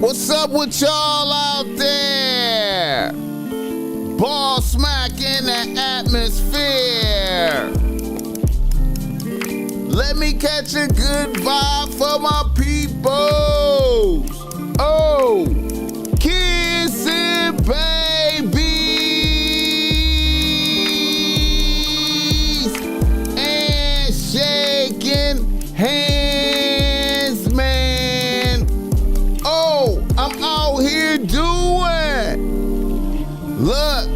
What's up with y'all out there? BossMack in the atmosphere. Let me catch a good vibe for my peoples. Oh, kissing babies and shaking hands, man. Oh, I'm out here doing. Look,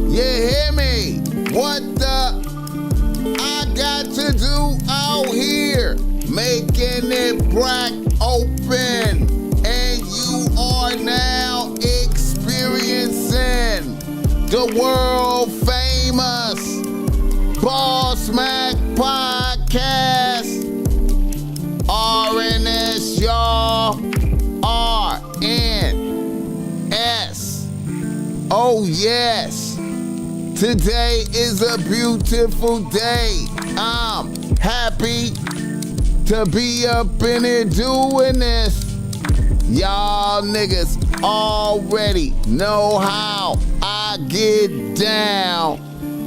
you hear me? What the? I got to do out here, making it black open, and you are now experiencing the world famous BossMack podcast. RNS, y'all. RNS. Oh, yes. Today is a beautiful day. I'm happy to be up in here doing this. Y'all niggas already know how I get down.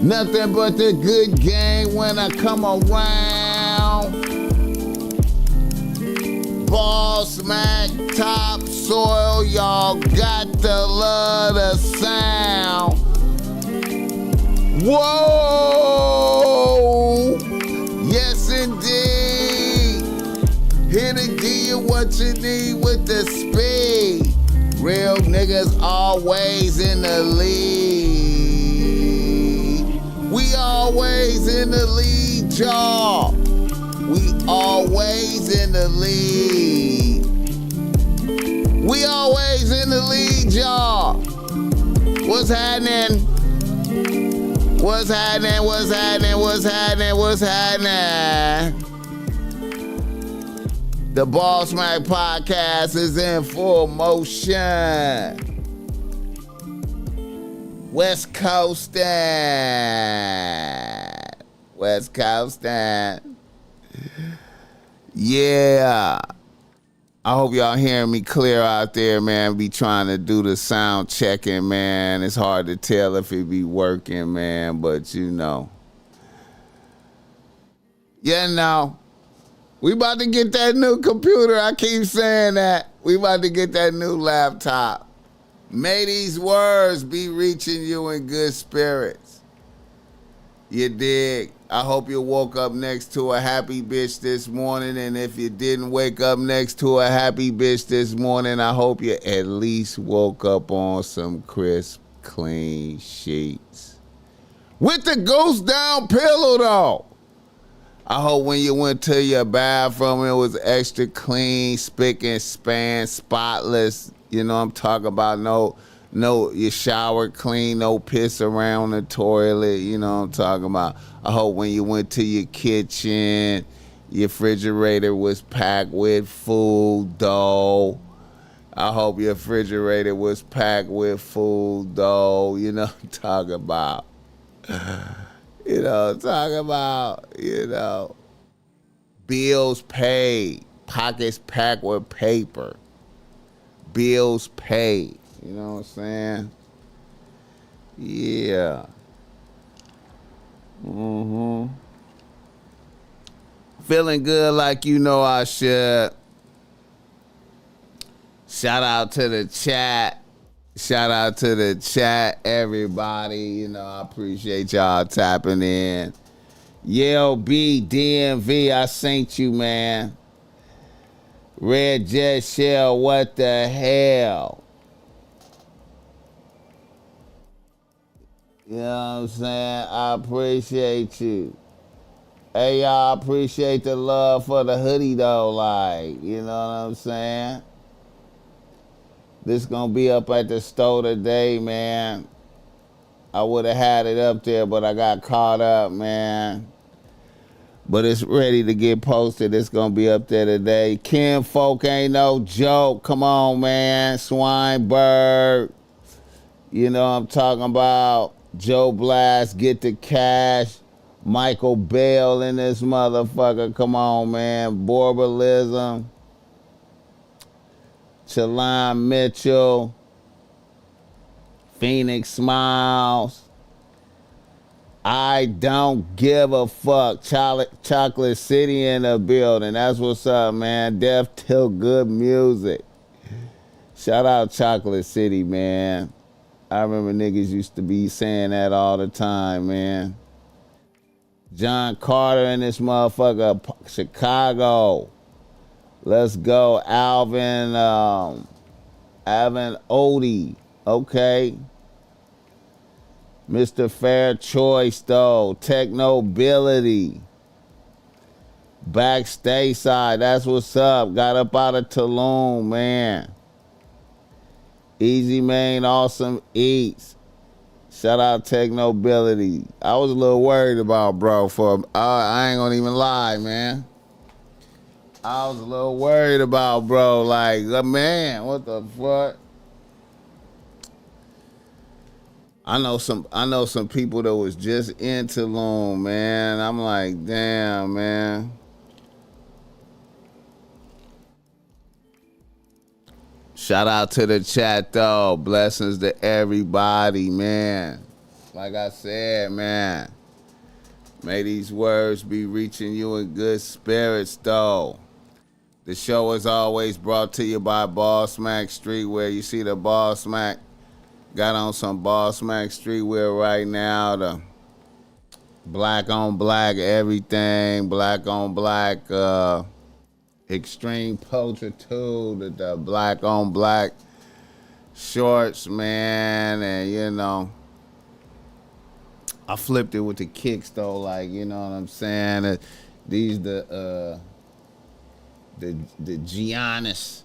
Nothing but the good game when I come around. BossMack topsoil, y'all got to love the sound. Whoa! Yes, indeed. Here to give you what you need with the speed. Real niggas always in the lead. We always in the lead, y'all. We always in the lead. We always in the lead, y'all. What's happening? What's happening? What's happening? What's happening? What's happening? The BossMack podcast is in full motion. West Coastin'. West Coastin'. Yeah. I hope y'all hearing me clear out there, man. Be trying to do the sound checking, man. It's hard to tell if it be working, man, but you know. Yeah, no. We about to get that new computer. I keep saying that. We about to get that new laptop. May these words be reaching you in good spirits. You dig? I hope you woke up next to a happy bitch this morning, and if you didn't wake up next to a happy bitch this morning, I hope you at least woke up on some crisp, clean sheets. With the ghost down pillow, though. I hope when you went to your bathroom, it was extra clean, spick and span, spotless. You know what I'm talking about? No, you showered clean, no piss around the toilet. You know what I'm talking about? I hope when you went to your kitchen, your refrigerator was packed with food, though. I hope your refrigerator was packed with food, though. You know what I'm talking about? You know what I'm talking about? You know. Bills paid. Pockets packed with paper. Bills paid. You know what I'm saying? Yeah. Feeling good like you know I should. Shout out to the chat. Shout out to the chat, everybody. You know, I appreciate y'all tapping in. Yale B, DMV, I synced you, man. Red Jet Shell, what the hell? You know what I'm saying? I appreciate you. Hey, y'all, appreciate the love for the hoodie, though. Like, you know what I'm saying? This gonna be up at the store today, man. I would have had it up there, but I got caught up, man. But it's ready to get posted. It's gonna be up there today. Kim Folk ain't no joke. Come on, man. Swinebird. You know what I'm talking about. Joe Blast, Get the Cash. Michael Bell in this motherfucker. Come on, man. Borbalism. Chalon Mitchell, Phoenix Smiles. I don't give a fuck. Chocolate City in the building. That's what's up, man. Deaf till good music. Shout out Chocolate City, man. I remember niggas used to be saying that all the time, man. John Carter in this motherfucker, Chicago. Let's go, Alvin Odie. Okay. Mr. Fair Choice, though. Technobility. Backstage side. That's what's up. Got up out of Tulum, man. Easy Main, Awesome Eats. Shout out Technobility. I was a little worried about bro I ain't gonna even lie, man. I was a little worried about bro. Like, man, what the fuck? I know some people that was just in Tulum, man. I'm like, damn, man. Shout out to the chat, though. Blessings to everybody, man. Like I said, man. May these words be reaching you in good spirits, though. The show is always brought to you by BossMack Streetwear. You see the BossMack got on some BossMack Streetwear right now. The black on black everything. Black on black extreme poacher too. The black on black shorts, man. And you know, I flipped it with the kicks though. Like, you know what I'm saying? These the Giannis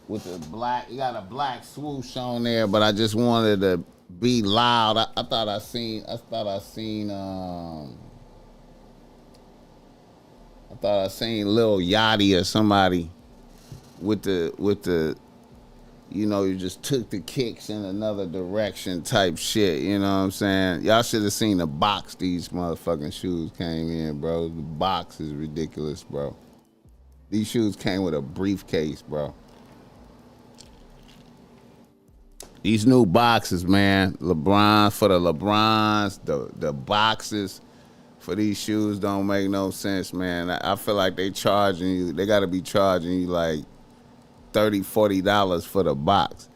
with the black. You got a black swoosh on there, but I just wanted to be loud. I thought I seen Lil Yachty or somebody with the you know, you just took the kicks in another direction type shit, you know what I'm saying? Y'all should have seen the box these motherfucking shoes came in, bro. The box is ridiculous, bro. These shoes came with a briefcase, bro. These new boxes, man. LeBron, for the LeBrons, the boxes for these shoes don't make no sense, man. I feel like they charging you. They got to be charging you like $30, $40 for the box.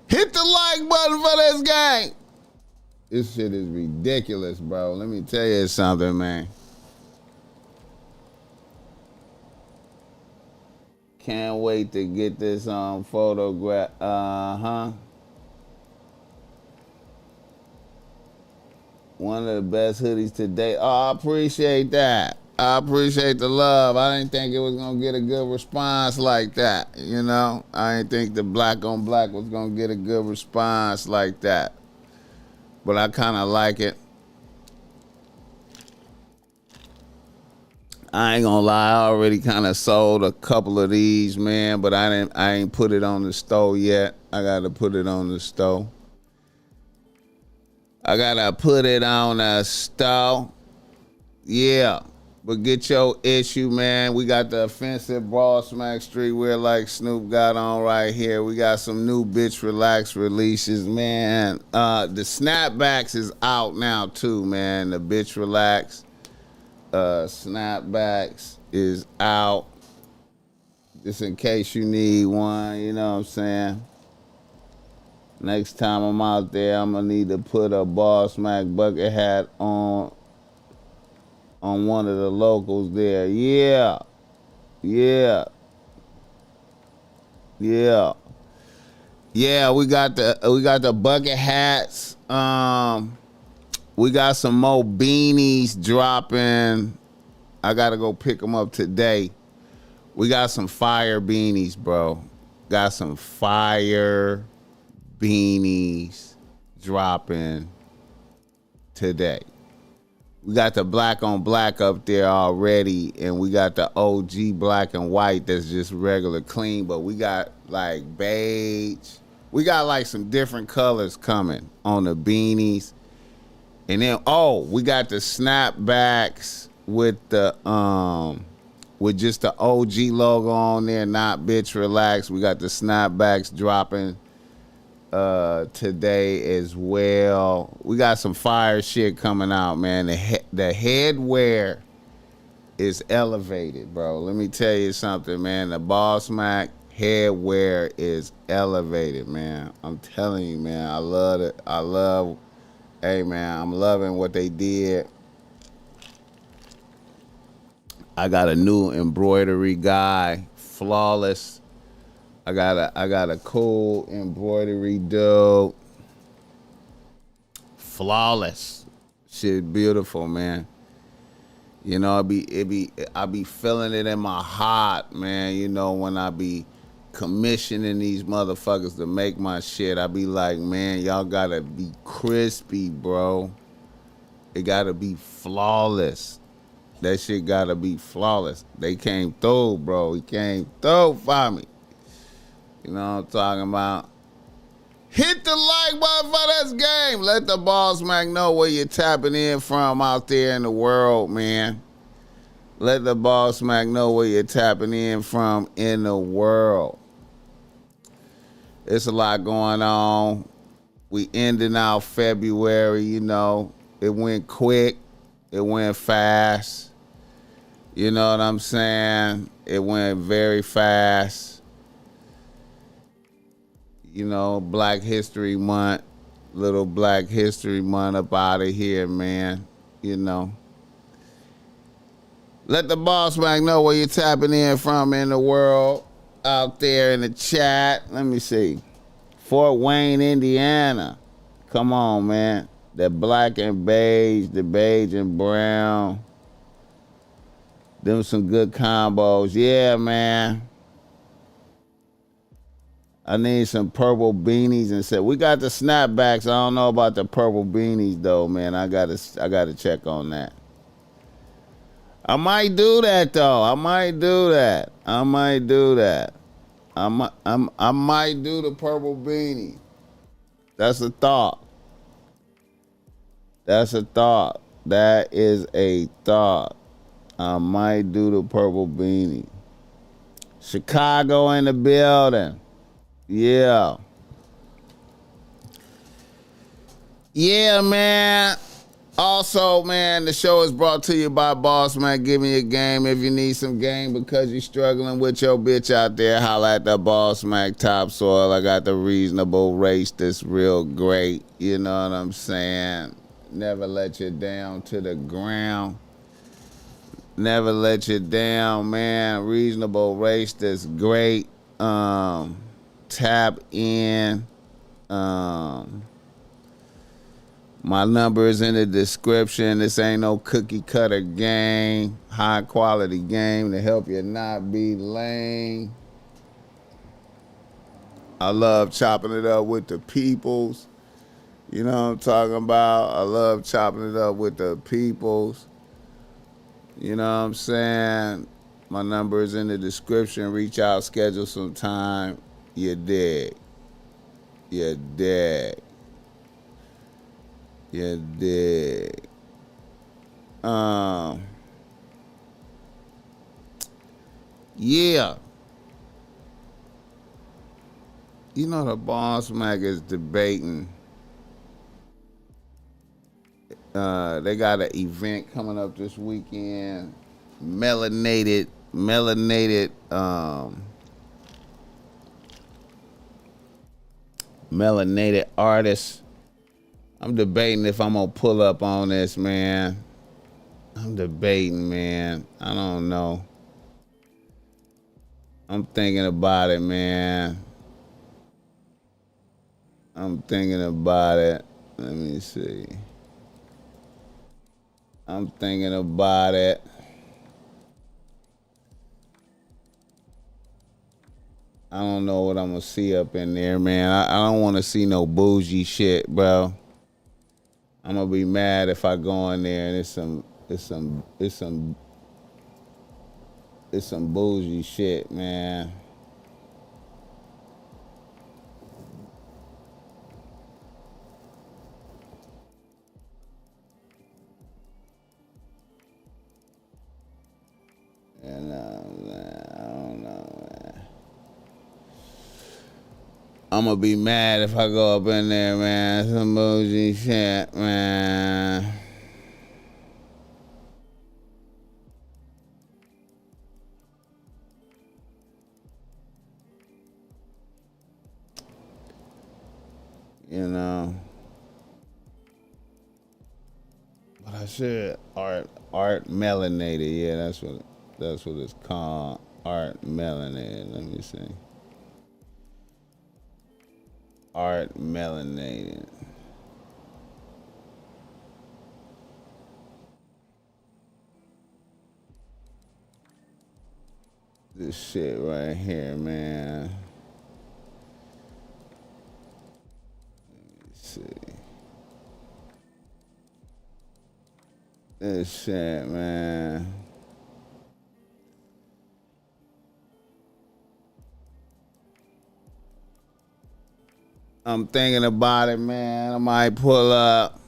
Hit the like button for this game. This shit is ridiculous, bro. Let me tell you something, man. Can't wait to get this photograph. One of the best hoodies today. Oh, I appreciate that. I appreciate the love. I didn't think it was going to get a good response like that. You know, I didn't think the black on black was going to get a good response like that. But I kind of like it. I ain't gonna lie, I already kind of sold a couple of these, man, but I ain't put it on the stove yet. I gotta put it on the stove. Yeah, but get your issue, man. We got the offensive BossMack streetwear like Snoop got on right here. We got some new Bitch Relax releases, man. The snapbacks is out now too, man. The Bitch Relax snapbacks is out. Just in case you need one, you know what I'm saying? Next time I'm out there, I'm gonna need to put a BossMack bucket hat on one of the locals there. Yeah. Yeah, we got the bucket hats. We got some more beanies dropping. I gotta go pick them up today. We got some fire beanies, bro. Got some fire beanies dropping today. We got the black on black up there already, and we got the OG black and white that's just regular clean, but we got like beige. We got like some different colors coming on the beanies. And then we got the snapbacks with the with just the OG logo on there. Not bitch, relax. We got the snapbacks dropping today as well. We got some fire shit coming out, man. The headwear is elevated, bro. Let me tell you something, man. The BossMack headwear is elevated, man. I'm telling you, man. I love it. Hey, man, I'm loving what they did. I got a new embroidery guy, flawless. I got a cool embroidery dude, flawless. Shit, beautiful, man. You know, I be feeling it in my heart, man. You know, when I be commissioning these motherfuckers to make my shit, I be like, man, y'all gotta be crispy, bro. It gotta be flawless. That shit gotta be flawless. They came through, bro. He came through for me. You know what I'm talking about? Hit the like button for this game. Let the BossMack know where you're tapping in from out there in the world, man. Let the BossMack know where you're tapping in from in the world. It's a lot going on. We ending out February, you know. It went quick. It went fast. You know what I'm saying? It went very fast. You know, Black History Month, little Black History Month up out of here, man. You know. Let the BossMack know where you're tapping in from in the world. Out there in the chat. Let me see. Fort Wayne, Indiana. Come on, man. The black and beige, the beige and brown. Them some good combos. Yeah, man. I need some purple beanies and said we got the snapbacks. I don't know about the purple beanies though, man. I gotta check on that. I might do that though. I might do that. I might do the purple beanie. That's a thought. That's a thought. That is a thought. I might do the purple beanie. Chicago in the building. Yeah. Yeah, man. Also, man, the show is brought to you by BossMack. Give me a game if you need some game because you're struggling with your bitch out there. Holla at the BossMack topsoil. I got the reasonable race that's real great. You know what I'm saying? Never let you down to the ground. Never let you down, man. Reasonable race that's great. Tap in. My number is in the description. This ain't no cookie cutter game. High quality game to help you not be lame. I love chopping it up with the peoples. You know what I'm talking about? I love chopping it up with the peoples. You know what I'm saying? My number is in the description. Reach out, schedule some time. You dig. You dig. You dig. Yeah. You know the BossMack is debating. They got an event coming up this weekend. Melanated artists. I'm debating if I'm gonna pull up on this, man. I'm debating, man. I don't know. I'm thinking about it, man. I'm thinking about it. Let me see. I'm thinking about it. I don't know what I'm gonna see up in there, man. I don't want to see no bougie shit, bro. I'm gonna be mad if I go in there and it's some bougie shit, man. And I'm gonna be mad if I go up in there, man. Some bougie shit, man. You know. But I said art melanated. Yeah, that's what it's called. Art melanated. Let me see. Art melanated. This shit right here, man. Let's see. This shit, man. I'm thinking about it, man. I might pull up.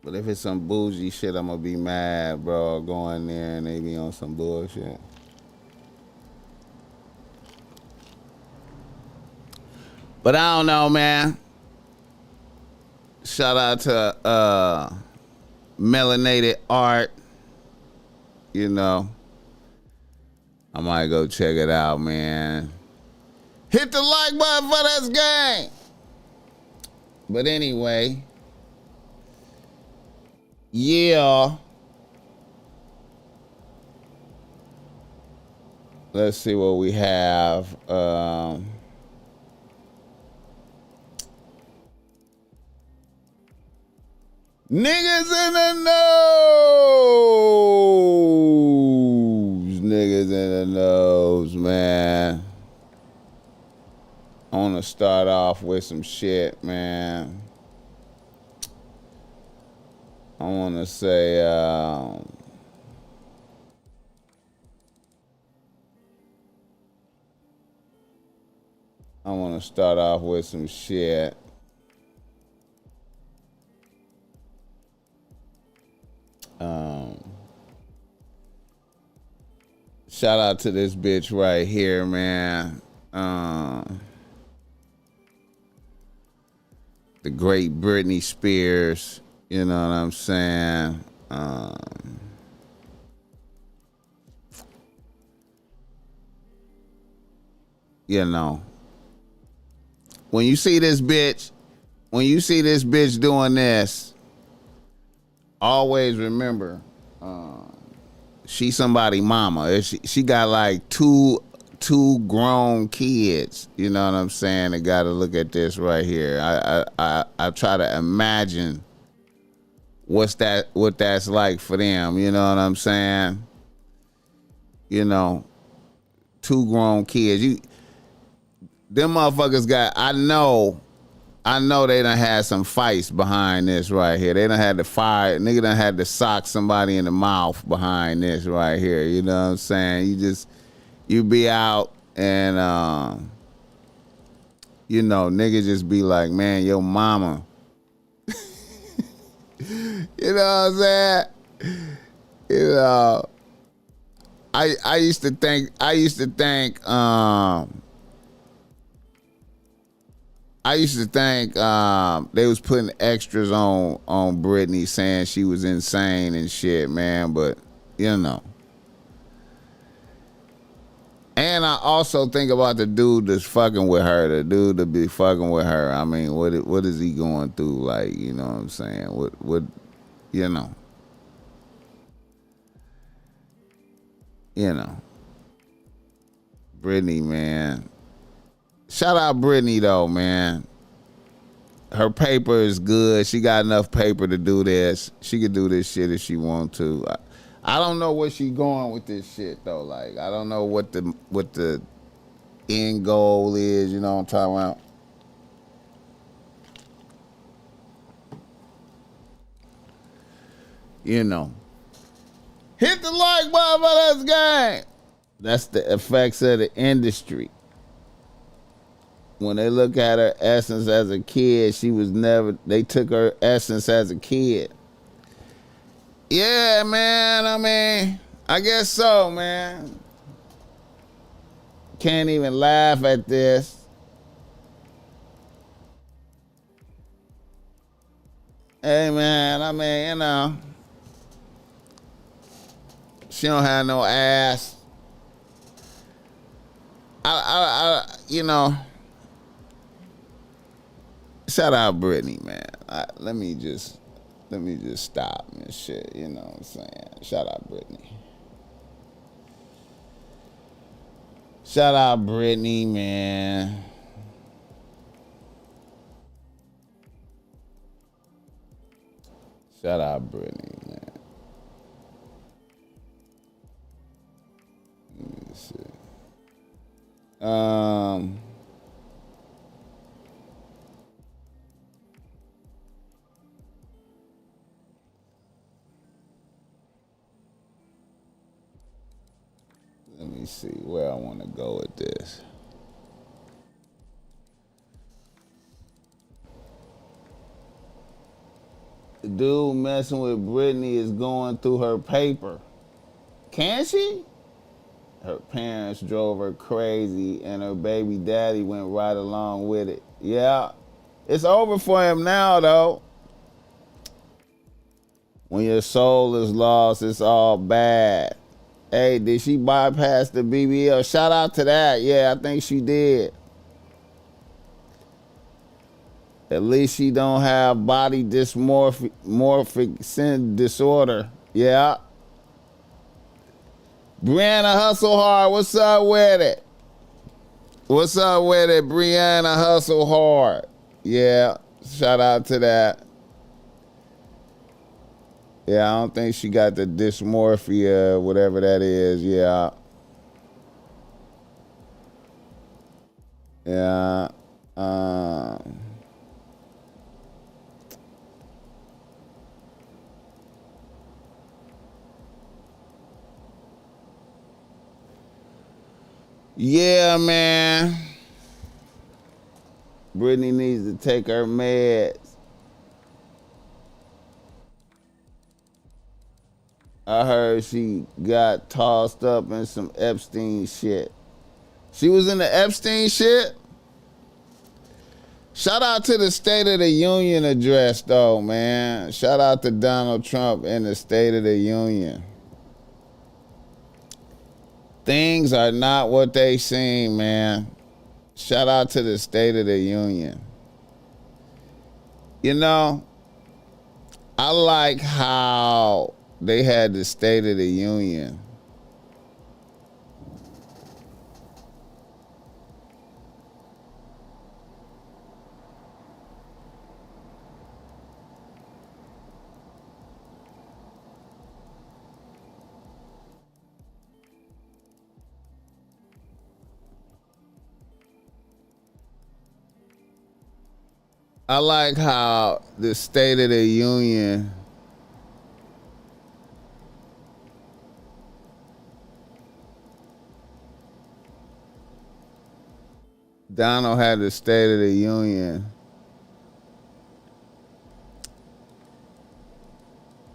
But if it's some bougie shit, I'm gonna be mad, bro. Go in there and they be on some bullshit. But I don't know, man. Shout out to Melanated Art. You know. I might go check it out, man. Hit the like button for this game. But anyway. Yeah. Let's see what we have. Niggas in the nose. Niggas in the nose, man. I want to start off with some shit, man. I want to say, I want to start off with some shit. Shout out to this bitch right here, man. The great Britney Spears. You know what I'm saying? You know. When you see this bitch doing this, always remember, she somebody mama. She got like two grown kids. You know what I'm saying? I got to look at this right here. I try to imagine what that's like for them. You know what I'm saying? You know, two grown kids. Them motherfuckers got. I know they done had some fights behind this right here. They done had to fire. Nigga done had to sock somebody in the mouth behind this right here. You know what I'm saying? You be out and, you know, nigga just be like, man, your mama. You know what I'm saying? You know, I used to think, they was putting extras on Britney saying she was insane and shit, man. But, you know. And I also think about the dude that's fucking with her, the dude that be fucking with her. I mean, what is he going through? Like, you know what I'm saying? What you know. You know. Britney, man. Shout out Britney though, man. Her paper is good. She got enough paper to do this. She could do this shit if she want to. I don't know where she going with this shit though. Like, I don't know what the end goal is. You know what I'm talking about? You know. Hit the like button for this game. That's the effects of the industry. When they look at her essence as a kid, they took her essence as a kid. Yeah, man, I mean, I guess so, man. Can't even laugh at this. Hey, man, I mean, you know, she don't have no ass. You know, shout out Brittany, man. Let me just stop and shit. You know what I'm saying? Shout out Brittany. Shout out Brittany, man. Shout out Brittany, man. Let me see. Let me see where I want to go with this. The dude messing with Brittany is going through her paper. Can she? Her parents drove her crazy and her baby daddy went right along with it. Yeah. It's over for him now, though. When your soul is lost, it's all bad. Hey, did she bypass the BBL? Shout out to that. Yeah, I think she did. At least she don't have body dysmorphic sin disorder. Yeah. Brianna Hustle Hard, what's up with it? What's up with it, Brianna Hustle Hard? Yeah, shout out to that. Yeah, I don't think she got the dysmorphia, whatever that is. Yeah. Yeah. Yeah, man. Brittany needs to take her meds. I heard she got tossed up in some Epstein shit. She was in the Epstein shit? Shout out to the State of the Union address, though, man. Shout out to Donald Trump and the State of the Union. Things are not what they seem, man. Shout out to the State of the Union. You know, I like how they had the State of the Union. I like how the State of the Union Donald had the State of the Union.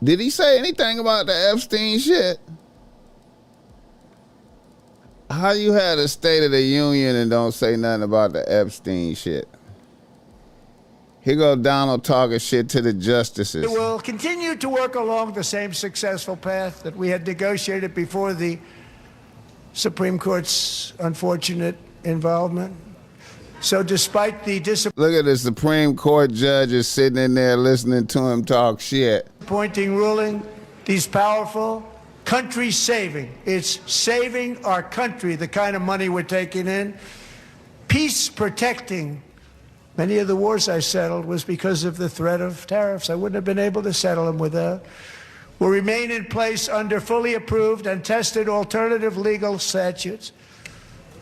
Did he say anything about the Epstein shit? How you had a State of the Union and don't say nothing about the Epstein shit? Here go Donald talking shit to the justices. We will continue to work along the same successful path that we had negotiated before the Supreme Court's unfortunate involvement. So despite the Look at the Supreme Court judges sitting in there listening to him talk shit. Disappointing ruling, these powerful, country-saving, it's saving our country, the kind of money we're taking in, peace-protecting. Many of the wars I settled was because of the threat of tariffs. I wouldn't have been able to settle them without. Will remain in place under fully approved and tested alternative legal statutes.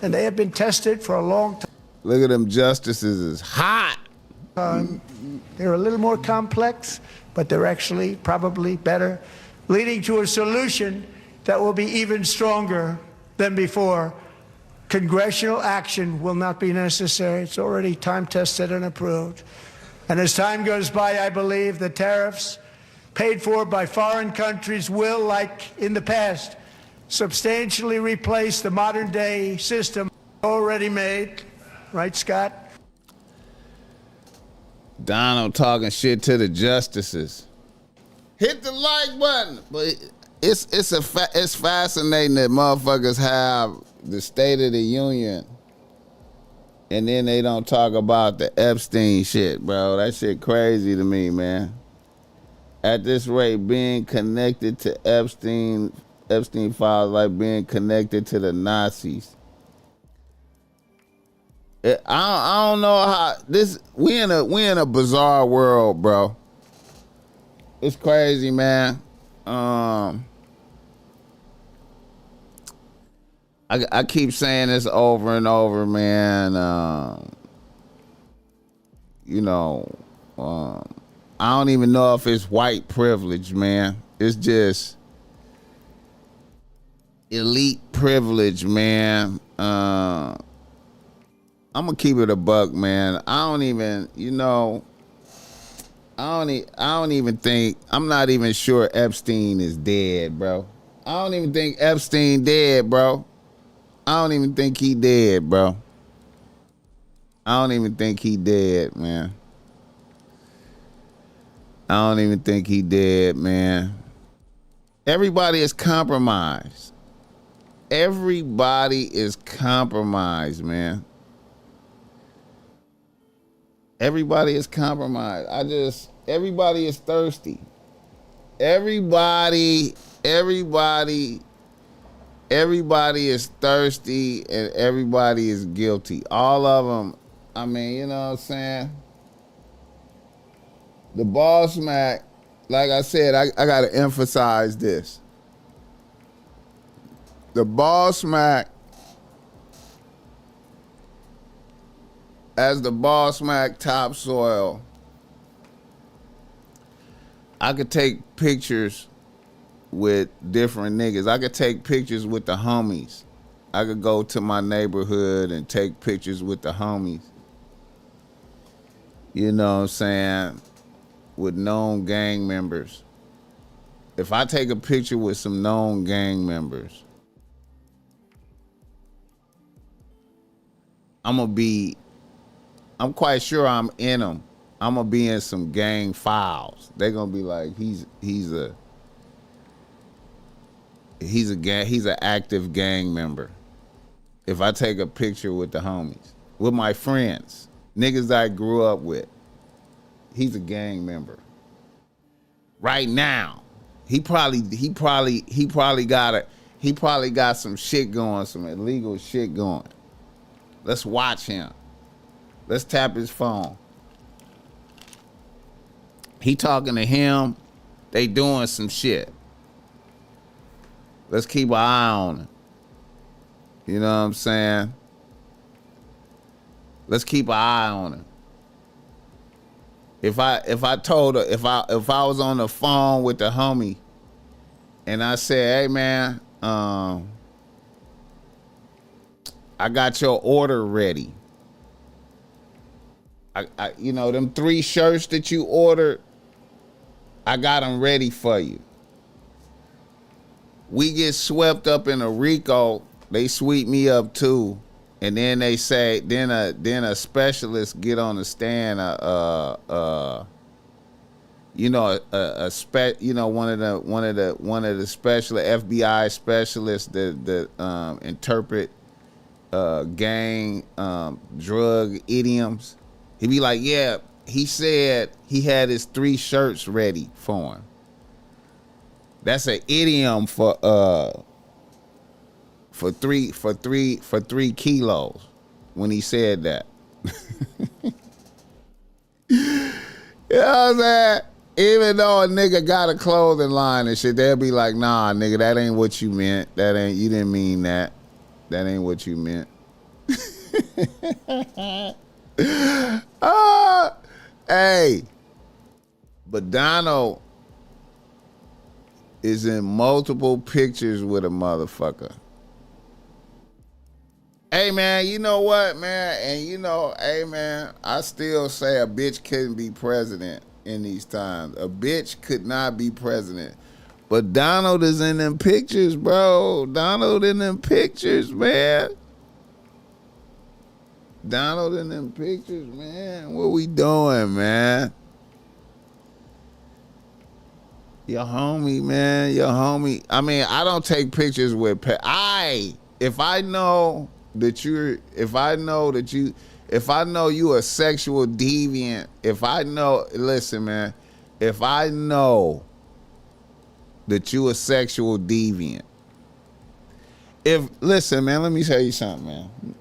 And they have been tested for a long time. Look at them justices, is hot. They're a little more complex, but they're actually probably better, leading to a solution that will be even stronger than before. Congressional action will not be necessary. It's already time-tested and approved. And as time goes by, I believe the tariffs paid for by foreign countries will, like in the past, substantially replace the modern-day system. already made, right, Scott? Donald talking shit to the justices. Hit the like button. But it's fascinating that motherfuckers have the State of the Union and then they don't talk about the Epstein shit, bro. That shit crazy to me, man. At this rate, being connected to Epstein files like being connected to the Nazis. I don't know how this. We in a bizarre world, bro. It's crazy, man. I keep saying this over and over, man. I don't even know if it's white privilege, man. It's just elite privilege, man. I'm gonna keep it a buck, man. I don't even think. I'm not even sure Epstein is dead, bro. I don't even think Epstein dead, bro. I don't even think he dead, bro. I don't even think he dead, man. I don't even think he dead, man. Everybody is compromised. Everybody is compromised, man. Everybody is compromised. Everybody is thirsty. Everybody is thirsty and everybody is guilty. All of them. I mean, you know what I'm saying? The BossMack, like I said, I got to emphasize this. The BossMack, as the BossMack topsoil, I could take pictures with different niggas. I could take pictures with the homies. I could go to my neighborhood and take pictures with the homies. You know what I'm saying? With known gang members. If I take a picture with some known gang members, I'm quite sure I'm in them. I'm gonna be in some gang files. They're gonna be like, he's an active gang member. If I take a picture with the homies, with my friends, niggas that I grew up with, he's a gang member. Right now, he probably got some shit going, some illegal shit going. Let's watch him. Let's tap his phone. He talking to him. They doing some shit. Let's keep an eye on him. You know what I'm saying? Let's keep an eye on him. If I was on the phone with the homie and I said, hey man, I got your order ready. I them 3 shirts that you ordered, I got them ready for you. We get swept up in a RICO, they sweep me up too. And then they say, then a specialist get on the stand, one of the special FBI specialists that interpret gang drug idioms. He be like, yeah, he said he had his 3 shirts ready for him. That's an idiom for 3 kilos when he said that. You know what I'm saying? Even though a nigga got a clothing line and shit, they'll be like, nah, nigga, that ain't what you meant. You didn't mean that. That ain't what you meant. Hey, but Donald is in multiple pictures with a motherfucker. Hey, man, you know what, man? And hey, man, I still say a bitch couldn't be president in these times. A bitch could not be president. But Donald is in them pictures, bro. Donald in them pictures, man. Donald in them pictures, man. What we doing, man? Your homie, man. Your homie. I mean, I don't take pictures with if I know that you're if I know that you if I know you a sexual deviant, if I know listen, man, if I know that you a sexual deviant. Listen, man, let me tell you something, man.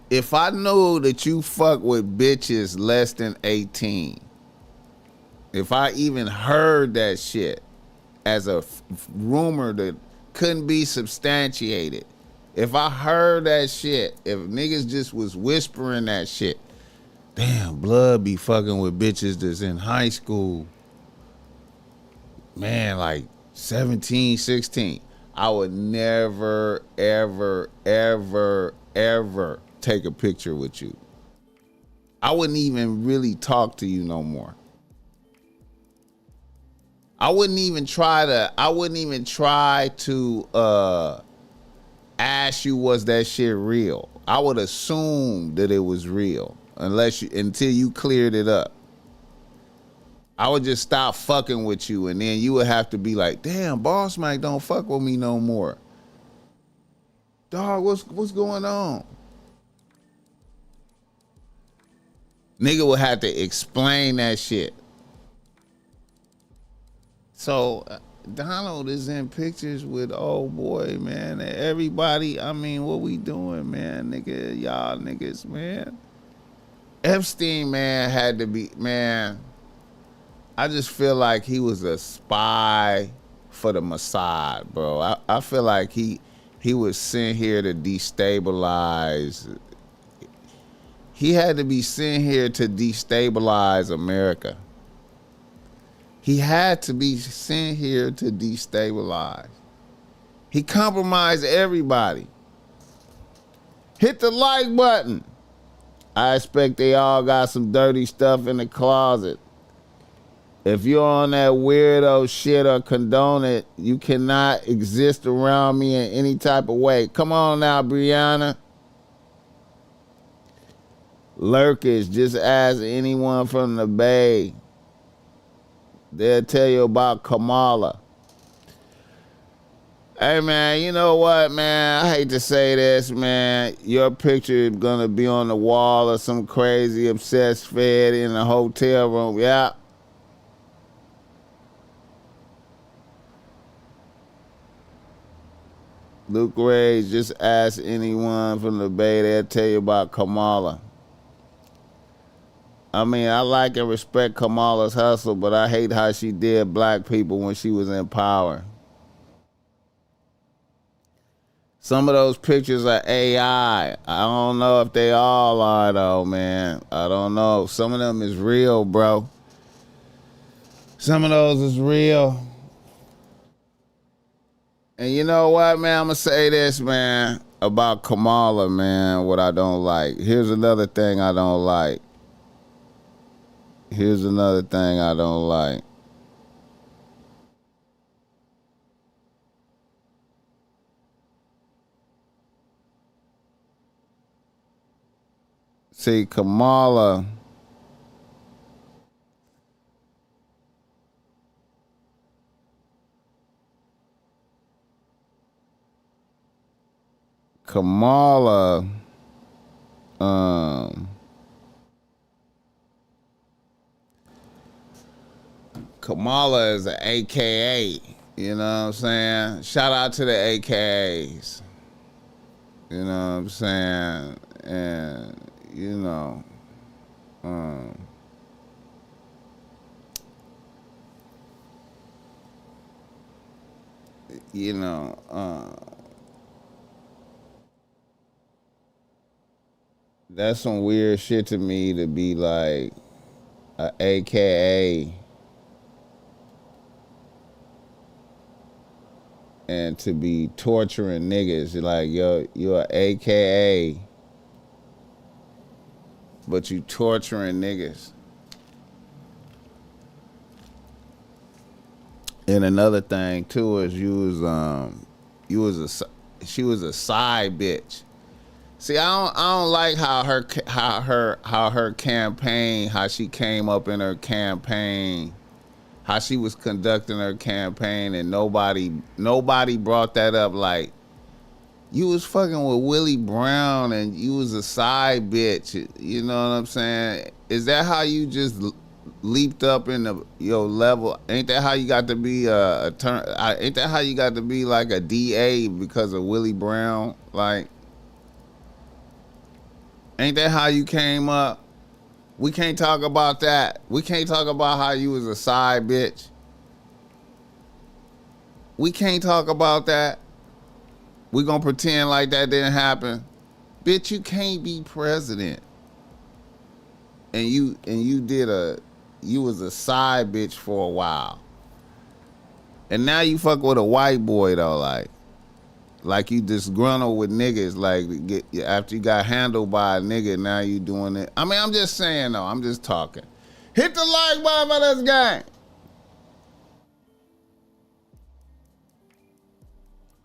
If I know that you fuck with bitches less than 18, if I even heard that shit as a rumor that couldn't be substantiated, if I heard that shit, if niggas just was whispering that shit, damn, Blood be fucking with bitches that's in high school, man, like 17, 16, I would never, ever, ever, ever take a picture with you. I wouldn't even really talk to you no more. I wouldn't even try to ask you, was that shit real? I would assume that it was real until you cleared it up. I would just stop fucking with you, and then you would have to be like, damn, BossMack don't fuck with me no more. Dog, what's going on? Nigga would have to explain that shit. So Donald is in pictures with old boy, man. Everybody, I mean, what we doing, man? Nigga, y'all niggas, man. Epstein, man, had to be, man. I just feel like he was a spy for the Mossad, bro. I feel like he was sent here to destabilize. He had to be sent here to destabilize America. He had to be sent here to destabilize. He compromised everybody. Hit the like button. I expect they all got some dirty stuff in the closet. If you're on that weirdo shit or condone it, you cannot exist around me in any type of way. Come on now, Brianna. Lurkers, just ask anyone from the Bay. They'll tell you about Kamala. Hey, man, you know what, man? I hate to say this, man. Your picture is going to be on the wall of some crazy obsessed fed in a hotel room. Yeah. Luke Ray, just ask anyone from the Bay. They'll tell you about Kamala. I mean, I like and respect Kamala's hustle, but I hate how she did black people when she was in power. Some of those pictures are AI. I don't know if they all are, though, man. I don't know. Some of them is real, bro. Some of those is real. And you know what, man? I'm going to say this, man, about Kamala, man, what I don't like. Here's another thing I don't like. Here's another thing I don't like. See, Kamala Kamala is an AKA, you know what I'm saying? Shout out to the AKAs. You know what I'm saying? And, you know, that's some weird shit to me to be like a AKA and to be torturing niggas. Like, yo, you're a AKA, but you torturing niggas. And another thing too is you was she was a side bitch. See, I don't like how her campaign, how she came up in her campaign, how she was conducting her campaign, and nobody brought that up. Like, you was fucking with Willie Brown and you was a side bitch. You know what I'm saying? Is that how you just leaped up in your level? Ain't that how you got to be ain't that how you got to be like a DA because of Willie Brown? Like, ain't that how you came up? We can't talk about that. We can't talk about how you was a side bitch. We can't talk about that. We gonna pretend like that didn't happen. Bitch, you can't be president. And you was a side bitch for a while. And now you fuck with a white boy though, like you disgruntled with niggas, like after you got handled by a nigga, now you doing it. I mean, I'm just saying though, I'm just talking. Hit the like button for this gang.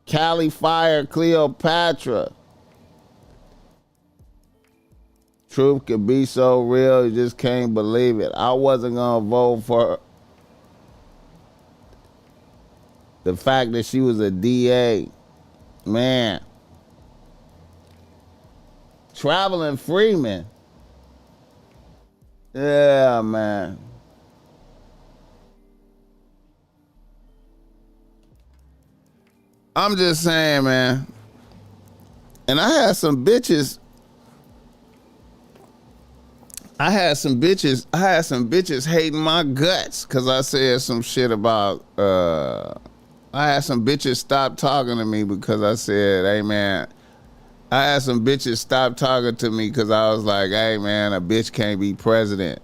Cali Fire Cleopatra. Truth could be so real, you just can't believe it. I wasn't gonna vote for her. The fact that she was a DA. Man. Traveling Freeman. Yeah, man. I'm just saying, man. And I had some bitches hating my guts because I said some shit about I had some bitches stop talking to me because I said, hey man, I had some bitches stop talking to me because I was like, hey man, a bitch can't be president.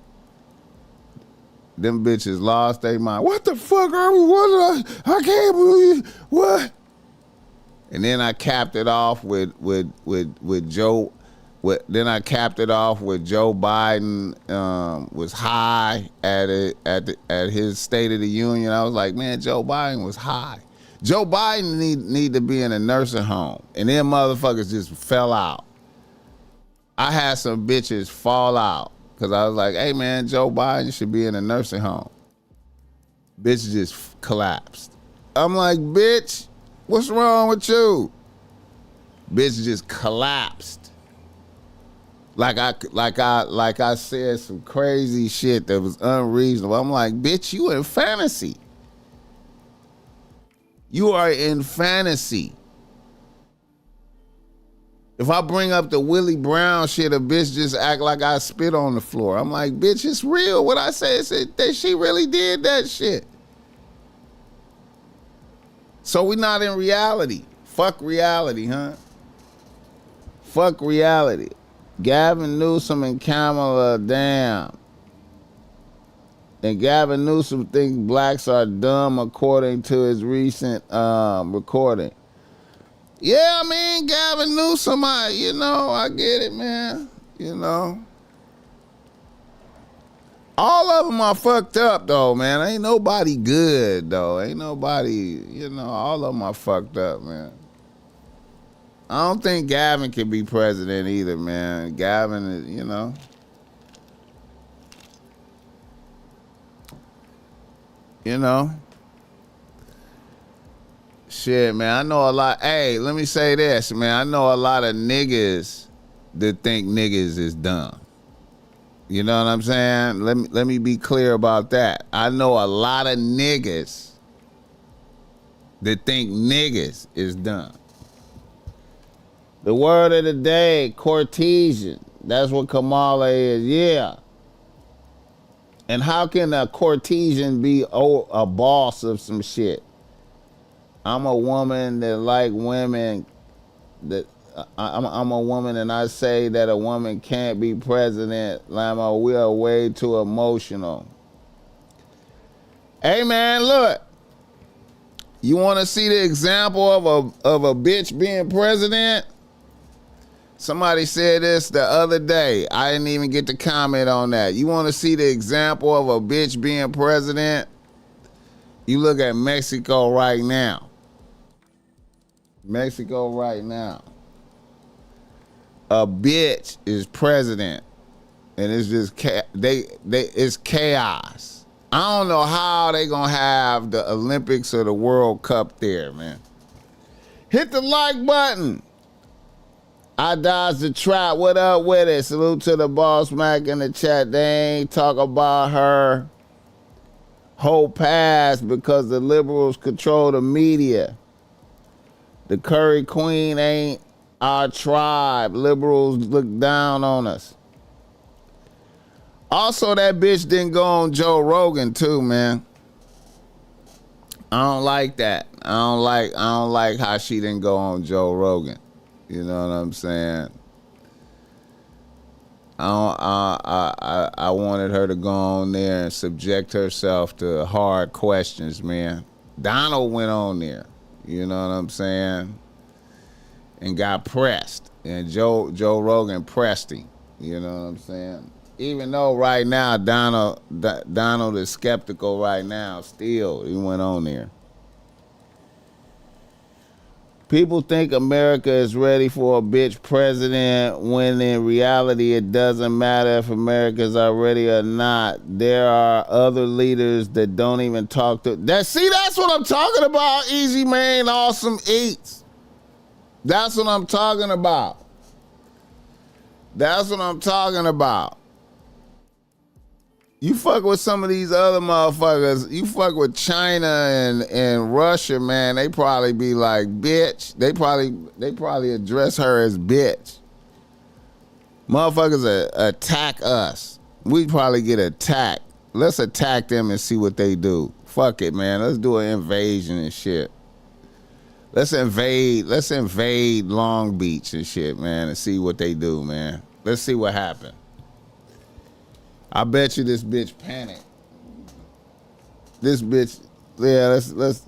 Them bitches lost their mind. What the fuck are we? I can't believe what? And then I capped it off with Joe. Then I capped it off with Joe Biden was high at his State of the Union. I was like, man, Joe Biden was high. Joe Biden need to be in a nursing home, and them motherfuckers just fell out. I had some bitches fall out because I was like, hey man, Joe Biden should be in a nursing home. Bitch just collapsed. I'm like, bitch, what's wrong with you? Bitch just collapsed. Like I said some crazy shit that was unreasonable. I'm like, bitch, you in fantasy. You are in fantasy. If I bring up the Willie Brown shit, a bitch just act like I spit on the floor. I'm like, bitch, it's real. What I said that she really did that shit. So we not in reality. Fuck reality, huh? Fuck reality. Gavin Newsom and Kamala, damn. And Gavin Newsom thinks blacks are dumb according to his recent recording. Yeah, I mean, Gavin Newsom, I get it, man. You know. All of them are fucked up, though, man. Ain't nobody good, though. Ain't nobody, all of them are fucked up, man. I don't think Gavin can be president either, man. Gavin is, Shit, man, I know a lot. Hey, let me say this, man. I know a lot of niggas that think niggas is dumb. You know what I'm saying? Let me be clear about that. I know a lot of niggas that think niggas is dumb. The word of the day, courtesan. That's what Kamala is, yeah. And how can a courtesan be a boss of some shit? I'm a woman that like women. I'm a woman, and I say that a woman can't be president. Lama, we are way too emotional. Hey man, look. You want to see the example of a bitch being president? Somebody said this the other day. I didn't even get to comment on that. You want to see the example of a bitch being president? You look at Mexico right now. Mexico right now. A bitch is president, and it's just it's chaos. I don't know how they gonna have the Olympics or the World Cup there, man. Hit the like button. I dodged the trap. What up with it? Salute to the BossMack in the chat. They ain't talk about her whole past because the liberals control the media. The Curry Queen ain't our tribe. Liberals look down on us. Also, that bitch didn't go on Joe Rogan too, man. I don't like that. I don't like how she didn't go on Joe Rogan. You know what I'm saying? I wanted her to go on there and subject herself to hard questions, man. Donald went on there. You know what I'm saying? And got pressed. And Joe Rogan pressed him. You know what I'm saying? Even though right now Donald is skeptical right now, still he went on there. People think America is ready for a bitch president when in reality it doesn't matter if America's are ready or not. There are other leaders that don't even talk to that. See, that's what I'm talking about. Easy Man, Awesome Eats. That's what I'm talking about. That's what I'm talking about. You fuck with some of these other motherfuckers. You fuck with China and Russia, man. They probably be like, bitch. They probably address her as bitch. Motherfuckers attack us. We probably get attacked. Let's attack them and see what they do. Fuck it, man. Let's do an invasion and shit. Let's invade Long Beach and shit, man, and see what they do, man. Let's see what happens. I bet you this bitch panicked. This bitch,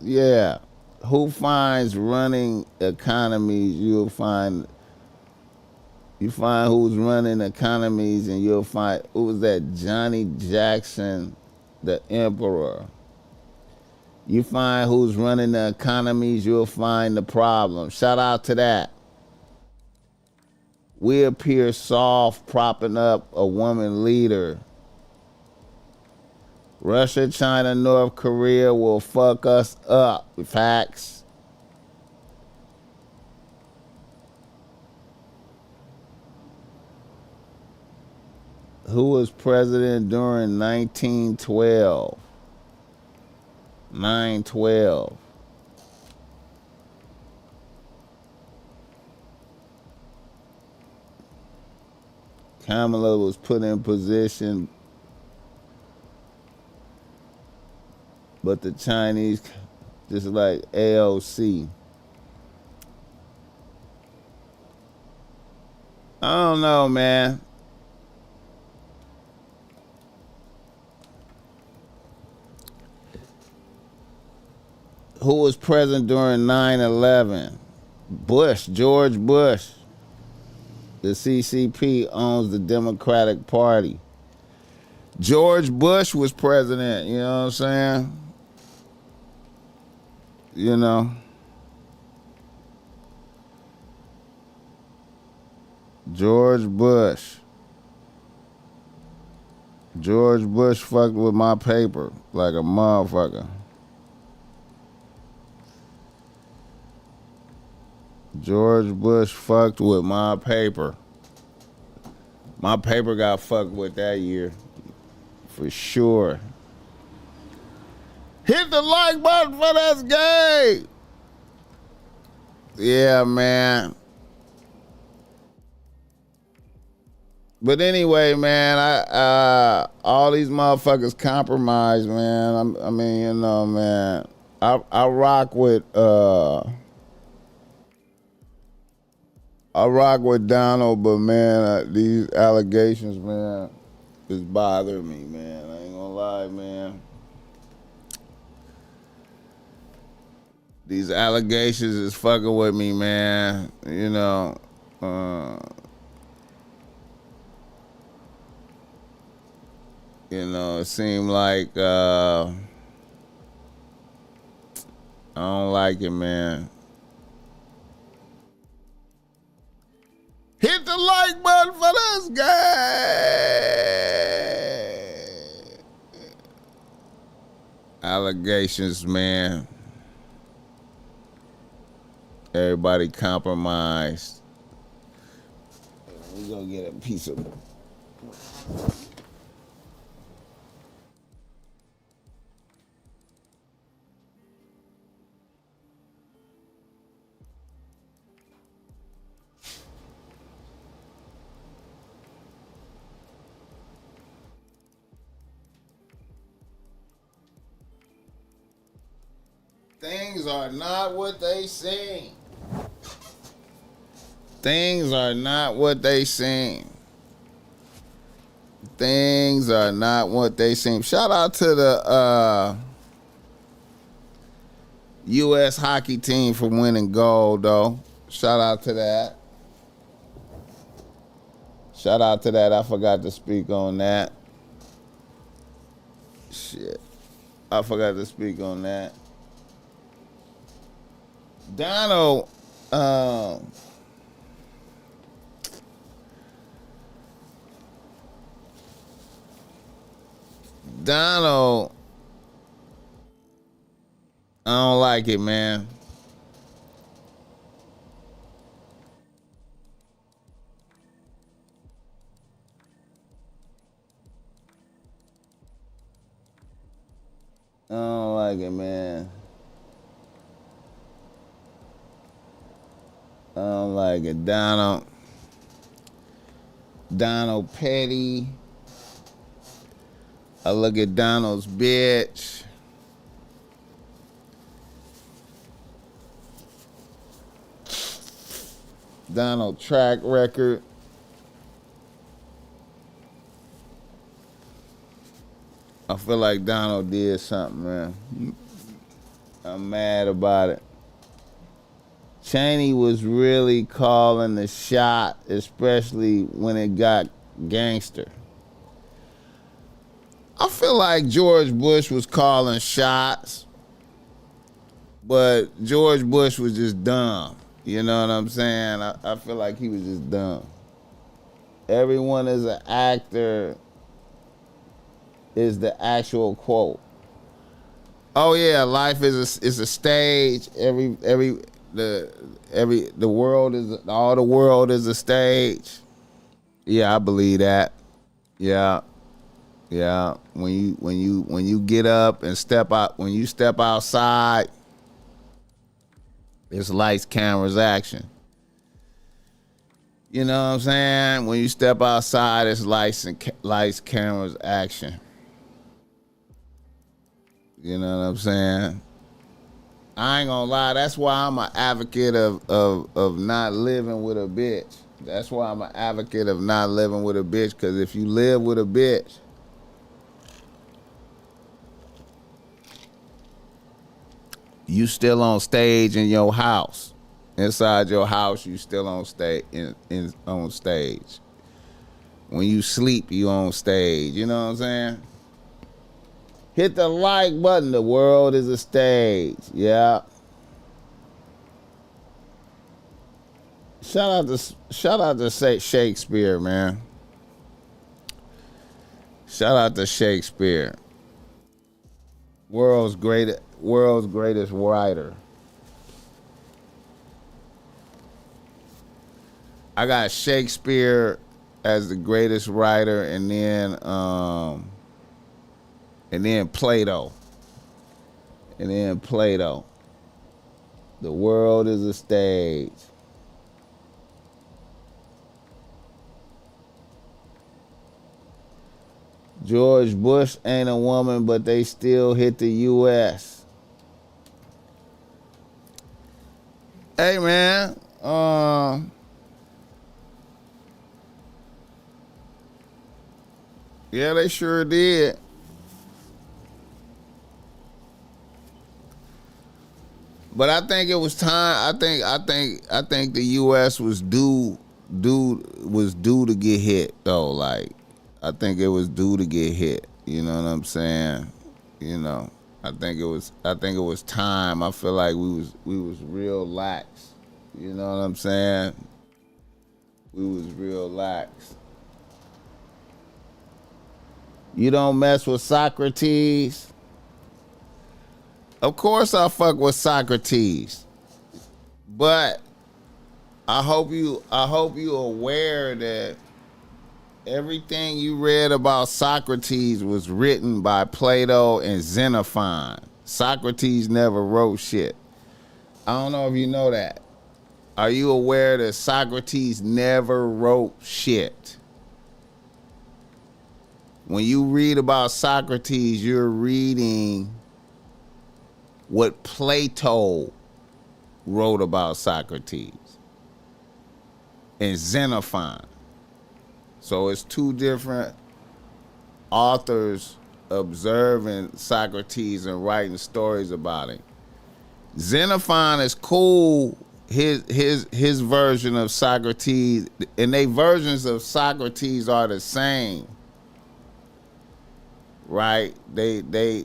yeah. Who finds running economies? You find who's running economies, and you'll find who was that? Johnny Jackson, the Emperor. You find who's running the economies, you'll find the problem. Shout out to that. We appear soft, propping up a woman leader. Russia, China, North Korea will fuck us up. Facts. Who was president during 1912? 9/12. Kamala was put in position, but the Chinese, just like AOC. I don't know, man. Who was president during 9/11? Bush, George Bush. The CCP owns the Democratic Party. George Bush was president, you know what I'm saying? You know. George Bush. George Bush fucked with my paper like a motherfucker. George Bush fucked with my paper. My paper got fucked with that year. For sure. Hit the like button for that's gay. Yeah, man. But anyway, man, I all these motherfuckers compromise, man. I mean, you know, man. I rock with Donald, but man, these allegations, man, is bothering me, man. I ain't gonna lie, man. These allegations is fucking with me, man. You know, it seemed like I don't like it, man. one for this guy. Allegations, man. Everybody compromised. We gonna get a piece of. Things are not what they seem. Things are not what they seem. Things are not what they seem. Shout out to the U.S. hockey team for winning gold, though. Shout out to that. Shout out to that. I forgot to speak on that. Shit. I forgot to speak on that. Donald, Donald, I don't like it, man. I don't like it, man. I don't like it. Donald Petty. I look at Donald's bitch. Donald track record. I feel like Donald did something, man. I'm mad about it. Cheney was really calling the shot, especially when it got gangster. I feel like George Bush was calling shots, but George Bush was just dumb. You know what I'm saying? I feel like he was just dumb. Everyone is an actor is the actual quote. Oh yeah, life is a stage. The world is all the world is a stage. Yeah, I believe that. Yeah. When you get up and step out, when you step outside, it's lights, cameras, action. You know what I'm saying? When you step outside, it's lights, cameras, action. You know what I'm saying? I ain't gonna lie. That's why I'm an advocate of not living with a bitch. That's why I'm an advocate of not living with a bitch. Because if you live with a bitch, you still on stage in your house. Inside your house, you still on stage. On stage. When you sleep, you on stage. You know what I'm saying? Hit the like button. The world is a stage. Yeah. Shout out to Shakespeare, man. Shout out to Shakespeare. World's greatest writer. I got Shakespeare as the greatest writer, and then Plato. And then Plato. The world is a stage. George Bush ain't a woman, but they still hit the U.S. Hey, man. Yeah, they sure did. But I think it was time. I think the U.S. was due to get hit though. Like, I think it was due to get hit. You know what I'm saying? You know, I think it was time. I feel like we was real lax. You know what I'm saying? We was real lax. You don't mess with Socrates. Of course I fuck with Socrates. But I hope you aware that everything you read about Socrates was written by Plato and Xenophon. Socrates never wrote shit. I don't know if you know that. Are you aware that Socrates never wrote shit? When you read about Socrates, you're reading what Plato wrote about Socrates and Xenophon. So it's two different authors observing Socrates and writing stories about him. Xenophon is cool. His version of Socrates, and they versions of Socrates are the same, right? They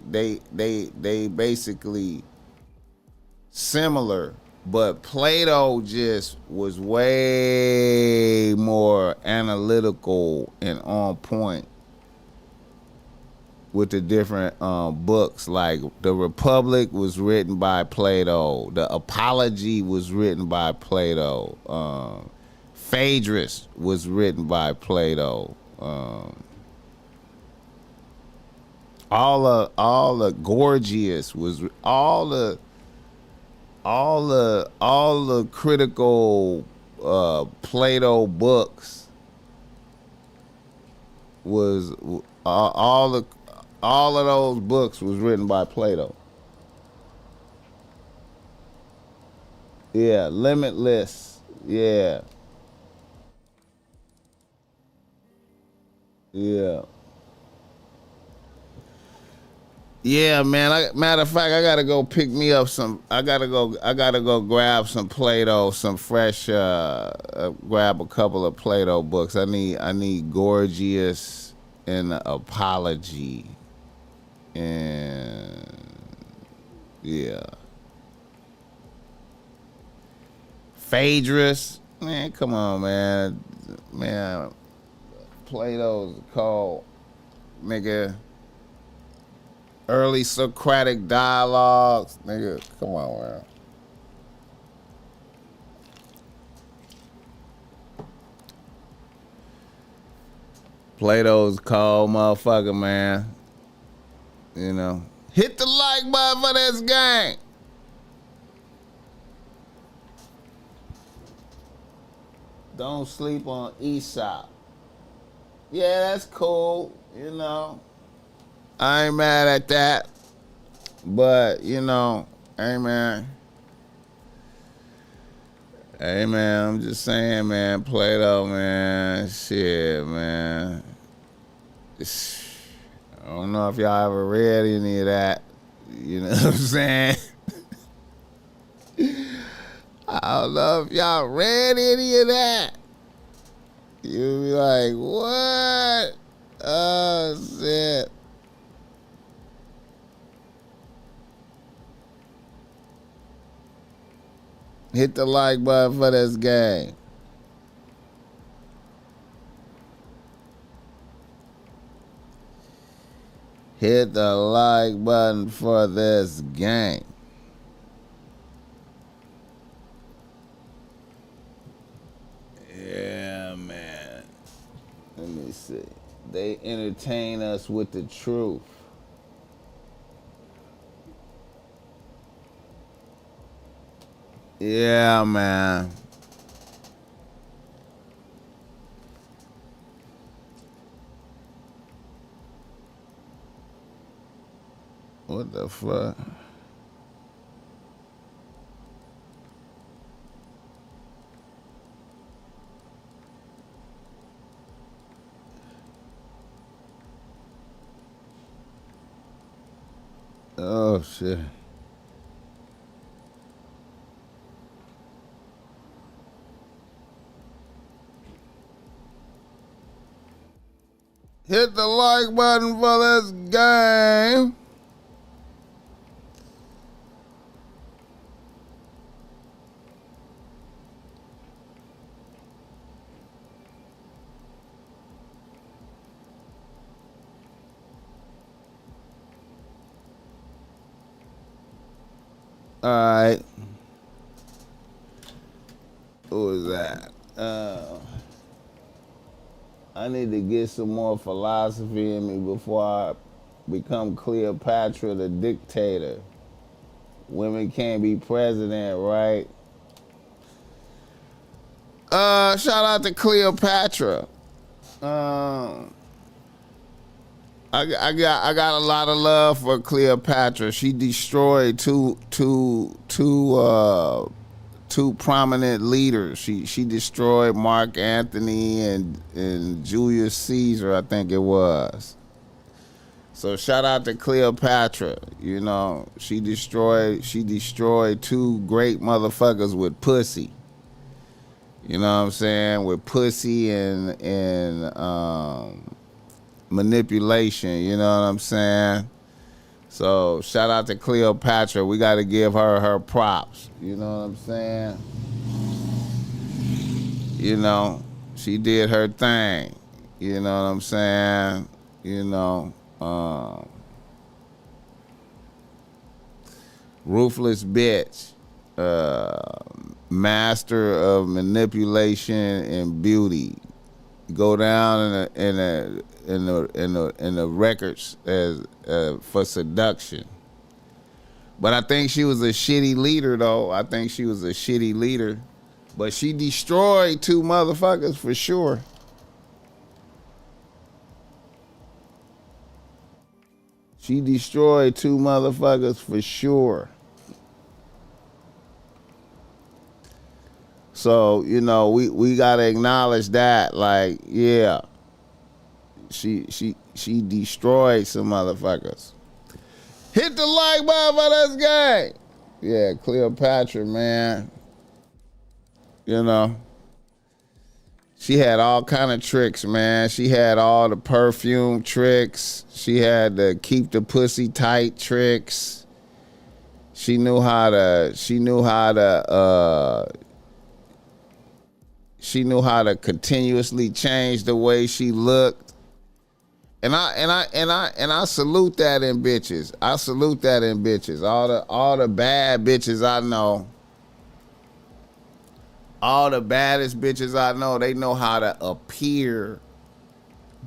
basically similar, but Plato just was way more analytical and on point with the different books. Like the Republic was written by Plato. The Apology was written by Plato. Phaedrus was written by Plato. All the Gorgias was all the critical Plato books was all of those books was written by Plato. Yeah, Limitless. Yeah. Yeah. Yeah, man. Matter of fact, I gotta go pick me up some. I gotta go grab some Plato, some fresh. Grab a couple of Plato books. I need Gorgias and the Apology, and yeah, Phaedrus. Man, come on, man. Plato's called nigga. Early Socratic dialogues, nigga. Come on, man. Plato's cold motherfucker, man. You know. Hit the like button for this gang. Don't sleep on Aesop. Yeah, that's cool. You know. I ain't mad at that. But, you know, hey man, I'm just saying, man, Plato, man, shit, man. I don't know if y'all ever read any of that. You know what I'm saying? I don't know if y'all read any of that. You be like, what? Oh, shit. Hit the like button for this game. Hit the like button for this game. Yeah, man. Let me see. They entertain us with the truth. Yeah, man. What the fuck? Oh, shit. Hit the like button for this game. All right. Who was that? I need to get some more philosophy in me before I become Cleopatra the dictator. Women can't be president, right? Shout out to Cleopatra. I got a lot of love for Cleopatra. She destroyed two prominent leaders. She destroyed Mark Antony and Julius Caesar, I think it was. So shout out to Cleopatra. You know, she destroyed two great motherfuckers with pussy. You know what I'm saying? With pussy and manipulation, you know what I'm saying? So shout out to Cleopatra. We got to give her props. You know what I'm saying? You know, she did her thing. You know what I'm saying? You know, ruthless bitch, master of manipulation and beauty. Go down in the records as for seduction. But I think she was a shitty leader, though. I think she was a shitty leader. But she destroyed two motherfuckers for sure. She destroyed two motherfuckers for sure. So, you know, we gotta acknowledge that. Like, yeah. She destroyed some motherfuckers. Hit the like button for this guy. Yeah, Cleopatra, man. You know. She had all kind of tricks, man. She had all the perfume tricks. She had the keep the pussy tight tricks. She knew how to continuously change the way she looked. And I salute that in bitches. I salute that in bitches. All the bad bitches I know. All the baddest bitches I know, they know how to appear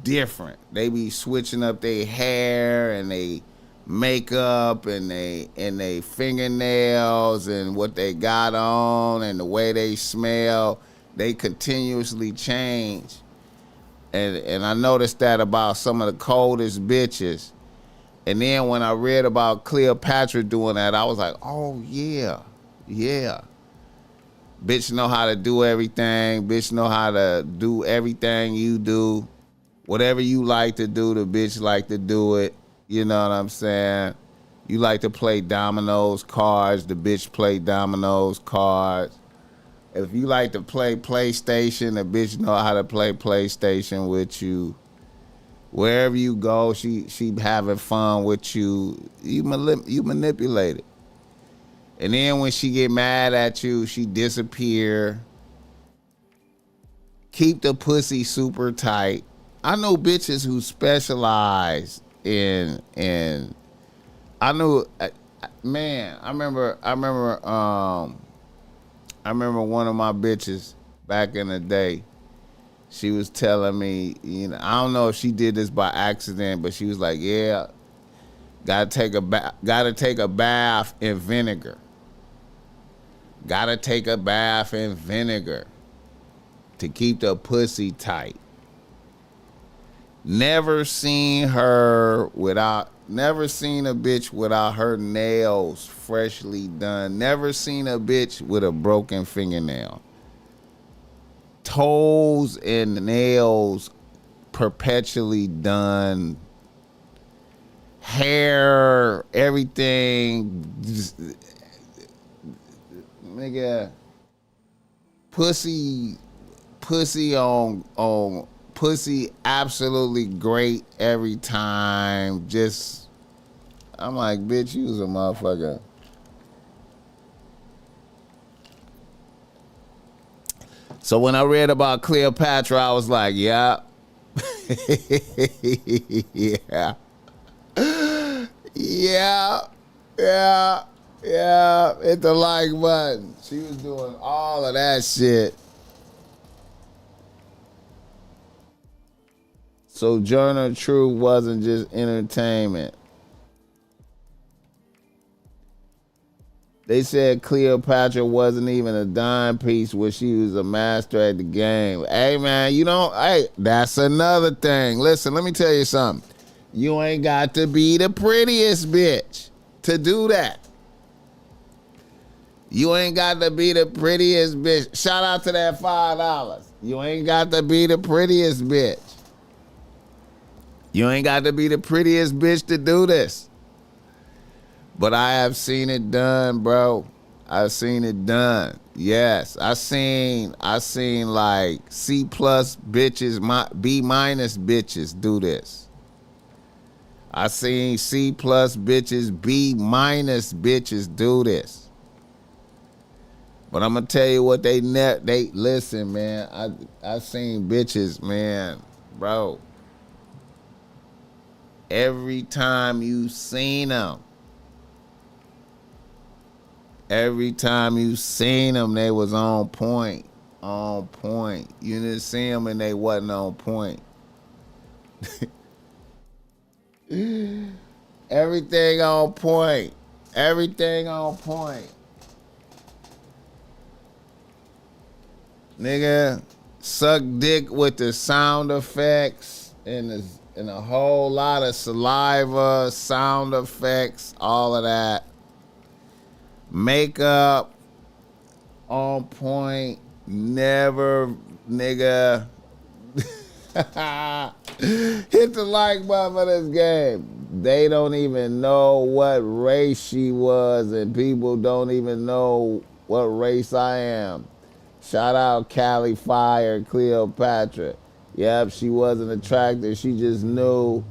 different. They be switching up their hair and they makeup and they fingernails and what they got on and the way they smell. They continuously change. And I noticed that about some of the coldest bitches. And then when I read about Cleopatra doing that, I was like, oh yeah. Bitch know how to do everything. Bitch know how to do everything you do. Whatever you like to do, the bitch like to do it. You know what I'm saying? You like to play dominoes, cards, the bitch play dominoes, cards. If you like to play PlayStation, the bitch know how to play PlayStation with you. Wherever you go, she having fun with you. You manipulate it. And then when she get mad at you, she disappear. Keep the pussy super tight. I know bitches who specialize in I knew, man, I remember one of my bitches back in the day. She was telling me, you know, I don't know if she did this by accident, but she was like, yeah, gotta take a bath in vinegar. Gotta take a bath in vinegar to keep the pussy tight. Never seen a bitch without her nails freshly done. Never seen a bitch with a broken fingernail. Toes and nails perpetually done. Hair, everything. Nigga, pussy on pussy absolutely great every time. Just, I'm like, bitch, you was a motherfucker. So when I read about Cleopatra, I was like, yeah. Yeah. Yeah, hit the like button. She was doing all of that shit. Sojourner Truth wasn't just entertainment. They said Cleopatra wasn't even a dime piece where she was a master at the game. Hey, man, that's another thing. Listen, let me tell you something. You ain't got to be the prettiest bitch to do that. You ain't got to be the prettiest bitch. Shout out to that $5. You ain't got to be the prettiest bitch. You ain't got to be the prettiest bitch to do this. But I have seen it done, bro. I've seen it done. Yes, I seen like C plus bitches, B minus bitches do this. I seen C plus bitches, B minus bitches do this. But I'm gonna tell you what they listen, man. I seen bitches, man, bro. Every time you seen them, they was on point. On point. You didn't see them and they wasn't on point. Everything on point. Everything on point. Nigga, suck dick with the sound effects and a whole lot of saliva, sound effects, all of that. Makeup on point, never, nigga. Hit the like button for this game. They don't even know what race she was, and people don't even know what race I am. Shout out Cali Fire, Cleopatra. Yep, she wasn't attractive. She just knew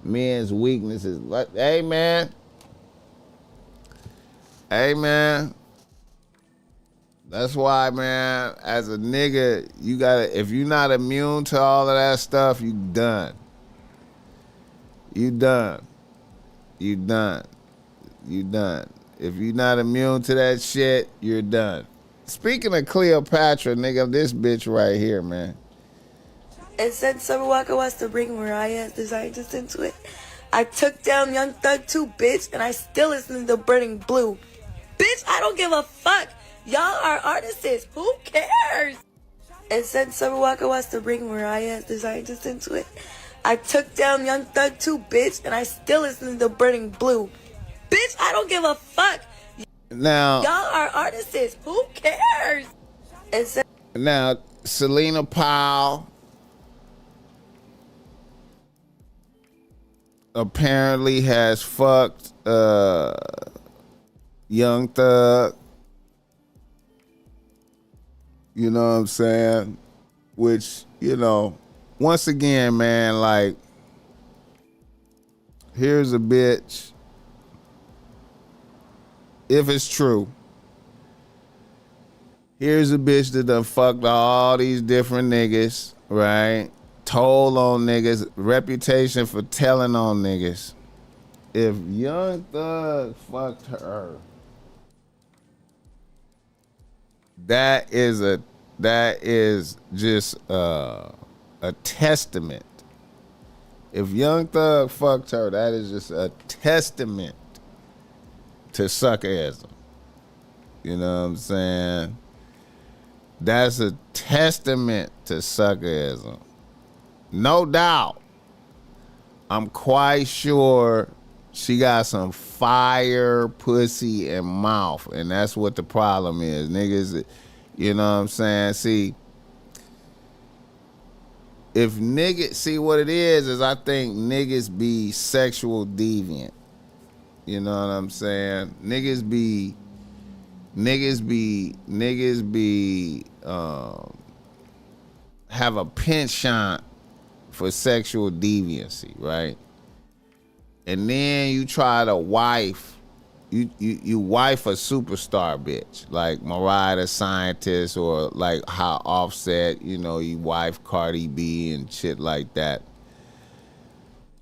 men's weaknesses. Hey, man. Hey, man. That's why, man, as a nigga, you gotta, if you're not immune to all of that stuff, you done. You done. You done. You done. If you're not immune to that shit, you're done. Speaking of Cleopatra, nigga, this bitch right here, man. And said Summer Walker wants to bring Mariah as the scientist into it. I took down Young Thug too, bitch, and I still listen to Burning Blue. Bitch, I don't give a fuck. Y'all are artists. Who cares? And said Summer Walker wants to bring Mariah as the scientist into it. I took down Young Thug too, bitch, and I still listen to Burning Blue. Bitch, I don't give a fuck. Now, y'all are artists. Who cares? And said, now, Selena Powell apparently has fucked Young Thug. You know what I'm saying? Which, you know, once again, man, like, here's a bitch. If it's true, here's a bitch that done fucked all these different niggas, right? Told on niggas, reputation for telling on niggas. If Young Thug fucked her, that is just a testament. If Young Thug fucked her, that is just a testament to suckerism. You know what I'm saying? That's a testament to suckerism. No doubt. I'm quite sure she got some fire pussy and mouth, and that's what the problem is. Niggas, you know what I'm saying? See, if niggas, see what it is I think niggas be sexual deviant. You know what I'm saying? Niggas be have a penchant for sexual deviancy, right? And then you try to wife, you wife a superstar bitch, like Mariah the Scientist, or like how Offset, you know, you wife Cardi B and shit like that.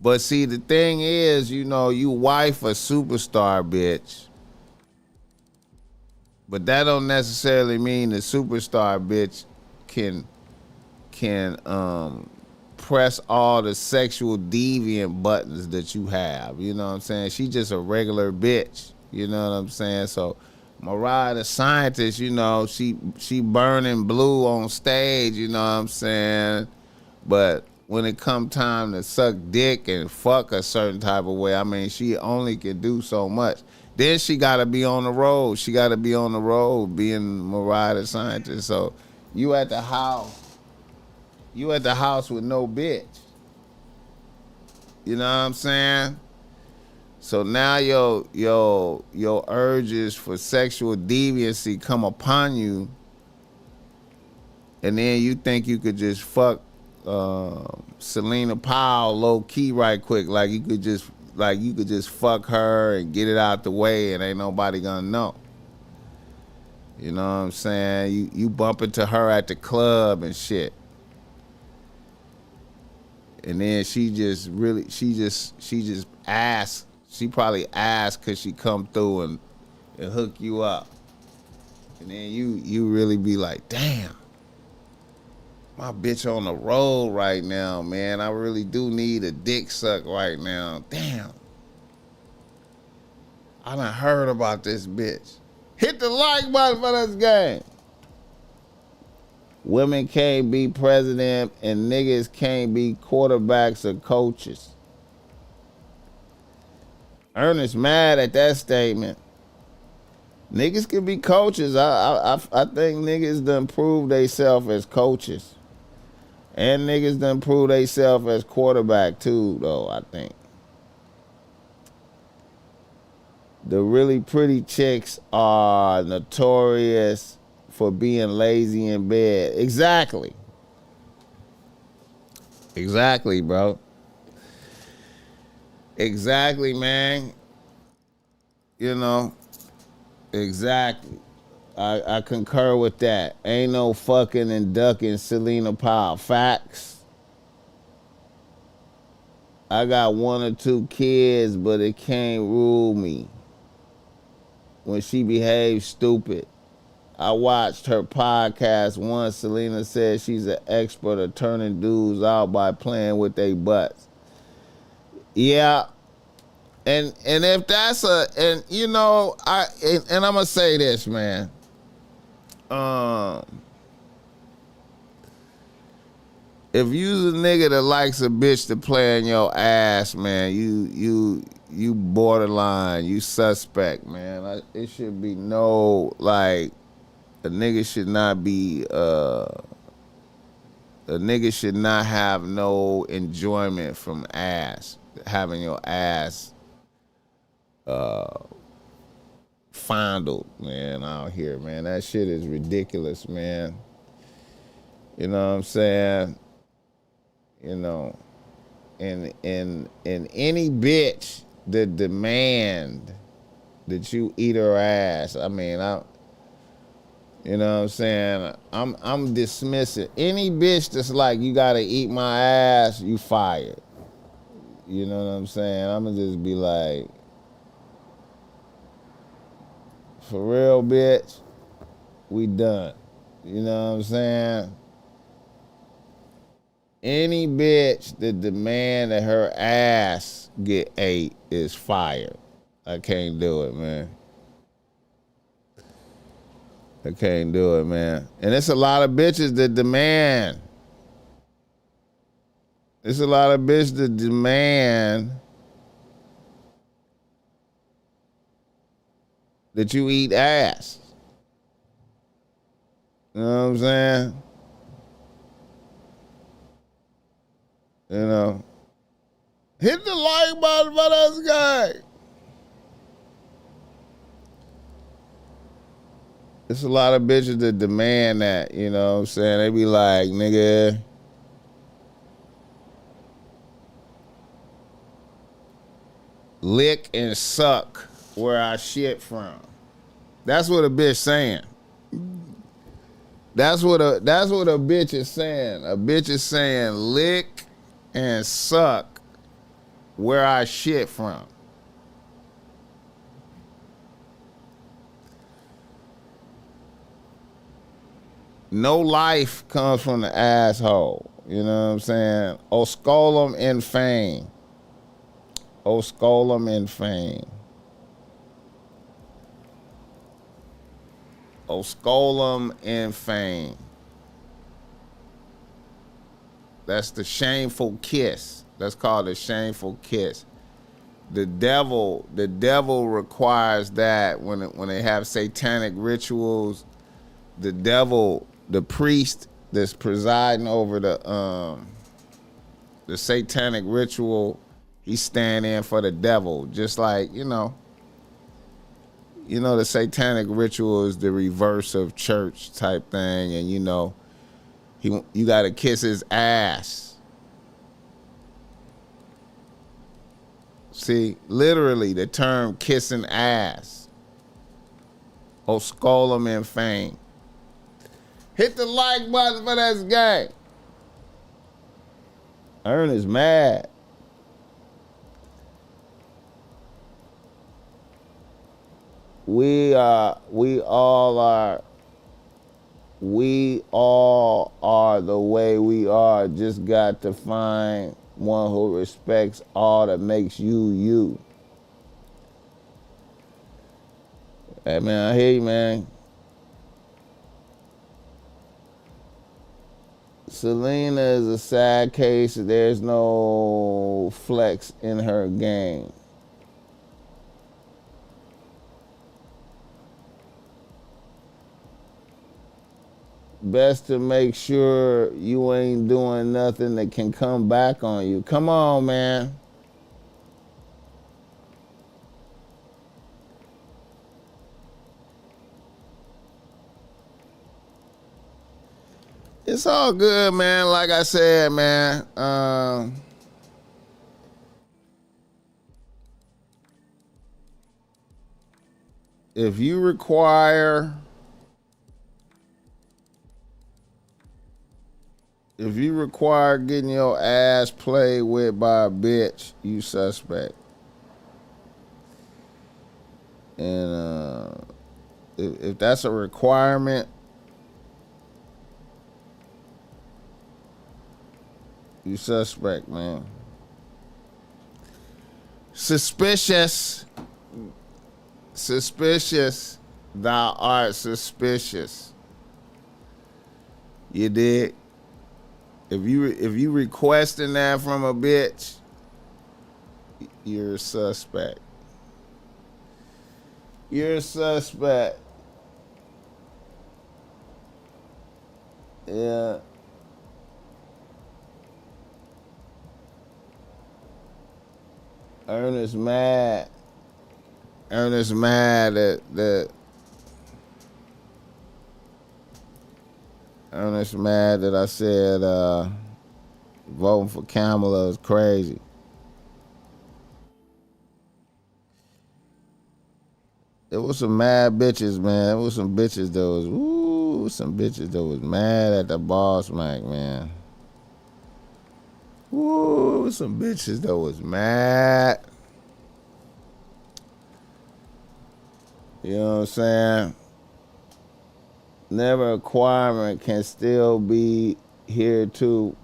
But see, the thing is, you know, you wife a superstar bitch, But that don't necessarily mean the superstar bitch can press all the sexual deviant buttons that you have. You know what I'm saying? She just a regular bitch. You know what I'm saying? So Mariah the scientist, you know, she burning blue on stage, you know what I'm saying? But when it come time to suck dick and fuck a certain type of way, I mean, she only can do so much. Then she got to be on the road. She got to be on the road being Mariah the scientist. So you at the house with no bitch. You know what I'm saying? So now your urges for sexual deviancy come upon you, and then you think you could just fuck Selena Powell low key right quick, like you could just fuck her and get it out the way, and ain't nobody gonna know. You know what I'm saying? You bump into her at the club and shit. And then she probably asked cause she come through and hook you up. And then you really be like, damn, my bitch on the road right now, man. I really do need a dick suck right now. Damn. I done heard about this bitch. Hit the like button for this game. Women can't be president and niggas can't be quarterbacks or coaches. Ernest mad at that statement. Niggas can be coaches. I think niggas done proved theyself as coaches. And niggas done proved theyself as quarterback too, though, I think. The really pretty chicks are notorious for being lazy in bed. Exactly. Exactly, bro. Exactly, man. You know, exactly. I concur with that. Ain't no fucking and ducking Selena Powell. Facts. I got 1 or 2 kids, but it can't rule me. When she behaves stupid. I watched her podcast once. Selena said she's an expert at turning dudes out by playing with their butts. Yeah. And if that's and you know, and I'm gonna say this, man. If you's a nigga that likes a bitch to play in your ass, man, you borderline, you suspect, man. It should be no, like, a nigga should not be a nigga should not have no enjoyment from ass, having your ass fondled, man, out here, man. That shit is ridiculous, man. You know what I'm saying? You know, and any bitch that demand that you eat her ass, I mean, you know what I'm saying? I'm dismissing any bitch that's like, you gotta eat my ass, you fired. You know what I'm saying? I'm gonna just be like, for real, bitch, we done. You know what I'm saying? Any bitch that demand that her ass get ate is fired. I can't do it, man. I can't do it, man. And it's a lot of bitches that demand. It's a lot of bitches that demand that you eat ass. You know what I'm saying? You know. Hit the like button for this guy. It's a lot of bitches that demand that, you know what I'm saying? They be like, nigga, lick and suck where I shit from. That's what a bitch saying. That's what a bitch is saying. A bitch is saying lick and suck where I shit from. No life comes from the asshole. You know what I'm saying? Osculum in fame. Osculum in fame. Osculum in fame. That's the shameful kiss. That's called a shameful kiss. The devil requires that when they have satanic rituals. The devil, the priest that's presiding over the satanic ritual, he's standing in for the devil. Just like, the satanic ritual is the reverse of church type thing, and you gotta kiss his ass. See, literally the term kissing ass. Osculum in fame. Hit the like button for this game. Ernest mad. We all are the way we are. Just got to find one who respects all that makes you you. Hey man, I hear you, man. Selena is a sad case. There's no flex in her game. Best to make sure you ain't doing nothing that can come back on you. Come on, man. It's all good, man. Like I said, man. If you require getting your ass played with by a bitch, you suspect. And if that's a requirement, you suspect, man. Suspicious. Thou art suspicious. You dig? If you requesting that from a bitch, you're a suspect. You're a suspect. Yeah. Ernest mad that I said voting for Kamala is crazy. It was some mad bitches, man. It was some bitches that was mad at the BossMack, man. Woo, some bitches that was mad. You know what I'm saying? Never requirement can still be here too.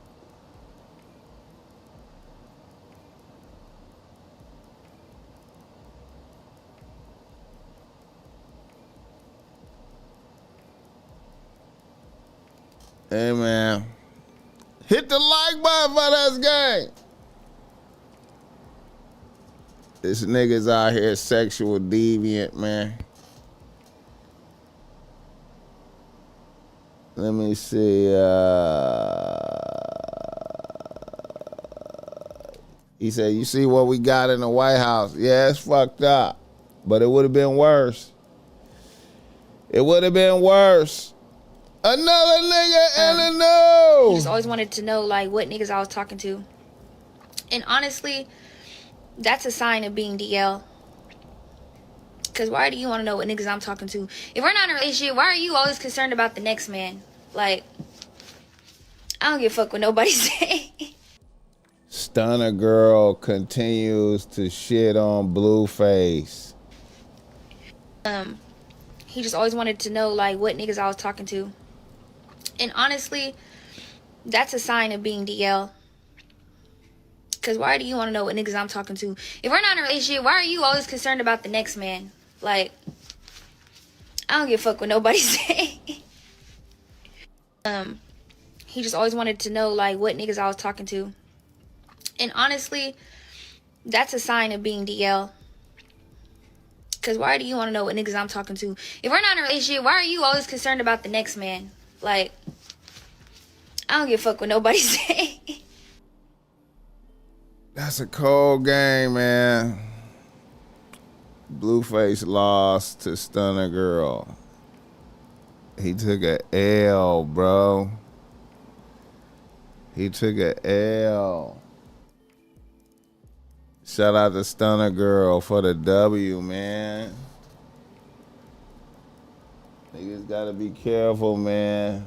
Hey man, hit the like button for this game. This niggas out here sexual deviant, man. Let me see. He said, you see what we got in the White House? Yeah, it's fucked up. But it would have been worse. It would have been worse. Another nigga in the news. He just always wanted to know, like, what niggas I was talking to. And honestly, that's a sign of being DL. Because why do you want to know what niggas I'm talking to? If we're not in a relationship, why are you always concerned about the next man? Like, I don't give a fuck what nobody say. Stunner girl continues to shit on Blueface. He just always wanted to know, like, what niggas I was talking to. And honestly, that's a sign of being DL. Because why do you want to know what niggas I'm talking to? If we're not in a relationship, why are you always concerned about the next man? Like, I don't give a fuck what nobody say. He just always wanted to know, like, what niggas I was talking to. And honestly, that's a sign of being DL. Because why do you want to know what niggas I'm talking to? If we're not in a relationship, why are you always concerned about the next man? Like, I don't give a fuck what nobody say. That's a cold game, man. Blueface lost to Stunner Girl. He took a L, bro. He took a L. Shout out to Stunner Girl for the W, man. Niggas gotta be careful, man.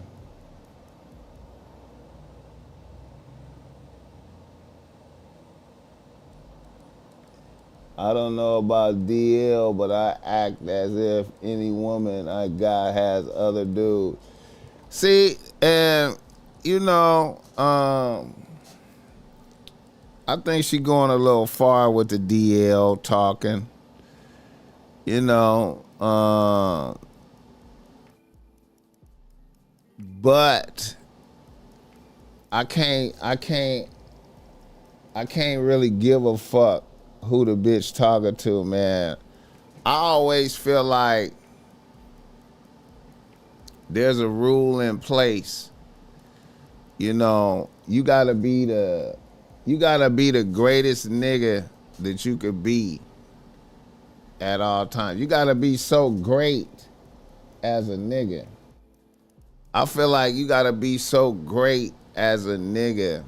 I don't know about DL, but I act as if any woman I got has other dudes. See, and you know, I think she going a little far with the DL talking. You know, but I can't really give a fuck who the bitch talking to, man. I always feel like there's a rule in place. You know, you gotta be the greatest nigga that you could be at all times. You gotta be so great as a nigga. I feel like you gotta be so great as a nigga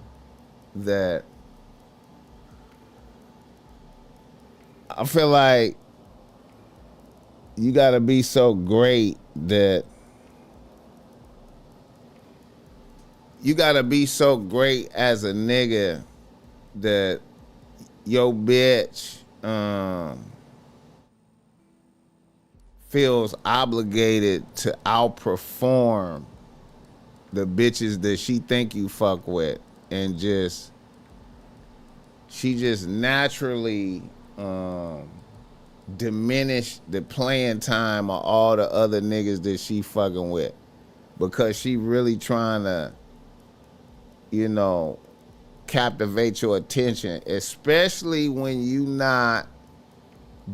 that I feel like you gotta be so great that you gotta be so great as a nigga that your bitch feels obligated to outperform the bitches that she think you fuck with, and she just naturally diminish the playing time of all the other niggas that she fucking with, because she really trying to, you know, captivate your attention, especially when you not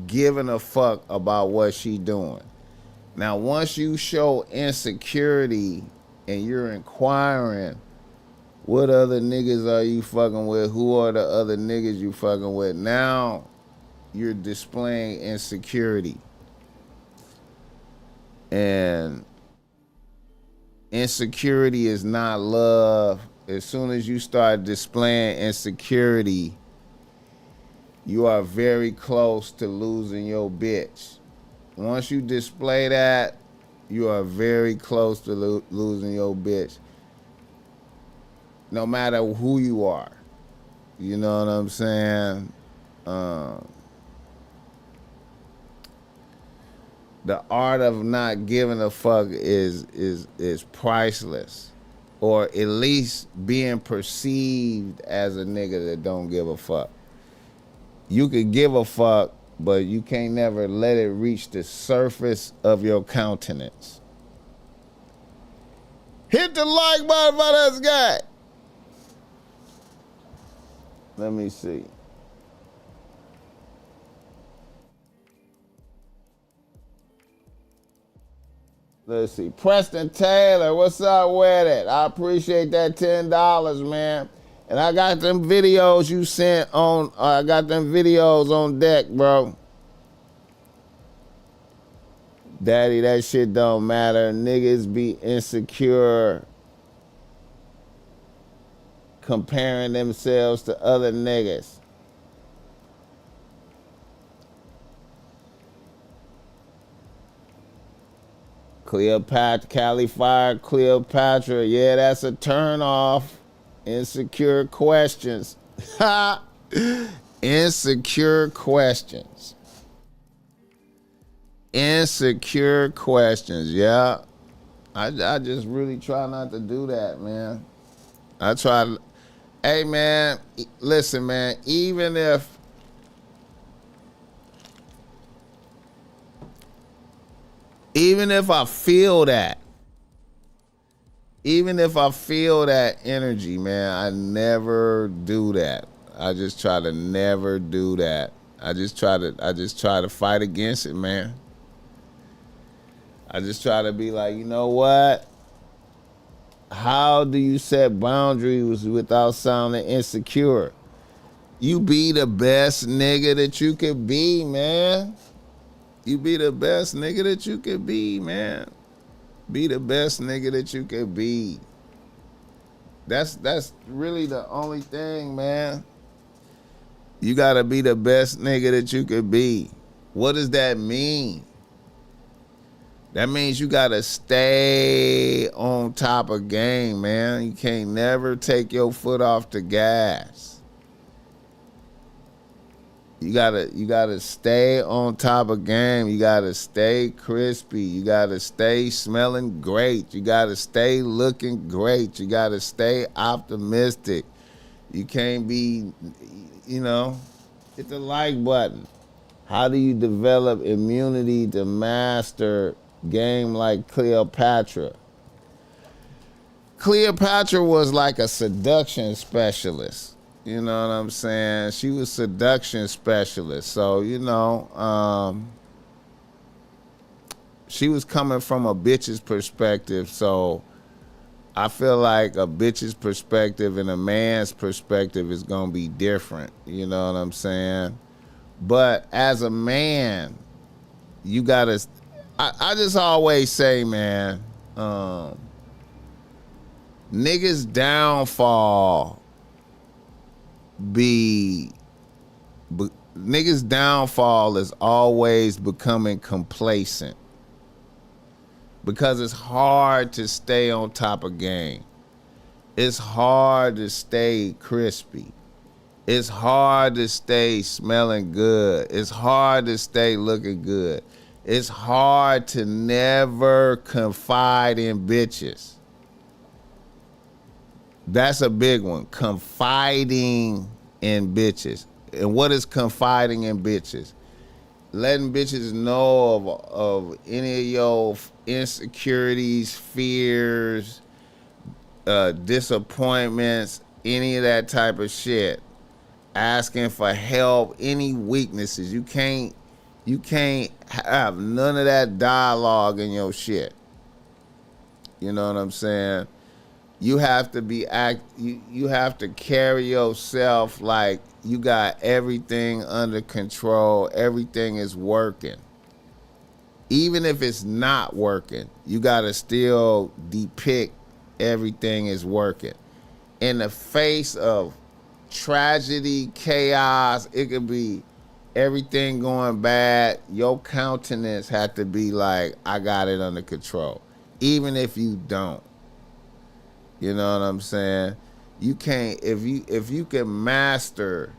giving a fuck about what she doing. Now, once you show insecurity and you're inquiring, what other niggas are you fucking with? Who are the other niggas you fucking with? Now you're displaying insecurity. And insecurity is not love. As soon as you start displaying insecurity, you are very close to losing your bitch. Once you display that, you are very close to losing your bitch. No matter who you are. You know what I'm saying? The art of not giving a fuck is priceless. Or at least being perceived as a nigga that don't give a fuck. You could give a fuck, but you can't never let it reach the surface of your countenance. Hit the like button for this guy. Let me see. Let's see. Preston Taylor, what's up with it? I appreciate that $10, man. And I got them videos you sent on, I got them videos on deck, bro. Daddy, that shit don't matter. Niggas be insecure comparing themselves to other niggas. Cleopatra, Cali Fire, Cleopatra. Yeah, that's a turn off. Insecure questions. Insecure questions. Insecure questions, yeah. I just really try not to do that, man. I try to, hey, man, listen, man, even if I feel that, even if I feel that energy, man, I never do that. I just try to never do that. I just try to fight against it, man. I just try to be like, you know what? How do you set boundaries without sounding insecure? You be the best nigga that you could be, man. You be the best nigga that you could be, man. Be the best nigga that you could be. That's really the only thing, man. You gotta be the best nigga that you could be. What does that mean? That means you gotta stay on top of game, man. You can't never take your foot off the gas. You gotta stay on top of game. You gotta stay crispy. You gotta stay smelling great. You gotta stay looking great. You gotta stay optimistic. You can't be, hit the like button. How do you develop immunity to master game like Cleopatra? Cleopatra was like a seduction specialist. You know what I'm saying? She was seduction specialist. So, she was coming from a bitch's perspective. So I feel like a bitch's perspective and a man's perspective is going to be different. You know what I'm saying? But as a man, you got to, I just always say, man, niggas downfall niggas downfall is always becoming complacent, because it's hard to stay on top of game. It's hard to stay crispy. It's hard to stay smelling good. It's hard to stay looking good. It's hard to never confide in bitches. That's a big one. Confiding in bitches. And what is confiding in bitches? Letting bitches know of any of your insecurities, fears, disappointments, any of that type of shit. Asking for help, any weaknesses. You can't have none of that dialogue in your shit. You know what I'm saying? You have to you have to carry yourself like you got everything under control. Everything is working. Even if it's not working, you got to still depict everything is working. In the face of tragedy, chaos, it could be everything going bad. Your countenance had to be like, I got it under control. Even if you don't. You know what I'm saying? You can't, if you can master,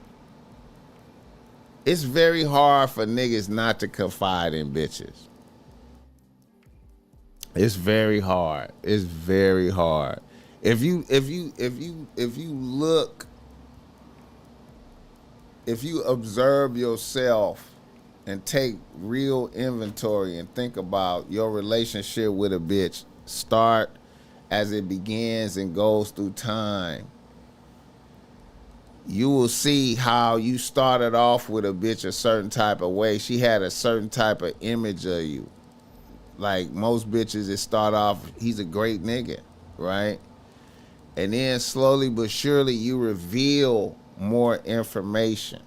it's very hard for niggas not to confide in bitches. It's very hard. It's very hard. If you observe yourself and take real inventory and think about your relationship with a bitch, start as it begins and goes through time, you will see how you started off with a bitch a certain type of way. She had a certain type of image of you. Like most bitches, it start off, he's a great nigga, right? And then slowly but surely you reveal more information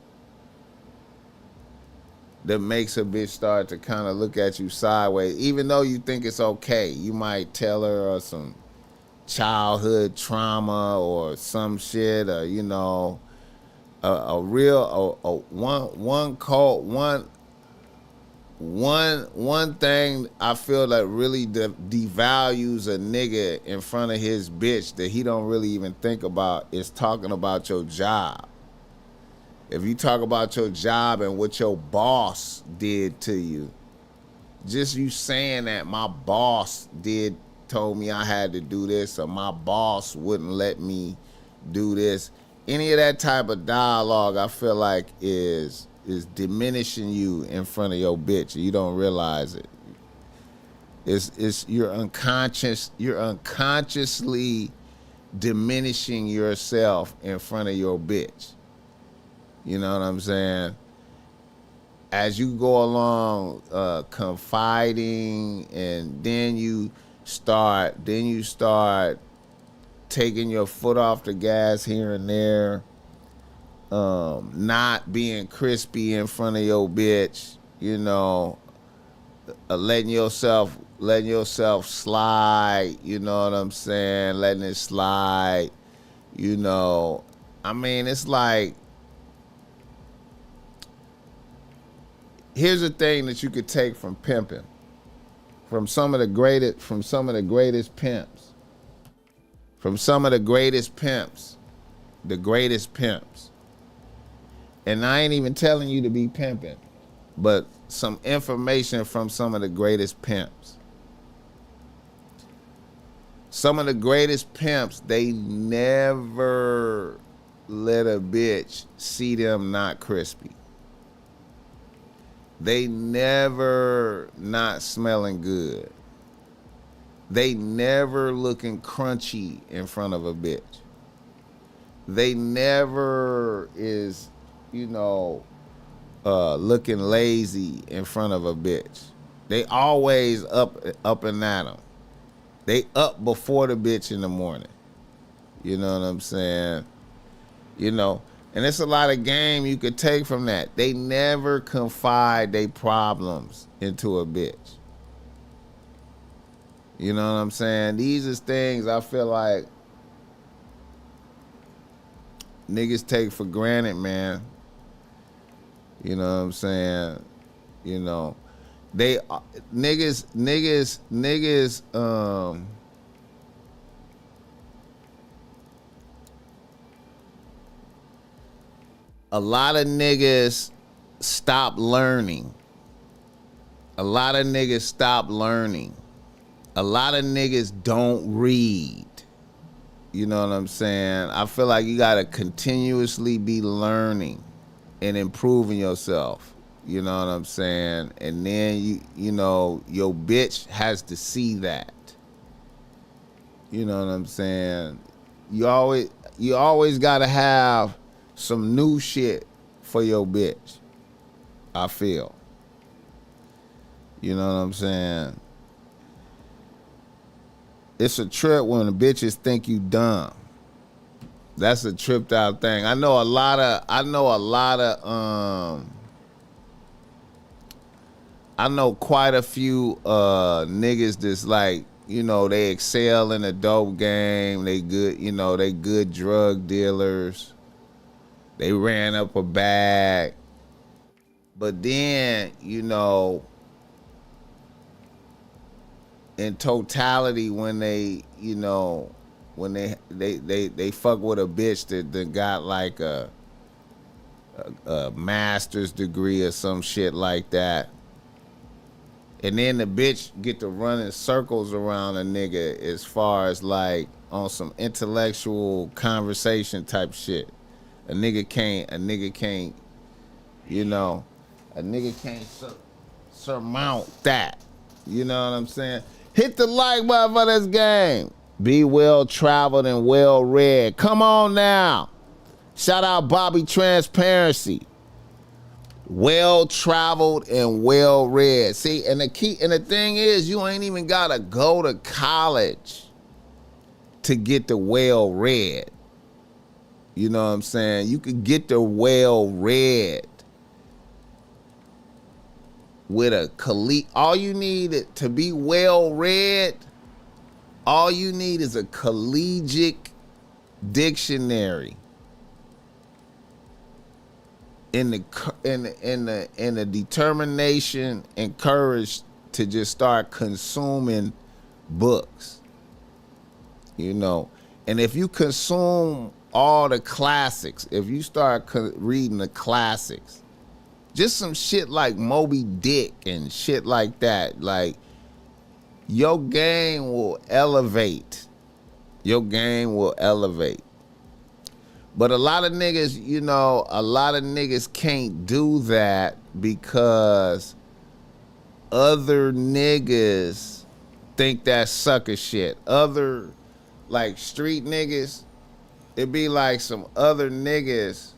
that makes a bitch start to kind of look at you sideways. Even though you think it's okay, you might tell her some childhood trauma or some shit, or one thing I feel that really devalues a nigga in front of his bitch that he don't really even think about is talking about your job. If you talk about your job and what your boss did to you, just you saying that my boss did told me I had to do this, or my boss wouldn't let me do this. Any of that type of dialogue, I feel like is diminishing you in front of your bitch. You don't realize it. It's you're unconsciously diminishing yourself in front of your bitch. You know what I'm saying? As you go along confiding, and then you start taking your foot off the gas here and there, not being crispy in front of your bitch, you know, letting yourself slide, you know what I'm saying, letting it slide, you know. I mean, it's like, here's a thing that you could take from pimping, from some of the greatest pimps, the greatest pimps. And I ain't even telling you to be pimping, but some information from some of the greatest pimps. Some of the greatest pimps, they never let a bitch see them not crispy. They never not smelling good. They never looking crunchy in front of a bitch. They never is, you know, looking lazy in front of a bitch. They always up and at 'em. They up before the bitch in the morning. You know what I'm saying? You know, and it's a lot of game you could take from that. They never confide their problems into a bitch. You know what I'm saying? These is things I feel like niggas take for granted, man. You know what I'm saying? You know, they niggas a lot of niggas stop learning. A lot of niggas stop learning. A lot of niggas don't read. You know what I'm saying? I feel like you gotta continuously be learning and improving yourself. You know what I'm saying? And then you know, your bitch has to see that. You know what I'm saying? You always gotta have some new shit for your bitch, I feel. You know what I'm saying? It's a trip when the bitches think you dumb. That's a tripped out thing. I know quite a few niggas that's like, you know, they excel in the dope game. They good, you know, they good drug dealers. They ran up a bag. But then, you know, in totality, when they, you know, when they fuck with a bitch that got like a master's degree or some shit like that, and then the bitch get to running circles around a nigga as far as like on some intellectual conversation type shit. A nigga can't, you know, a nigga can't surmount that. You know what I'm saying? Hit the like button for this game. Be well traveled and well read. Come on now. Shout out Bobby Transparency. Well traveled and well read. See, and the thing is, you ain't even gotta go to college to get the well read. You know what I'm saying? You could get the well read with a all you need to be well read, all you need is a collegiate dictionary in the determination and courage to just start consuming books. You know, and if you consume all the classics, if you start reading the classics, just some shit like Moby Dick and shit like that, like your game will elevate. Your game will elevate. But a lot of niggas, you know, a lot of niggas can't do that because other niggas think that's sucker shit. Other, like, street niggas, it be like some other niggas.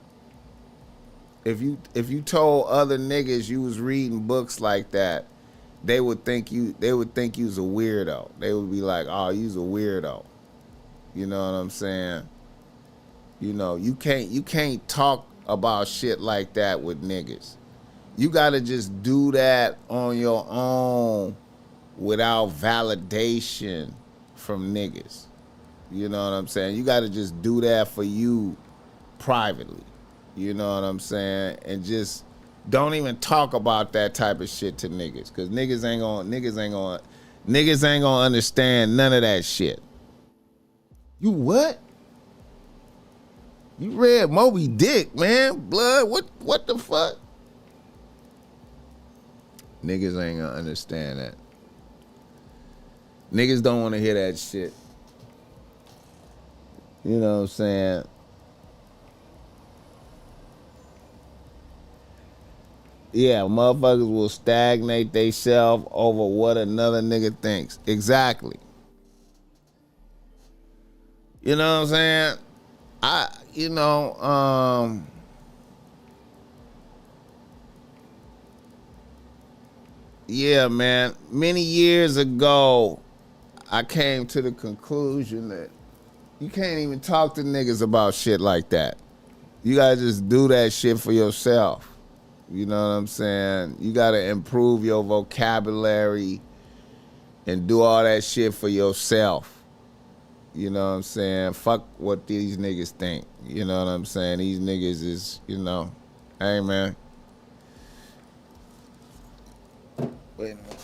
If you told other niggas you was reading books like that, they would think you was a weirdo. They would be like, "Oh, you's a weirdo." You know what I'm saying? You know, you can't talk about shit like that with niggas. You gotta just do that on your own without validation from niggas. You know what I'm saying? You gotta just do that for you privately. You know what I'm saying? And just don't even talk about that type of shit to niggas. Cause niggas ain't gonna understand none of that shit. You what? You read Moby Dick, man. Blood, what the fuck? Niggas ain't gonna understand that. Niggas don't want to hear that shit. You know what I'm saying? Yeah, motherfuckers will stagnate theyself over what another nigga thinks. Exactly. You know what I'm saying? Yeah, man. Many years ago, I came to the conclusion that you can't even talk to niggas about shit like that. You gotta just do that shit for yourself. You know what I'm saying? You gotta improve your vocabulary and do all that shit for yourself. You know what I'm saying? Fuck what these niggas think. You know what I'm saying? These niggas is, you know, hey man. Wait a minute.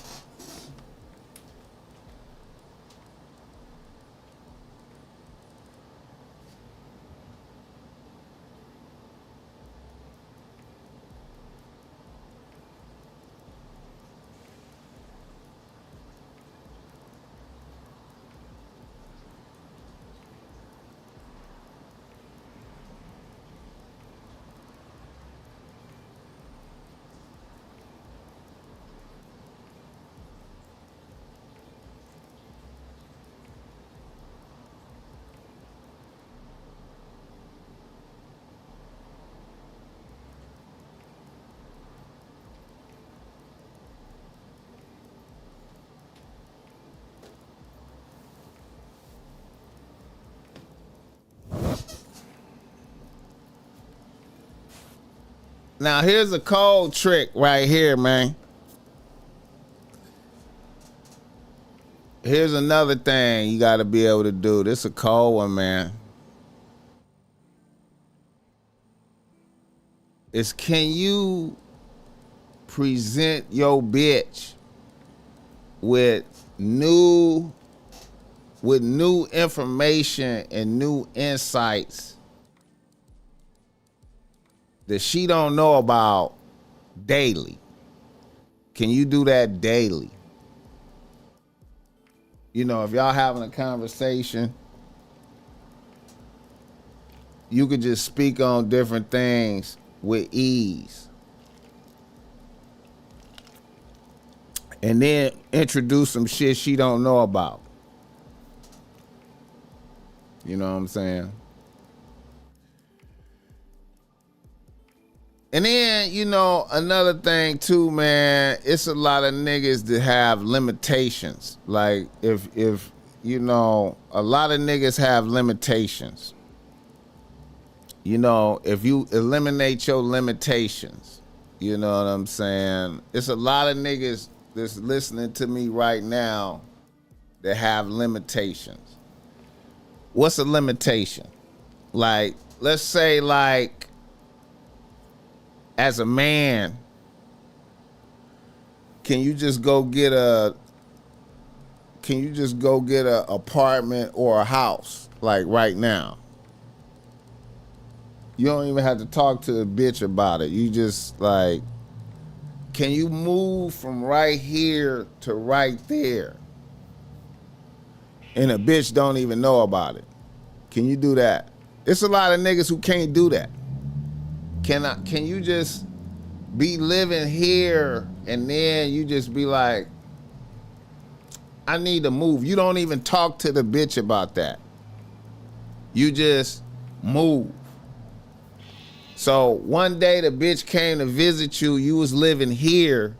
Now here's a cold trick right here, man. Here's another thing you gotta be able to do. This a cold one, man. Is can you present your bitch with new information and new insights that she don't know about daily? Can you do that daily? You know, if y'all having a conversation, you could just speak on different things with ease. And then introduce some shit she don't know about. You know what I'm saying? And then, you know, another thing too, man, it's a lot of niggas that have limitations. Like if you know, a lot of niggas have limitations. You know, if you eliminate your limitations, you know what I'm saying? It's a lot of niggas that's listening to me right now that have limitations. What's a limitation? Like, let's say like, as a man, can you just go get a apartment or a house like right now? You don't even have to talk to the bitch about it. You just like, can you move from right here to right there? and a bitch don't even know about it. Can you do that? It's a lot of niggas who can't do that. Can you just be living here and then you just be like, I need to move. You don't even talk to the bitch about that. You just move. So one day the bitch came to visit you, you was living here,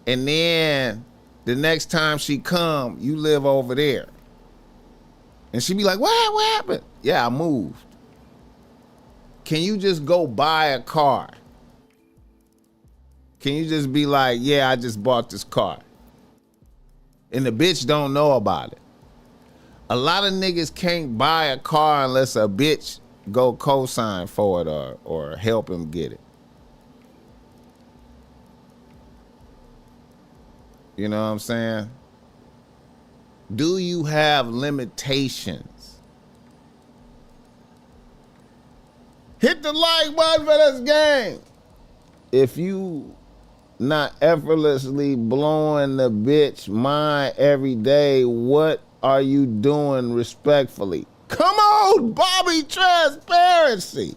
and then the next time she come, you live over there. And she be like, what happened? Yeah, I moved. Can you just go buy a car? Can you just be like, yeah, I just bought this car? And the bitch don't know about it. A lot of niggas can't buy a car unless a bitch go co-sign for it or help him get it. You know what I'm saying? Do you have limitations? Hit the like button for this game. If you not effortlessly blowing the bitch mind every day, what are you doing respectfully? Come on, Bobby, transparency.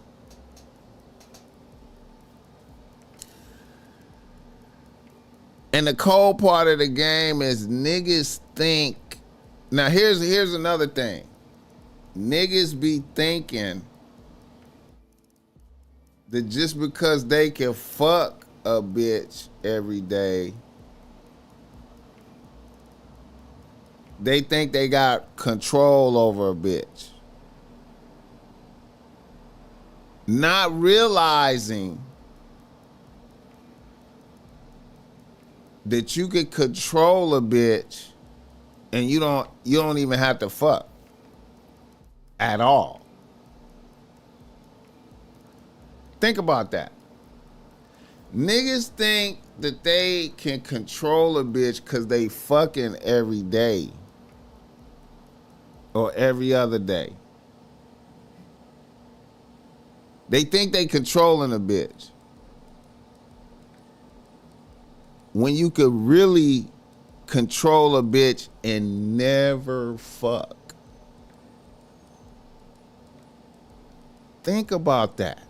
And the cold part of the game is niggas think. Now here's another thing. Niggas be thinking that just because they can fuck a bitch every day, they think they got control over a bitch. Not realizing that you could control a bitch and you don't even have to fuck at all. Think about that. Niggas think that they can control a bitch because they fucking every day or every other day. They think they controlling a bitch when you could really control a bitch and never fuck. Think about that.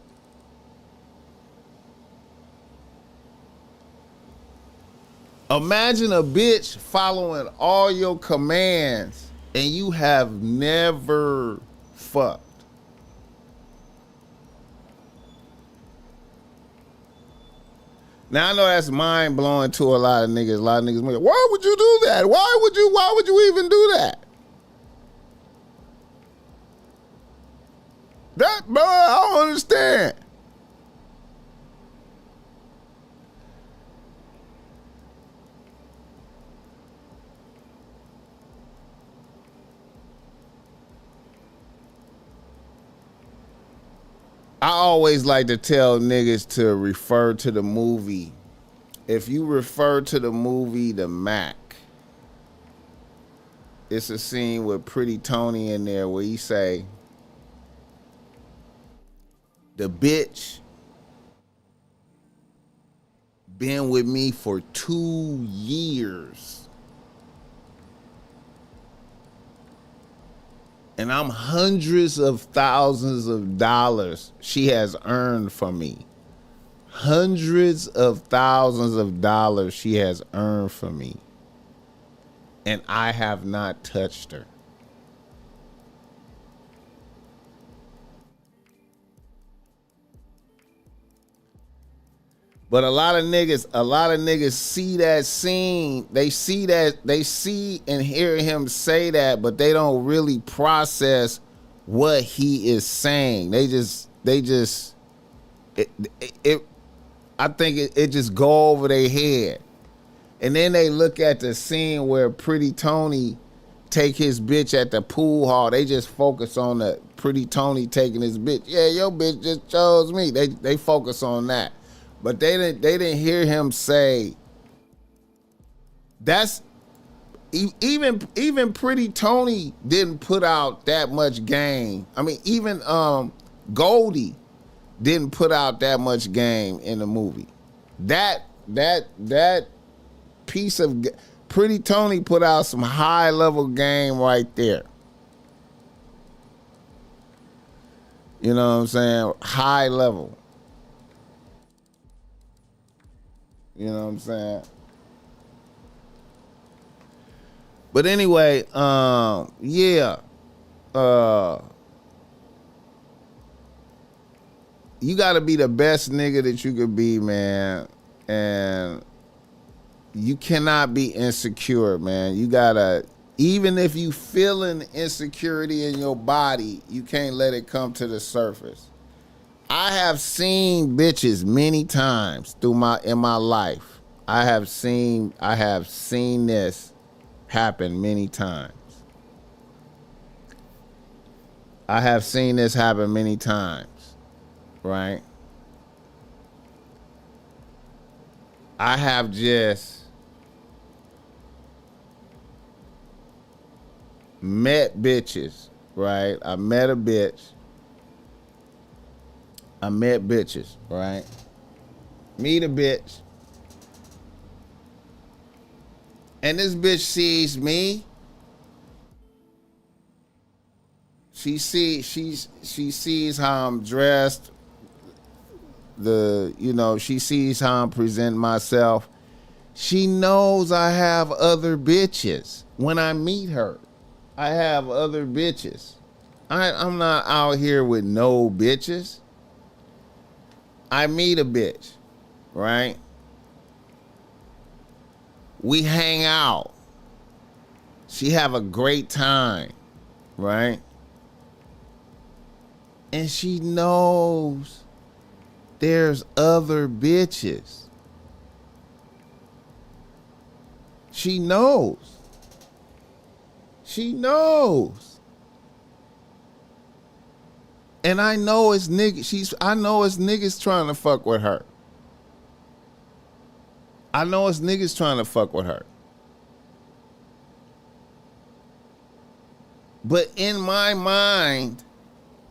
Imagine a bitch following all your commands and you have never fucked. Now I know that's mind blowing to a lot of niggas. A lot of niggas be like, why would you do that? Why would you even do that? That, bro, I don't understand. I always like to tell niggas to refer to the movie. If you refer to the movie The Mac, it's a scene with Pretty Tony in there where he say, the bitch been with me for 2 years. And I'm hundreds of thousands of dollars she has earned from me. Hundreds of thousands of dollars she has earned from me. And I have not touched her. But a lot of niggas see that scene. They see and hear him say that, but they don't really process what he is saying. I think it just go over their head. And then they look at the scene where Pretty Tony take his bitch at the pool hall. They just focus on the Pretty Tony taking his bitch. Yeah, your bitch just chose me. They focus on that. But they didn't hear him say that's even Pretty Tony didn't put out that much game. I mean, even Goldie didn't put out that much game in the movie. That piece of Pretty Tony put out some high level game right there. You know what I'm saying? High level. You know what I'm saying? But anyway, yeah. You gotta be the best nigga that you could be, man. And you cannot be insecure, man. You gotta, even if you feeling insecurity in your body, you can't let it come to the surface. I have seen bitches many times in my life. I have seen this happen many times. I have seen this happen many times, right? I have just met bitches, right? I met bitches, right? Meet a bitch. And this bitch sees me. She sees how I'm dressed. She sees how I'm presenting myself. She knows I have other bitches. When I meet her, I have other bitches. I'm not out here with no bitches. I meet a bitch, right? We hang out. She have a great time, right? And she knows there's other bitches. She knows. She knows. And I know it's niggas trying to fuck with her. I know it's niggas trying to fuck with her. But in my mind,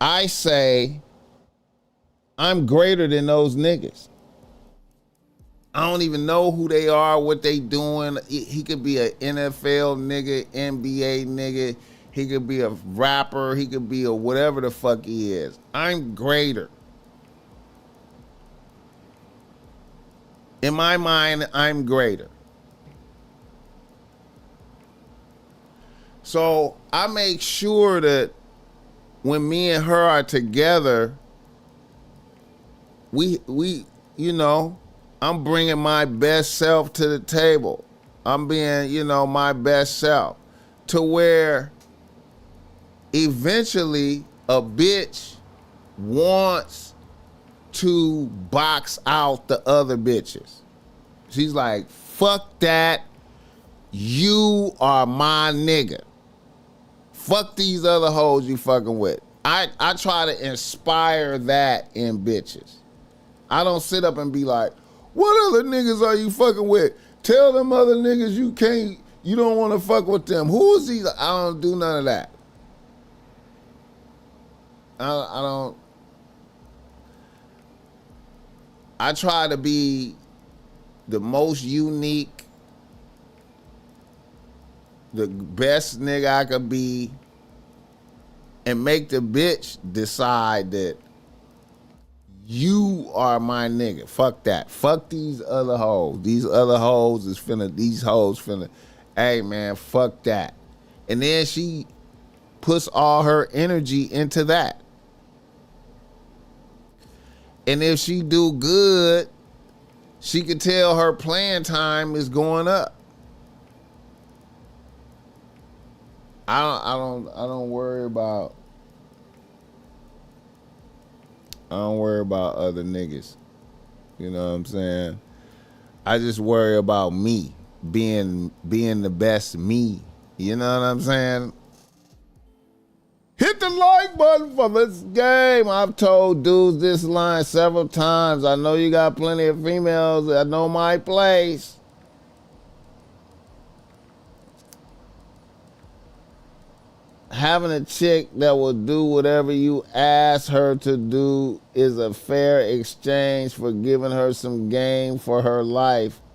I say, I'm greater than those niggas. I don't even know who they are, what they doing. He could be an NFL nigga, NBA nigga. He could be a rapper. He could be a whatever the fuck he is. I'm greater. In my mind, I'm greater. So I make sure that when me and her are together, we I'm bringing my best self to the table. I'm being, my best self, to where eventually a bitch wants to box out the other bitches. She's like, fuck that. You are my nigga. Fuck these other hoes you fucking with. I try to inspire that in bitches. I don't sit up and be like, what other niggas are you fucking with? Tell them other niggas you don't want to fuck with them. Who is these? I don't do none of that. I don't. I try to be the most unique, the best nigga I could be, and make the bitch decide that you are my nigga. Fuck that. Fuck these other hoes. These other hoes is finna, these hoes finna, hey man, fuck that. And then she puts all her energy into that. And if she do good, she can tell her playing time is going up. I don't worry about other niggas. You know what I'm saying? I just worry about me being the best me. You know what I'm saying? Hit the like button for this game. I've told dudes this line several times. I know you got plenty of females that know my place. Having a chick that will do whatever you ask her to do is a fair exchange for giving her some game for her life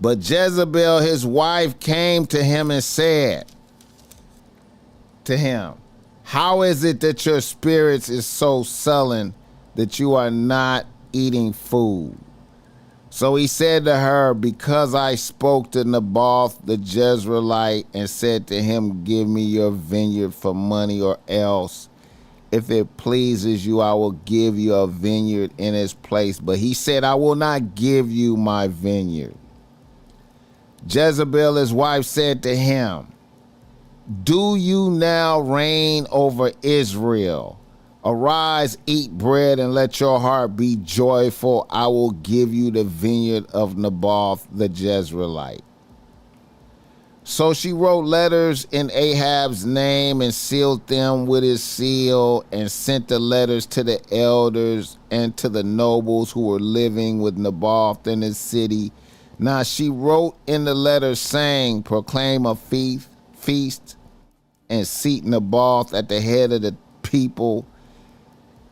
But Jezebel, his wife, came to him and said to him, how is it that your spirits is so sullen that you are not eating food? So he said to her, because I spoke to Naboth the Jezreelite and said to him, give me your vineyard for money, or else, if it pleases you, I will give you a vineyard in its place. But he said, I will not give you my vineyard. Jezebel, his wife, said to him, do you now reign over Israel? Arise, eat bread, and let your heart be joyful. I will give you the vineyard of Naboth the Jezreelite. So she wrote letters in Ahab's name and sealed them with his seal, and sent the letters to the elders and to the nobles who were living with Naboth in his city. Now she wrote in the letters saying, proclaim a feast and seat Naboth at the head of the people,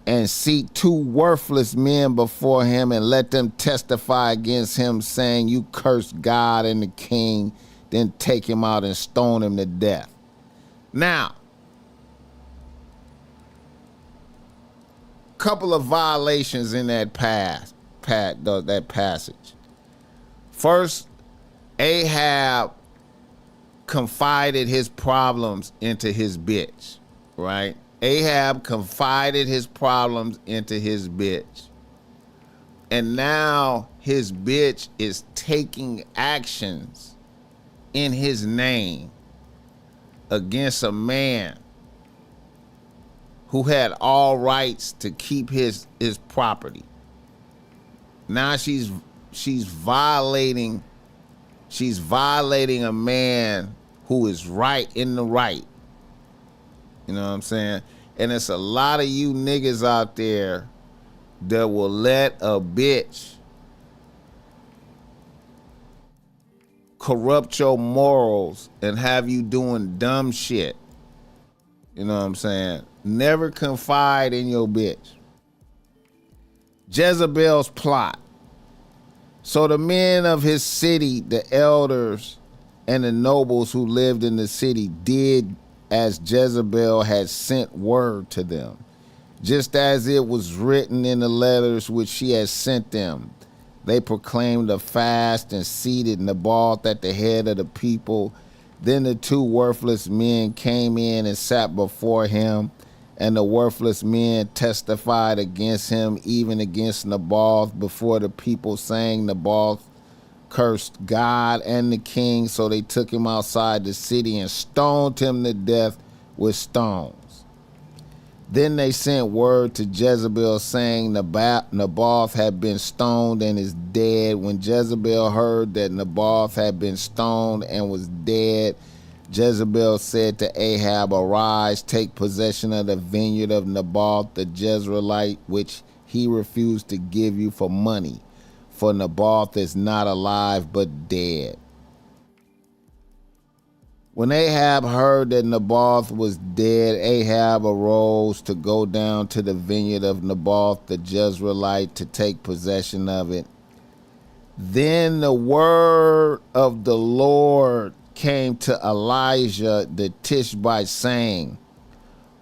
and seat 2 worthless men before him, and let them testify against him, saying, you curse God and the king, then take him out and stone him to death. Now, couple of violations in that that passage. First, Ahab confided his problems into his bitch, right? Ahab confided his problems into his bitch. And now his bitch is taking actions in his name against a man who had all rights to keep his property. Now she's violating a man who is right in the right. You know what I'm saying? And it's a lot of you niggas out there that will let a bitch corrupt your morals and have you doing dumb shit. You know what I'm saying? Never confide in your bitch. Jezebel's plot. So the men of his city, the elders and the nobles who lived in the city, did as Jezebel had sent word to them, just as it was written in the letters which she had sent them. They proclaimed a fast and seated Naboth at the head of the people. Then the 2 worthless men came in and sat before him, and the worthless men testified against him, even against Naboth, before the people, saying, Naboth cursed God and the king. So they took him outside the city and stoned him to death with stones. Then they sent word to Jezebel, saying Naboth had been stoned and is dead. When Jezebel heard that Naboth had been stoned and was dead, Jezebel said to Ahab, arise, take possession of the vineyard of Naboth the Jezreelite, which he refused to give you for money. For Naboth is not alive, but dead. When Ahab heard that Naboth was dead, Ahab arose to go down to the vineyard of Naboth the Jezreelite to take possession of it. Then the word of the Lord came to Elijah the Tishbite, saying,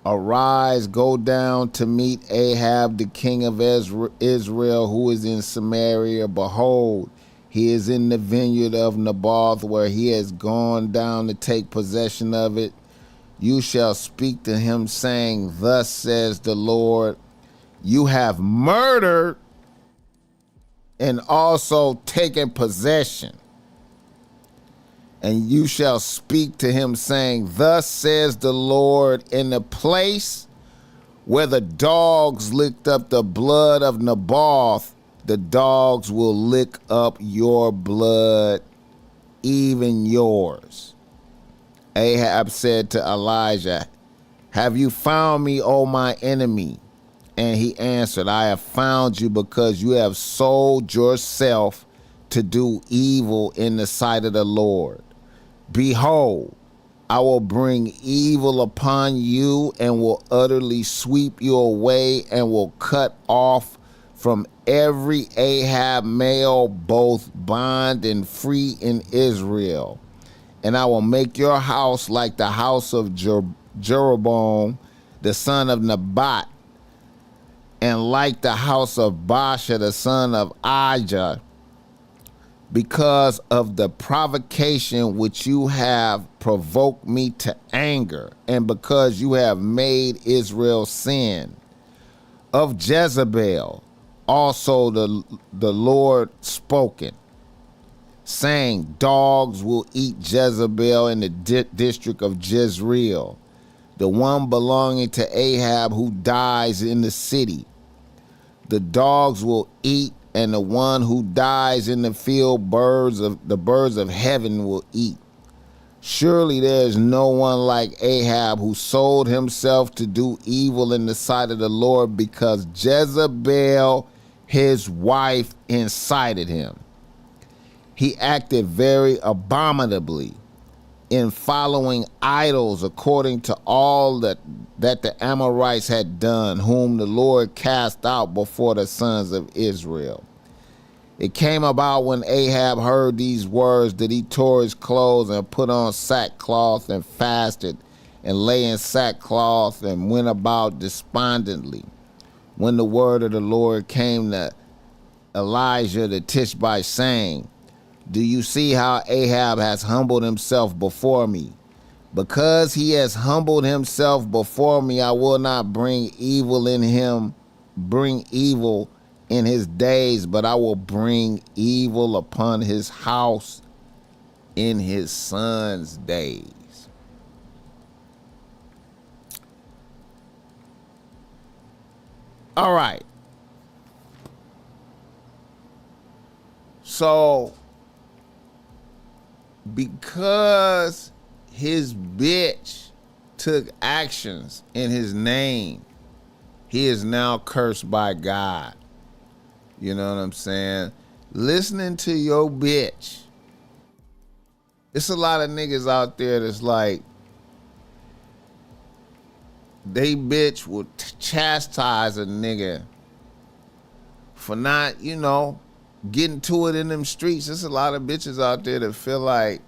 arise, go down to meet Ahab the king of Israel, who is in Samaria. Behold, he is in the vineyard of Naboth, where he has gone down to take possession of it. You shall speak to him, saying, thus says the Lord, you have murdered and also taken possession. And you shall speak to him, saying, thus says the Lord, in the place where the dogs licked up the blood of Naboth, the dogs will lick up your blood, even yours. Ahab said to Elijah, have you found me, O my enemy? And he answered, I have found you because you have sold yourself to do evil in the sight of the Lord. Behold, I will bring evil upon you and will utterly sweep you away and will cut off from every Ahab male, both bond and free in Israel. And I will make your house like the house of Jeroboam, the son of Nebat, and like the house of Baasha, the son of Ahijah, because of the provocation which you have provoked me to anger, and because you have made Israel sin. Of Jezebel also the Lord spoken, saying, dogs will eat Jezebel in the district of Jezreel, the one belonging to Ahab who dies in the city. The dogs will eat, and the one who dies in the field, the birds of heaven will eat. Surely there is no one like Ahab, who sold himself to do evil in the sight of the Lord, because Jezebel, his wife, incited him. He acted very abominably in following idols, according to all that the Amorites had done, whom the Lord cast out before the sons of Israel. It came about when Ahab heard these words that he tore his clothes and put on sackcloth and fasted and lay in sackcloth and went about despondently. When the word of the Lord came to Elijah the Tishbite, saying, do you see how Ahab has humbled himself before me? Because he has humbled himself before me, I will not bring evil in his days, but I will bring evil upon his house in his son's days. All right. So, because his bitch took actions in his name, he is now cursed by God. You know what I'm saying? Listening to your bitch. It's a lot of niggas out there that's like, they bitch will chastise a nigga for not, getting to it in them streets. There's a lot of bitches out there that feel like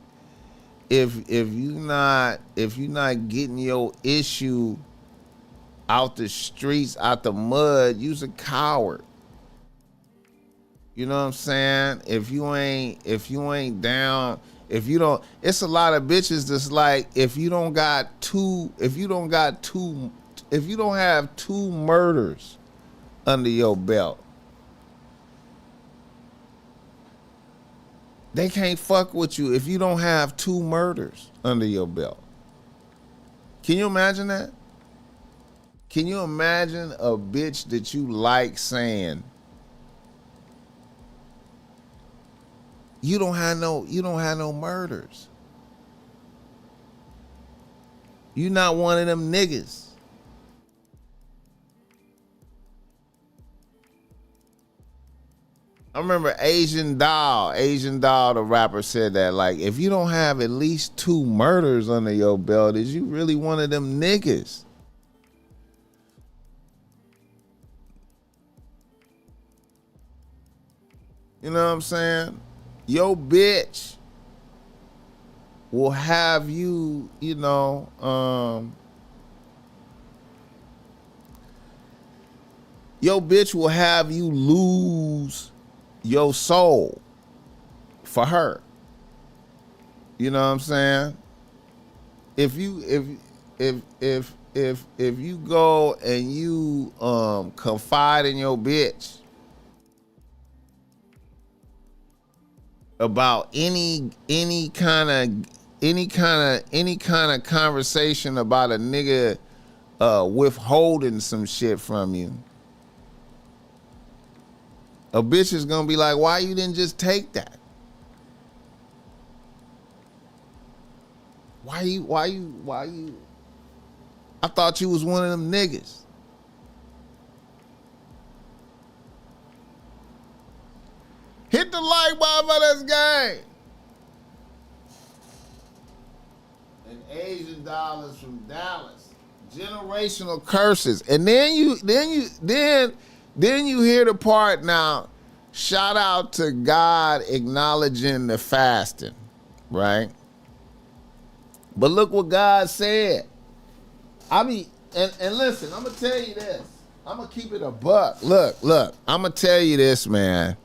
if you not getting your issue out the streets, out the mud, you's a coward. You know what I'm saying? If you ain't down, if you don't, it's a lot of bitches that's like, if you don't have two murders under your belt, they can't fuck with you if you don't have 2 murders under your belt. Can you imagine that? Can you imagine a bitch that you like saying, you don't have no murders. You not one of them niggas. I remember Asian Doll, the rapper, said that, like, if you don't have at least 2 murders under your belt, is you really one of them niggas? You know what I'm saying? Your bitch will have you, your bitch will have you lose your soul for her. You know what I'm saying? If you go and you confide in your bitch about any kind of conversation about a nigga withholding some shit from you, a bitch is gonna be like, why you didn't just take that? Why you? I thought you was one of them niggas. Hit the like button for this game. And Asian dollars from Dallas. Generational curses. And then Then you hear the part now, shout out to God acknowledging the fasting, right? But look what God said. I mean, and listen, I'm going to tell you this. I'm going to keep it a buck. Look, I'm going to tell you this, man.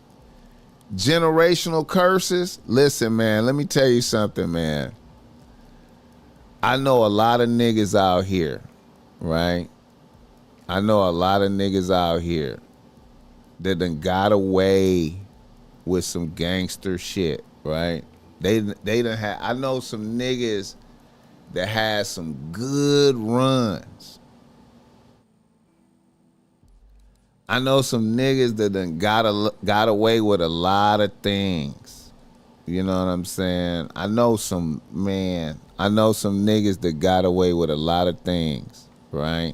Generational curses. Listen, man, let me tell you something, man. I know a lot of niggas out here, right? I know a lot of niggas out here that done got away with some gangster shit, right? They done had, I know some niggas that had some good runs. I know some niggas that done got away with a lot of things. You know what I'm saying? I know some niggas that got away with a lot of things, right?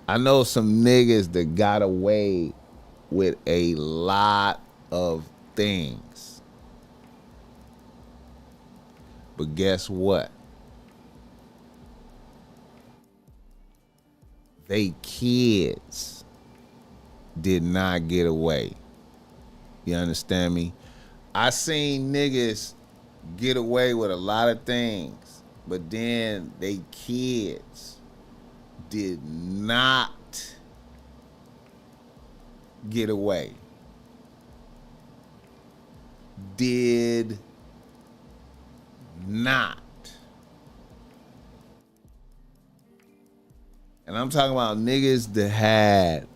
I know some niggas that got away with a lot of things. But guess what? They kids did not get away. You understand me? I seen niggas get away with a lot of things, but then they kids did not get away. Did not. And I'm talking about niggas that had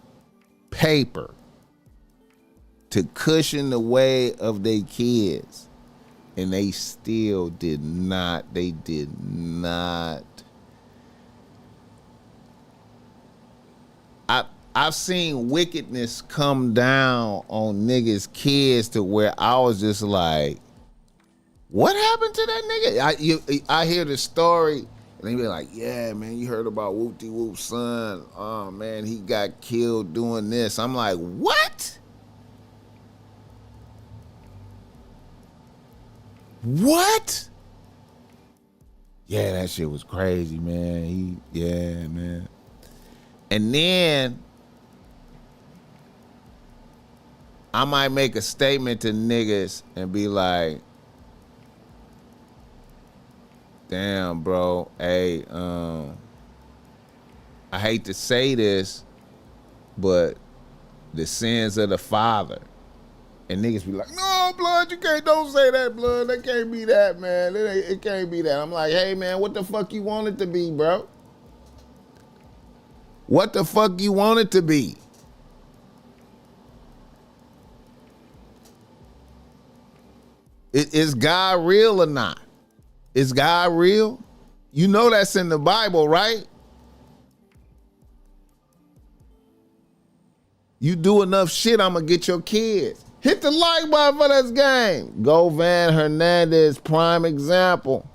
paper to cushion the way of their kids. And they still did not. They did not. I've seen wickedness come down on niggas' kids to where I was just like, what happened to that nigga? I hear the story, and they be like, yeah, man, you heard about Whoop-de-Whoop's son. Oh, man, he got killed doing this. I'm like, what? What? Yeah, that shit was crazy, man. Yeah, man. And then I might make a statement to niggas and be like, damn, bro, hey, I hate to say this, but the sins of the father. And niggas be like, no, blood, don't say that, blood. That can't be that, man. It can't be that. I'm like, hey, man, what the fuck you want it to be, bro? What the fuck you want it to be? Is God real or not? Is God real? You know that's in the Bible, right? You do enough shit, I'm gonna get your kids. Hit the like button for this game. Go Van Hernandez, prime example.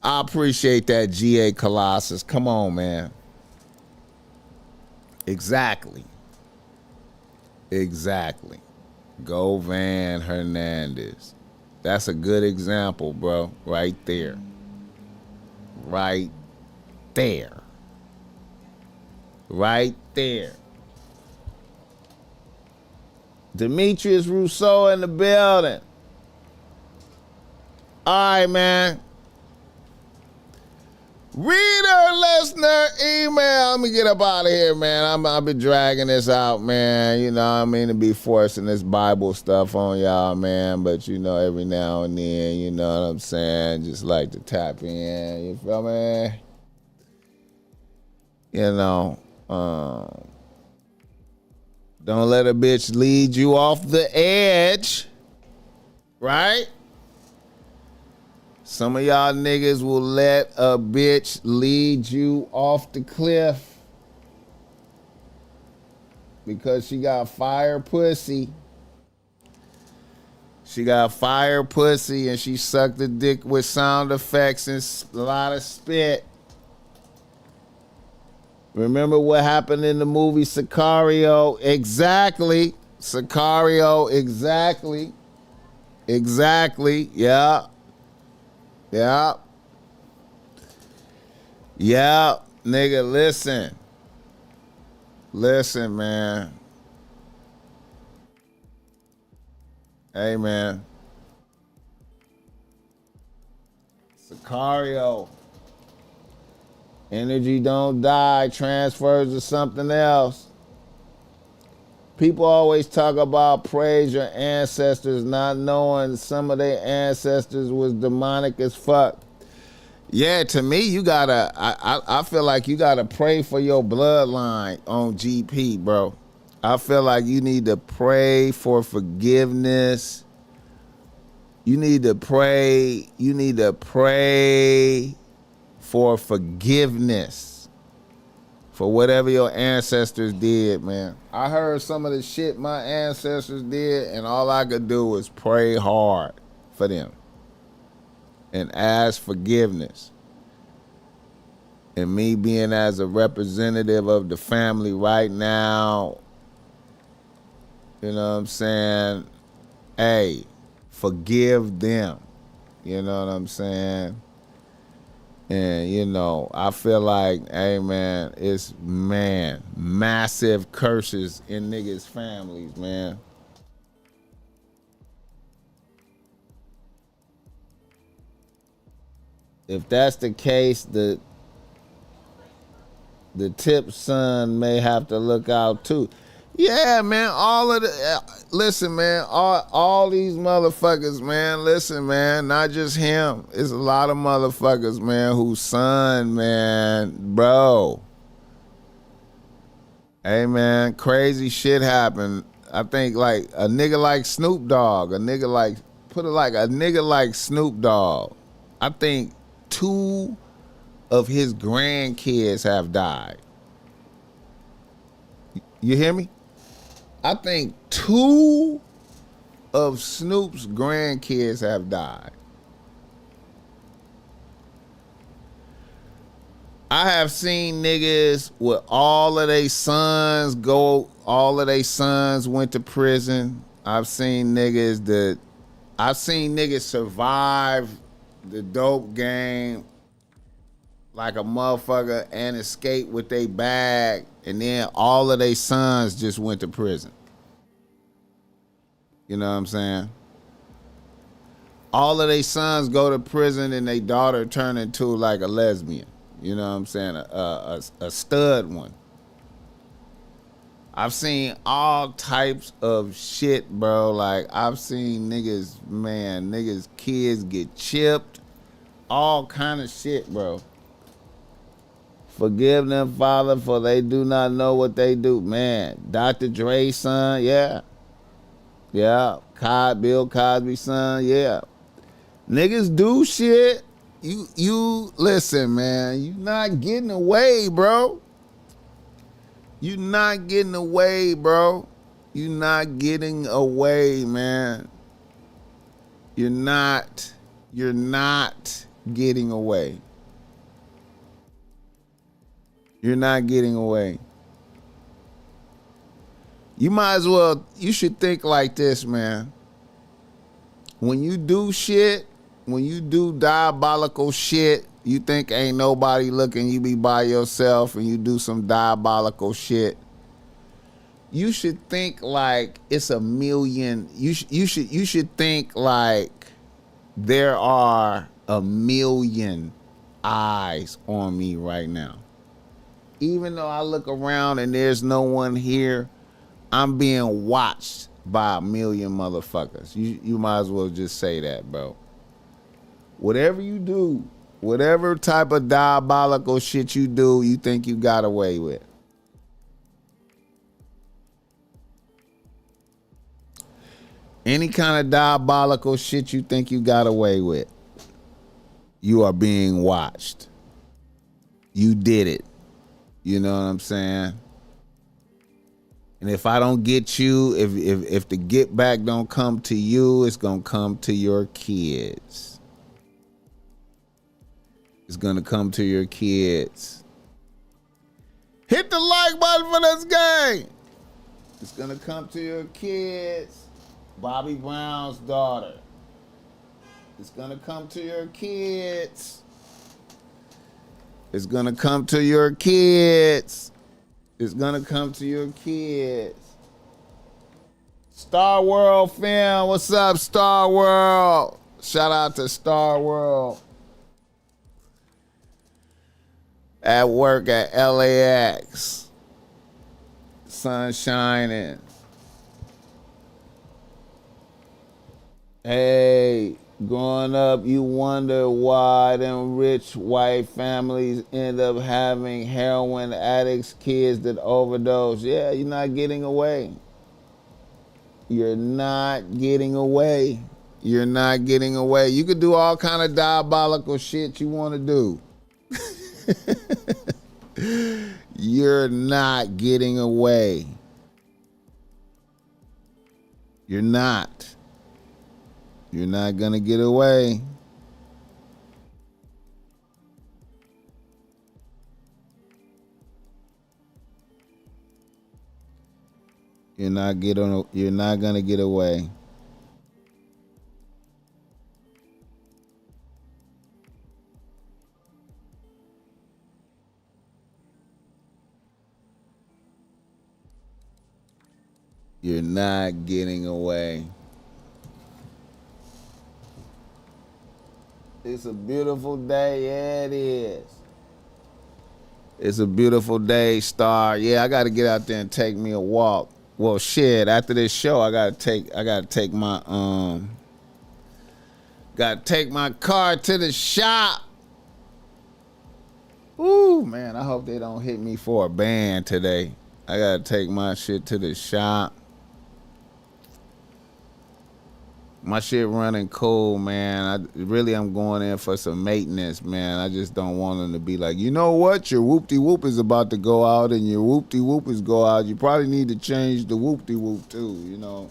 I appreciate that, GA Colossus. Come on, man. Exactly. Go Van Hernandez. That's a good example, bro. Right there. Right there. Demetrius Rousseau in the building. All right, man. Reader, listener, email. Let me get up out of here, man. I've been dragging this out, man. You know what I mean? To be forcing this Bible stuff on y'all, man. But, you know, every now and then, you know what I'm saying? Just like to tap in. You feel me? You know, don't let a bitch lead you off the edge. Right? Some of y'all niggas will let a bitch lead you off the cliff because she got fire pussy. She got fire pussy and she sucked the dick with sound effects and a lot of spit. Remember what happened in the movie Sicario? Exactly. Sicario, exactly. Yeah. Yeah, nigga, listen. Listen, man. Hey, man. Sicario. Energy don't die, transfers to something else. People always talk about praise your ancestors, not knowing some of their ancestors was demonic as fuck. Yeah, to me, you gotta. I feel like you gotta pray for your bloodline on GP, bro. I feel like you need to pray for forgiveness. You need to pray. You need to pray for forgiveness for whatever your ancestors did, man. I heard some of the shit my ancestors did, and all I could do was pray hard for them and ask forgiveness. And me being as a representative of the family right now, you know what I'm saying? Hey, forgive them. You know what I'm saying? And, you know, I feel like, hey, man, it's, man, massive curses in niggas' families, man. If that's the case, the tip son may have to look out, too. Yeah, man, all of the, listen, man, all these motherfuckers, man, listen, man, not just him. It's a lot of motherfuckers, man, whose son, man, bro. Hey, man, crazy shit happened. I think, like, a nigga like Snoop Dogg, a nigga like, put it like a nigga like Snoop Dogg. I think 2 of his grandkids have died. You hear me? I think 2 of Snoop's grandkids have died. I have seen niggas with all of their sons go, all of their sons went to prison. I've seen niggas survive the dope game like a motherfucker and escape with their bag, and then all of their sons just went to prison. You know what I'm saying? All of their sons go to prison and their daughter turn into like a lesbian. You know what I'm saying? A stud one. I've seen all types of shit, bro. Like, I've seen niggas' kids get chipped. All kind of shit, bro. Forgive them, Father, for they do not know what they do. Man, Dr. Dre's son, yeah. Yeah. Bill Cosby's son, yeah. Niggas do shit. You listen, man. You not getting away, bro. You not getting away, bro. You not getting away, man. You're not getting away. You're not getting away. You should think like this, man. When you do shit, when you do diabolical shit, you think ain't nobody looking, you be by yourself and you do some diabolical shit. You should think like it's a million. You should think like there are a million eyes on me right now. Even though I look around and there's no one here, I'm being watched by a million motherfuckers. You might as well just say that, bro. Whatever you do, whatever type of diabolical shit you do, you think you got away with. Any kind of diabolical shit you think you got away with, you are being watched. You did it. You know what I'm saying? And if I don't get you, if the get back don't come to you, it's gonna come to your kids. It's gonna come to your kids. Hit the like button for this game. It's gonna come to your kids. Bobby Brown's daughter. It's gonna come to your kids. It's gonna come to your kids. It's gonna come to your kids. Star World fam, what's up, Star World? Shout out to Star World. At work at LAX. Sun shining. Hey, growing up, you wonder why them rich white families end up having heroin addicts, kids that overdose. Yeah, you're not getting away. You're not getting away. You're not getting away. You could do all kind of diabolical shit you want to do. You're not getting away. You're not. You're not gonna get away. You're not gonna get away. You're not getting away. It's a beautiful day. Yeah, it is. It's a beautiful day, Star. Yeah, I got to get out there and take me a walk. Well, shit. After this show, I gotta take my car to the shop. Ooh, man, I hope they don't hit me for a ban today. I gotta take my shit to the shop. My shit running cool, man. I'm going in for some maintenance, man. I just don't want them to be like, you know what? Your whoop-de-whoop is about to go out and your whoop-de-whoop is go out. You probably need to change the whoop-de-whoop too, you know.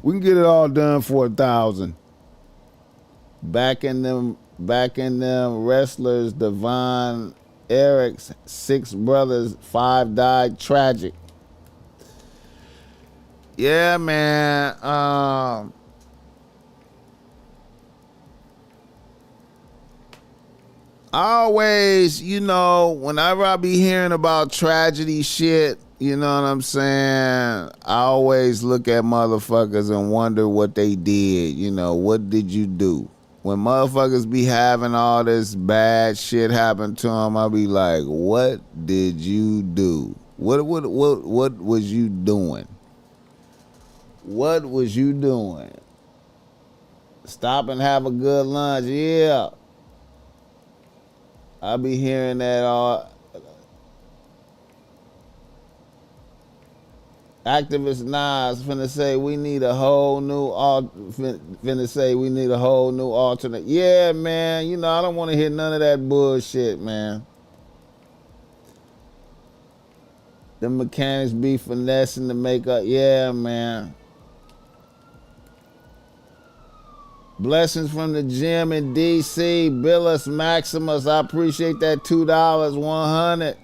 We can get it all done for $1,000. Back in them wrestlers, Devon Eric's 6 brothers, 5 died tragic. Yeah, man. I always, whenever I be hearing about tragedy shit, you know what I'm saying? I always look at motherfuckers and wonder what they did. What did you do? When motherfuckers be having all this bad shit happen to them, I be like, what did you do? What was you doing? What was you doing? Stop and have a good lunch. Yeah. I be hearing that all. Activist Nas finna say we need a whole new alternate. Yeah, man. I don't want to hear none of that bullshit, man. The mechanics be finessing the makeup. Yeah, man. Blessings from the gym in D.C. Billis Maximus. I appreciate that $2, 100.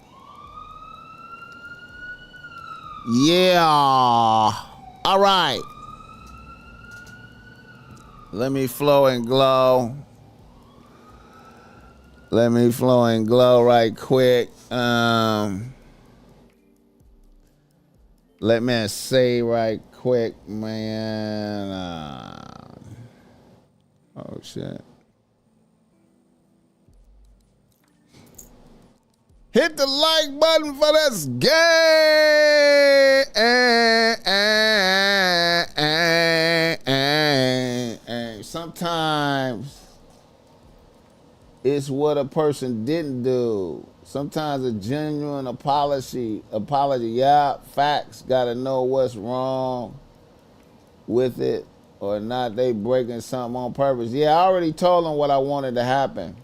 Yeah. All right. Let me flow and glow. Right quick. Let me say right quick, man. Oh, shit. Hit the like button for this game. Sometimes it's what a person didn't do. Sometimes a genuine apology. Yeah, facts. Gotta know what's wrong with it. Or not, they breaking something on purpose. Yeah, I already told them what I wanted to happen.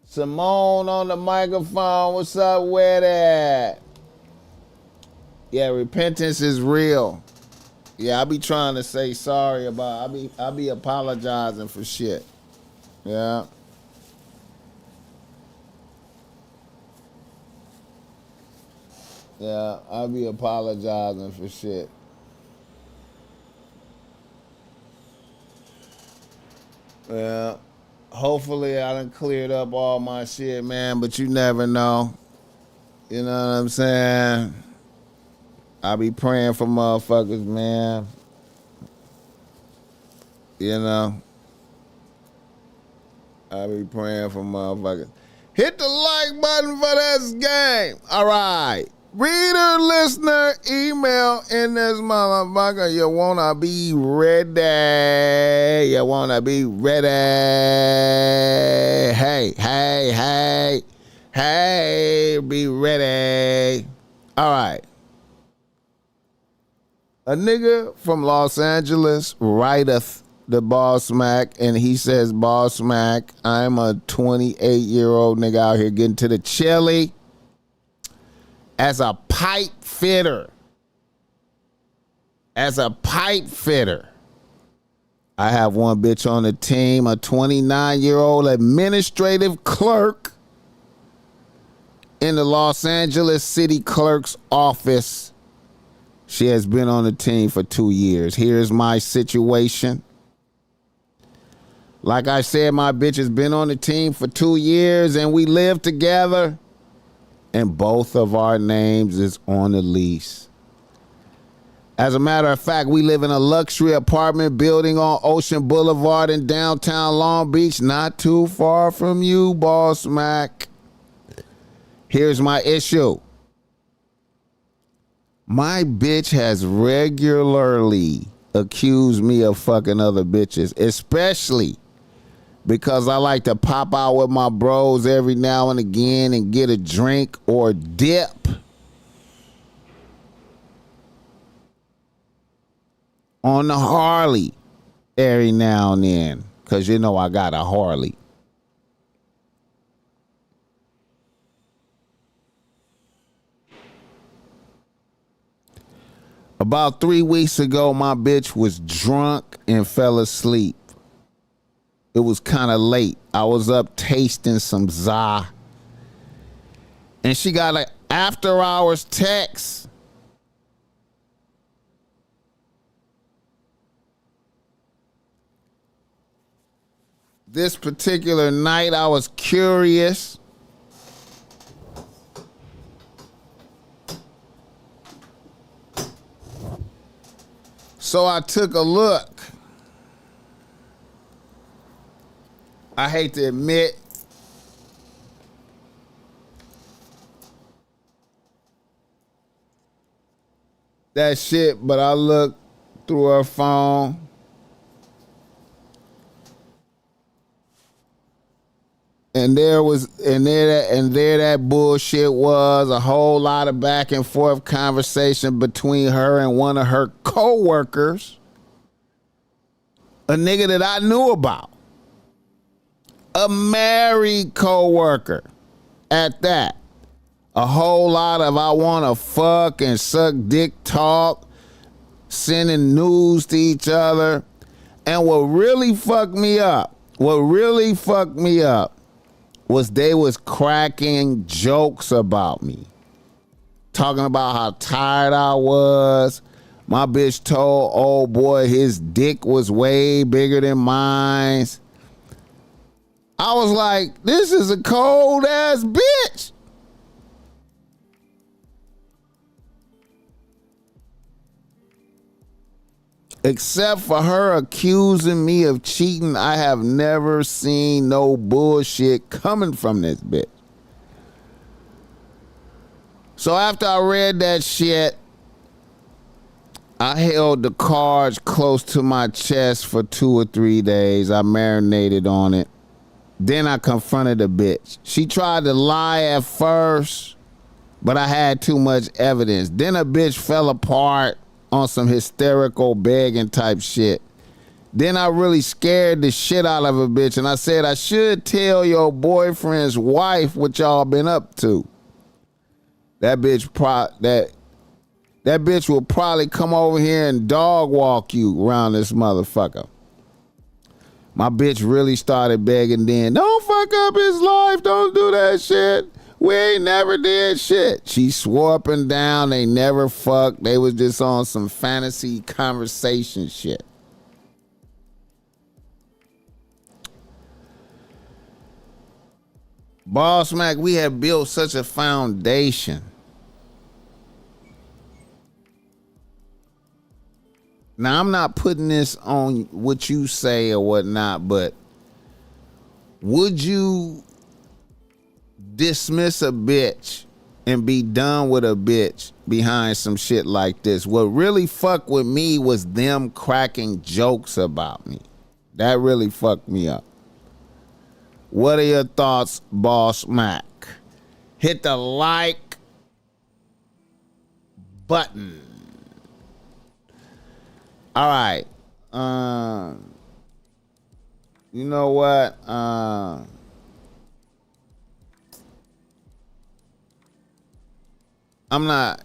Simone on the microphone. What's up with that? Yeah, repentance is real. Yeah, I be trying to say sorry about. I be apologizing for shit. Yeah. Yeah, I be apologizing for shit. Yeah. Hopefully I done cleared up all my shit, man, but you never know. You know what I'm saying? I be praying for motherfuckers, man. You know? I be praying for motherfuckers. Hit the like button for this game. All right. Reader, listener, email in this motherfucker. You wanna be ready. You wanna be ready. Hey, be ready. All right. A nigga from Los Angeles writeth the BossMack, and he says, BossMack, I'm a 28-year-old nigga out here getting to the chili as a pipe fitter. As a pipe fitter. I have one bitch on the team, a 29-year-old administrative clerk in the Los Angeles City Clerk's office. She has been on the team for 2 years. Here's my situation. Like I said, my bitch has been on the team for 2 years and we live together and both of our names is on the lease. As a matter of fact, we live in a luxury apartment building on Ocean Boulevard in downtown Long Beach, not too far from you, BossMack. Here's my issue. My bitch has regularly accused me of fucking other bitches, especially because I like to pop out with my bros every now and again and get a drink or dip. On the Harley every now and then, because you know I got a Harley. About 3 weeks ago, my bitch was drunk and fell asleep. It was kind of late. I was up tasting some za. And she got an after hours text. This particular night, I was curious. So I took a look. I hate to admit, that shit, but I looked through her phone. And there that bullshit was, a whole lot of back and forth conversation between her and one of her co-workers, a nigga that I knew about, a married co-worker at that. A whole lot of I want to fuck and suck dick talk, sending news to each other. And what really fucked me up was they was cracking jokes about me. Talking about how tired I was. My bitch told old boy his dick was way bigger than mine. I was like, this is a cold ass bitch. Except for her accusing me of cheating, I have never seen no bullshit coming from this bitch. So after I read that shit, I held the cards close to my chest for 2 or 3 days. I marinated on it. Then I confronted the bitch. She tried to lie at first, but I had too much evidence. Then a bitch fell apart on some hysterical begging type shit. Then I really scared the shit out of a bitch, and I said I should tell your boyfriend's wife what y'all been up to. That bitch that bitch will probably come over here and dog walk you around this motherfucker. My bitch really started begging then, don't fuck up his life, don't do that shit. We ain't never did shit. She swore up and down they never fucked. They was just on some fantasy conversation shit. BossMack, we have built such a foundation. Now, I'm not putting this on what you say or whatnot, but would you dismiss a bitch and be done with a bitch behind some shit like this? What really fucked with me was them cracking jokes about me. That really fucked me up. What are your thoughts, BossMack? Hit the like button. All right. You know what? I'm not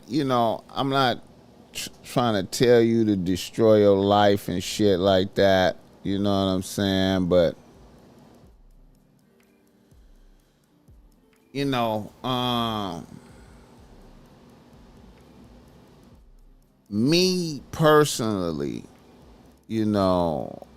trying to tell you to destroy your life and shit like that. You know what I'm saying? But, you know, me personally, you know,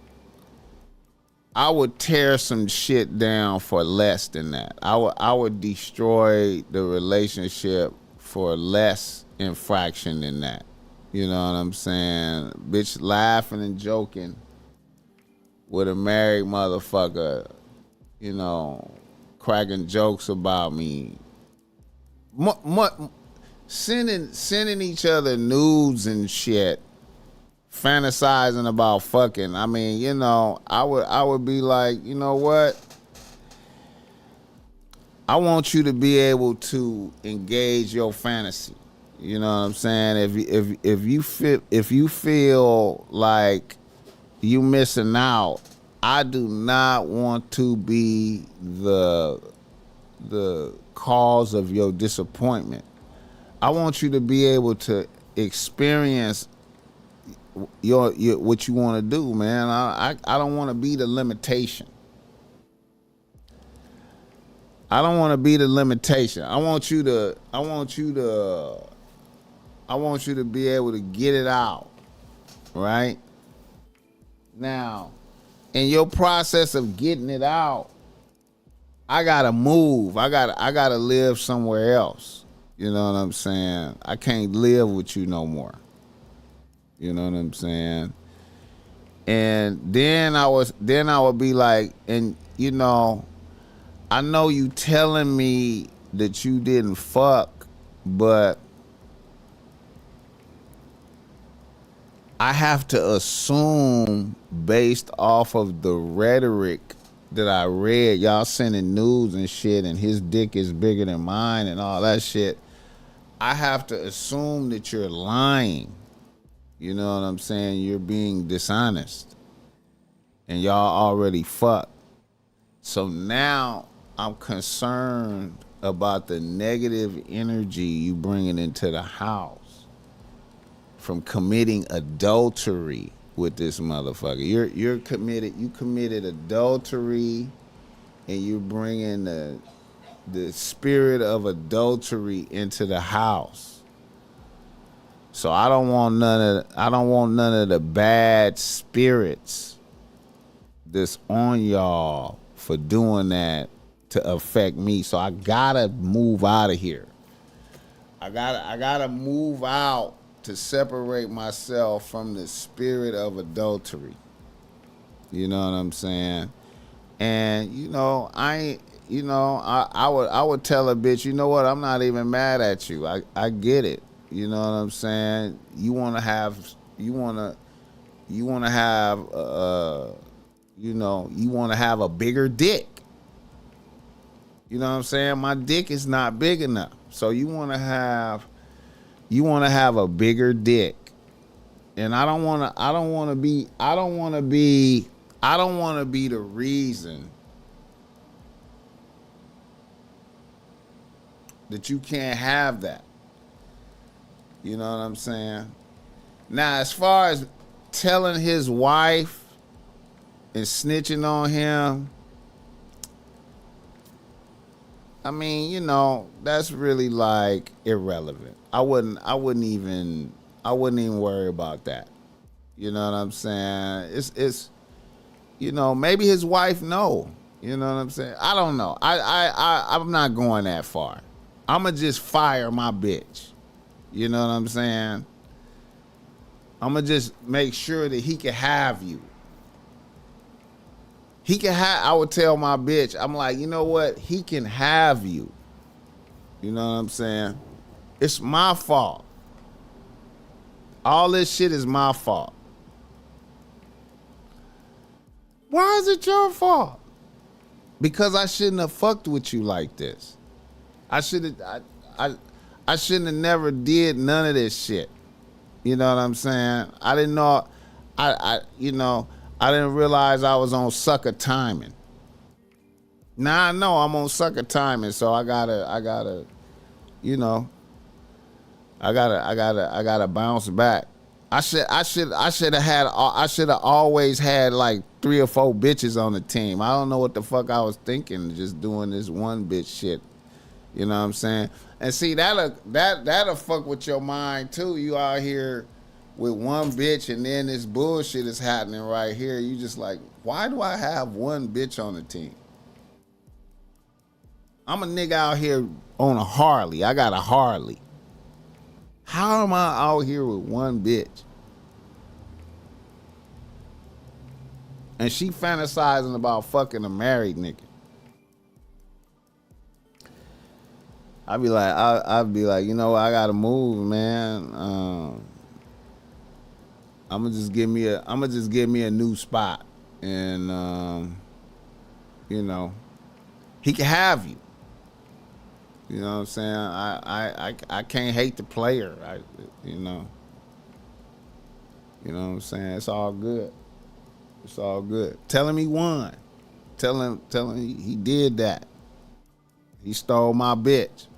I would tear some shit down for less than that. I would destroy the relationship for less infraction than that. You know what I'm saying? Bitch laughing and joking with a married motherfucker, you know, cracking jokes about me. Sending each other nudes and shit, fantasizing about fucking. I mean, you know, I would be like, you know what? I want you to be able to engage your fantasy. You know what I'm saying? If you feel like you missing out, I do not want to be the cause of your disappointment. I want you to be able to experience your what you want to do, man. I don't want to be the limitation. I don't want to be the limitation. I want you to be able to get it out, right? Now, in your process of getting it out, I gotta move. I gotta live somewhere else. You know what I'm saying? I can't live with you no more. You know what I'm saying? And then I would be like, and you know, I know you telling me that you didn't fuck, but I have to assume based off of the rhetoric that I read, y'all sending nudes and shit, and his dick is bigger than mine and all that shit. I have to assume that you're lying. You know what I'm saying? You're being dishonest. And y'all already fucked. So now I'm concerned about the negative energy you bringing into the house from committing adultery with this motherfucker. You committed adultery, and you're bringing the spirit of adultery into the house. So I don't want none of the bad spirits that's on y'all for doing that to affect me. So I gotta move out of here. I gotta move out to separate myself from the spirit of adultery. You know what I'm saying? And you know, I would tell a bitch, you know what, I'm not even mad at you. I get it. You know what I'm saying? You wanna have a bigger dick. You know what I'm saying? My dick is not big enough. So you wanna have a bigger dick. And I don't wanna be the reason that you can't have that. You know what I'm saying? Now, as far as telling his wife and snitching on him, I mean, you know, that's really like irrelevant. I wouldn't even worry about that. You know what I'm saying? It's you know, maybe his wife know. You know what I'm saying? I don't know. I'm not going that far. I'ma just fire my bitch. You know what I'm saying? I'ma just make sure that he can have you. He can have. I would tell my bitch, I'm like, you know what? He can have you. You know what I'm saying? It's my fault. All this shit is my fault. Why is it your fault? Because I shouldn't have fucked with you like this. I shouldn't have never did none of this shit. You know what I'm saying? I didn't know. I didn't realize I was on sucker timing. Now I know I'm on sucker timing, so I gotta, you know, I gotta bounce back. I should have always had like 3 or 4 bitches on the team. I don't know what the fuck I was thinking, just doing this one bitch shit. You know what I'm saying? And see, that'll fuck with your mind too. You out here with one bitch and then this bullshit is happening right here. You just like, why do I have one bitch on the team? I'm a nigga out here on a Harley. I got a Harley. How am I out here with one bitch? And she fantasizing about fucking a married nigga. I'd be like, you know what, I gotta move, man. I'ma just give me a new spot. And you know, he can have you. You know what I'm saying? I can't hate the player. You know what I'm saying? It's all good. It's all good. Tell him he won. Tell him he did that. He stole my bitch.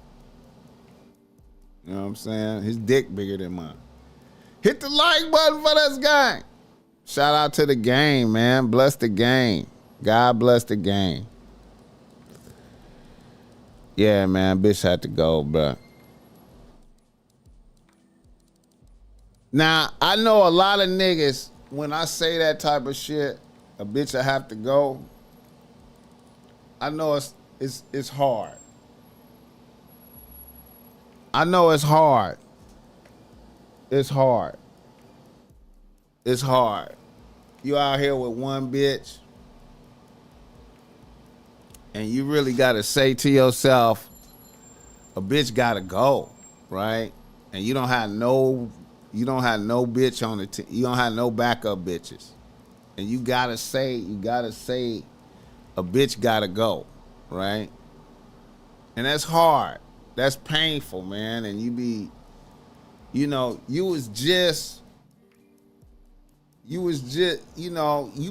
You know what I'm saying? His dick bigger than mine. Hit the like button for this gang. Shout out to the game, man. Bless the game. God bless the game. Yeah, man, bitch had to go, bruh. Now, I know a lot of niggas, when I say that type of shit, a bitch I have to go, I know it's hard. I know it's hard. It's hard. It's hard. You out here with one bitch, and you really gotta say to yourself, a bitch gotta go, right? And you don't have no bitch on the team. You don't have no backup bitches. And you gotta say, a bitch gotta go, right? And that's hard. That's painful, man. And you was just, you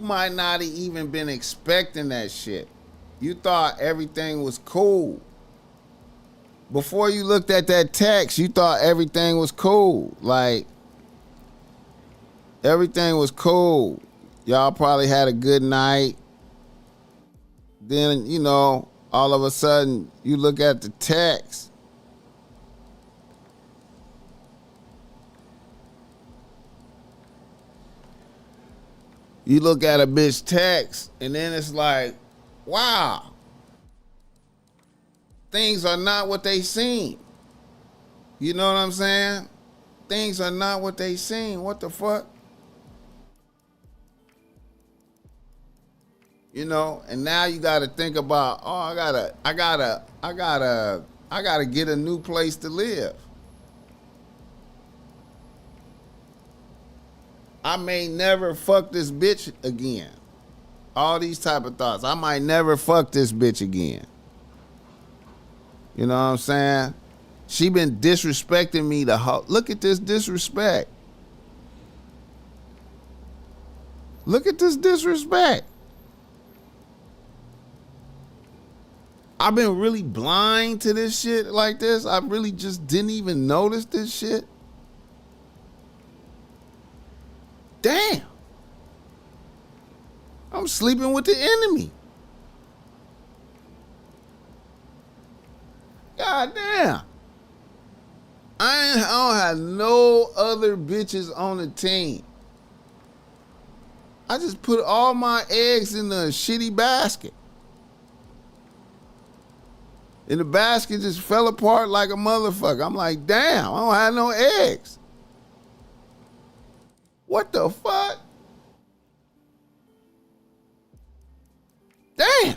might not have even been expecting that shit. You thought everything was cool. Before you looked at that text, you thought everything was cool. Like, everything was cool. Y'all probably had a good night. Then, all of a sudden, you look at the text. You look at a bitch text, and then it's like, wow. Things are not what they seem. You know what I'm saying? Things are not what they seem. What the fuck? And now you got to think about, I gotta get a new place to live. I may never fuck this bitch again. All these type of thoughts. I might never fuck this bitch again. You know what I'm saying? She been disrespecting me the whole. Look at this disrespect. Look at this disrespect. I've been really blind to this shit like this. I really just didn't even notice this shit. Damn. I'm sleeping with the enemy. God damn. I don't have no other bitches on the team. I just put all my eggs in the shitty basket. And the basket just fell apart like a motherfucker. I'm like, damn, I don't have no eggs. What the fuck? Damn.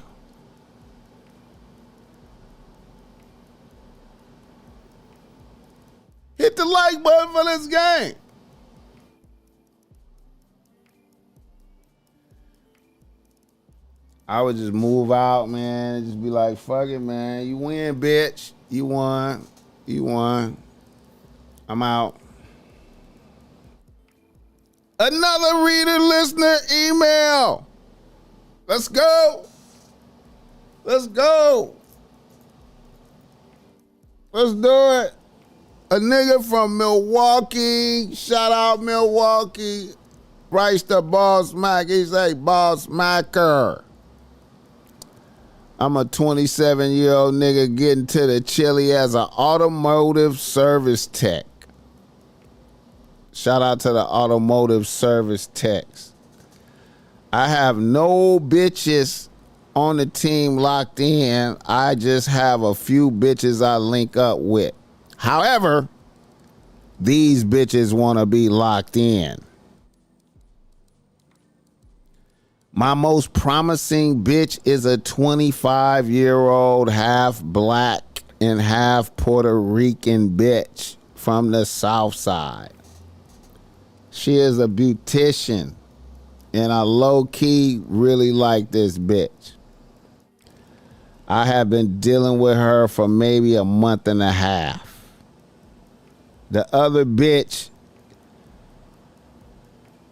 Hit the like button for this game. I would just move out, man, and just be like, fuck it, man. You win, bitch. You won. You won. I'm out. Another reader, listener, email. Let's go. Let's go. Let's do it. A nigga from Milwaukee, shout out Milwaukee, writes to BossMack. He say, BossMacker. I'm a 27-year-old nigga getting to the chili as an automotive service tech. Shout out to the automotive service techs. I have no bitches on the team locked in. I just have a few bitches I link up with. However, these bitches want to be locked in. My most promising bitch is a 25-year-old half black and half Puerto Rican bitch from the South Side. She is a beautician, and I low-key really like this bitch. I have been dealing with her for maybe a month and a half. The other bitch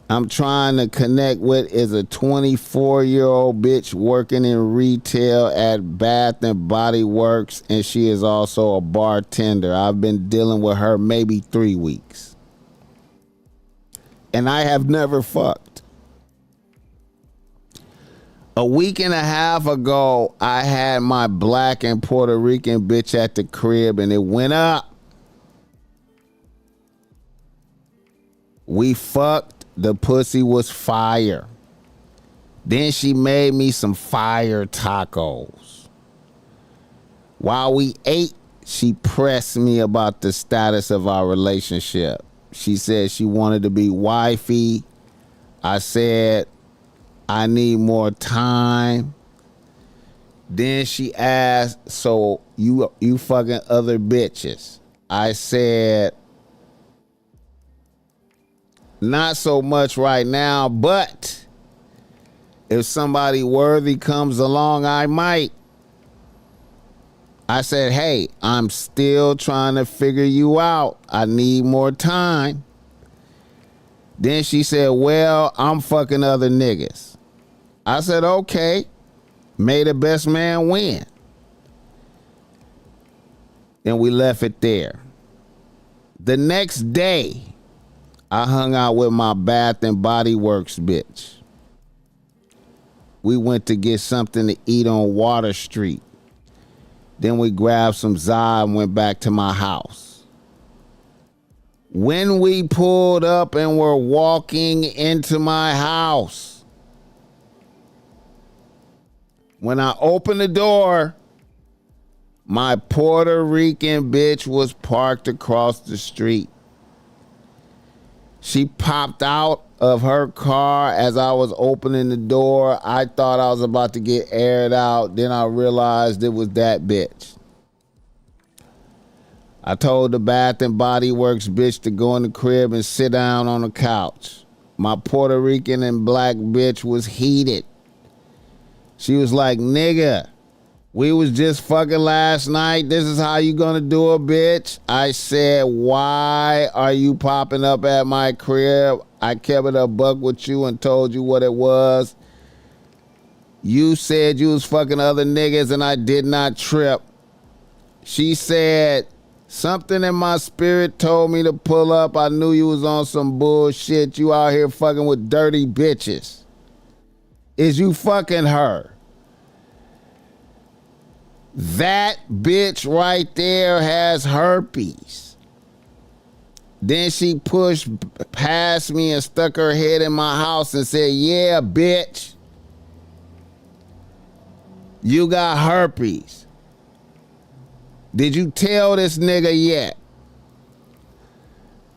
I'm trying to connect with is a 24-year-old bitch working in retail at Bath and Body Works, and she is also a bartender. I've been dealing with her maybe 3 weeks. And I have never fucked. A week and a half ago, I had my black and Puerto Rican bitch at the crib, and it went up. We fucked. The pussy was fire. Then she made me some fire tacos. While we ate, she pressed me about the status of our relationship. She said she wanted to be wifey. I said, I need more time. Then she asked, so you fucking other bitches? I said, not so much right now, but if somebody worthy comes along, I might. I said, hey, I'm still trying to figure you out. I need more time. Then she said, well, I'm fucking other niggas. I said, okay, may the best man win. And we left it there. The next day, I hung out with my Bath and Body Works bitch. We went to get something to eat on Water Street. Then we grabbed some Zod and went back to my house. When we pulled up and were walking into my house, when I opened the door, my Puerto Rican bitch was parked across the street. She popped out of her car as I was opening the door. I thought I was about to get aired out. Then I realized it was that bitch. I told the Bath and Body Works bitch to go in the crib and sit down on the couch. My Puerto Rican and black bitch was heated. She was like, nigga, we was just fucking last night. This is how you gonna do it, bitch? I said, why are you popping up at my crib? I kept it a buck with you and told you what it was. You said you was fucking other niggas and I did not trip. She said, something in my spirit told me to pull up. I knew you was on some bullshit. You out here fucking with dirty bitches. Is you fucking her? That bitch right there has herpes. Then she pushed past me and stuck her head in my house and said, yeah, bitch, you got herpes. Did you tell this nigga yet?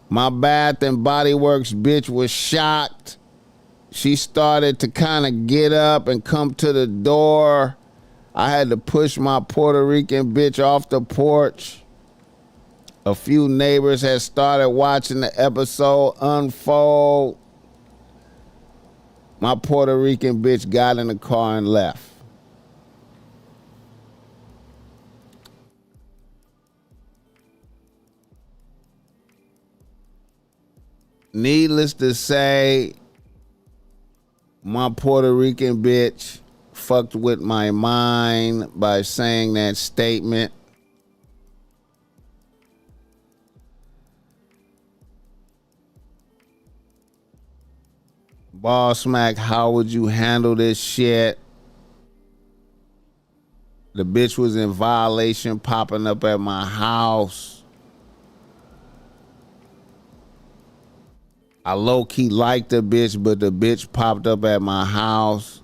My Bath and Body Works bitch was shocked. She started to kind of get up and come to the door. I had to push my Puerto Rican bitch off the porch. A few neighbors had started watching the episode unfold. My Puerto Rican bitch got in the car and left. Needless to say, my Puerto Rican bitch fucked with my mind by saying that statement. BossMack, how would you handle this shit? The bitch was in violation, popping up at my house. I low-key liked the bitch, but the bitch popped up at my house.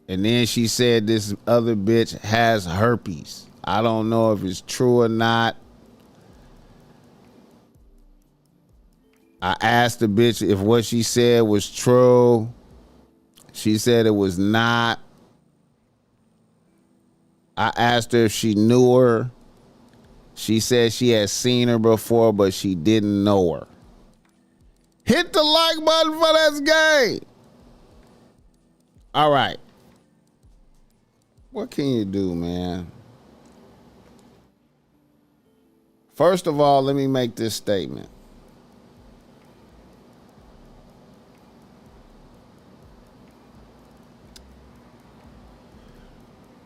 And then she said this other bitch has herpes. I don't know if it's true or not. I asked the bitch if what she said was true. She said it was not. I asked her if she knew her. She said she had seen her before, but she didn't know her. Hit the like button for this game. All right. What can you do, man? First of all, let me make this statement.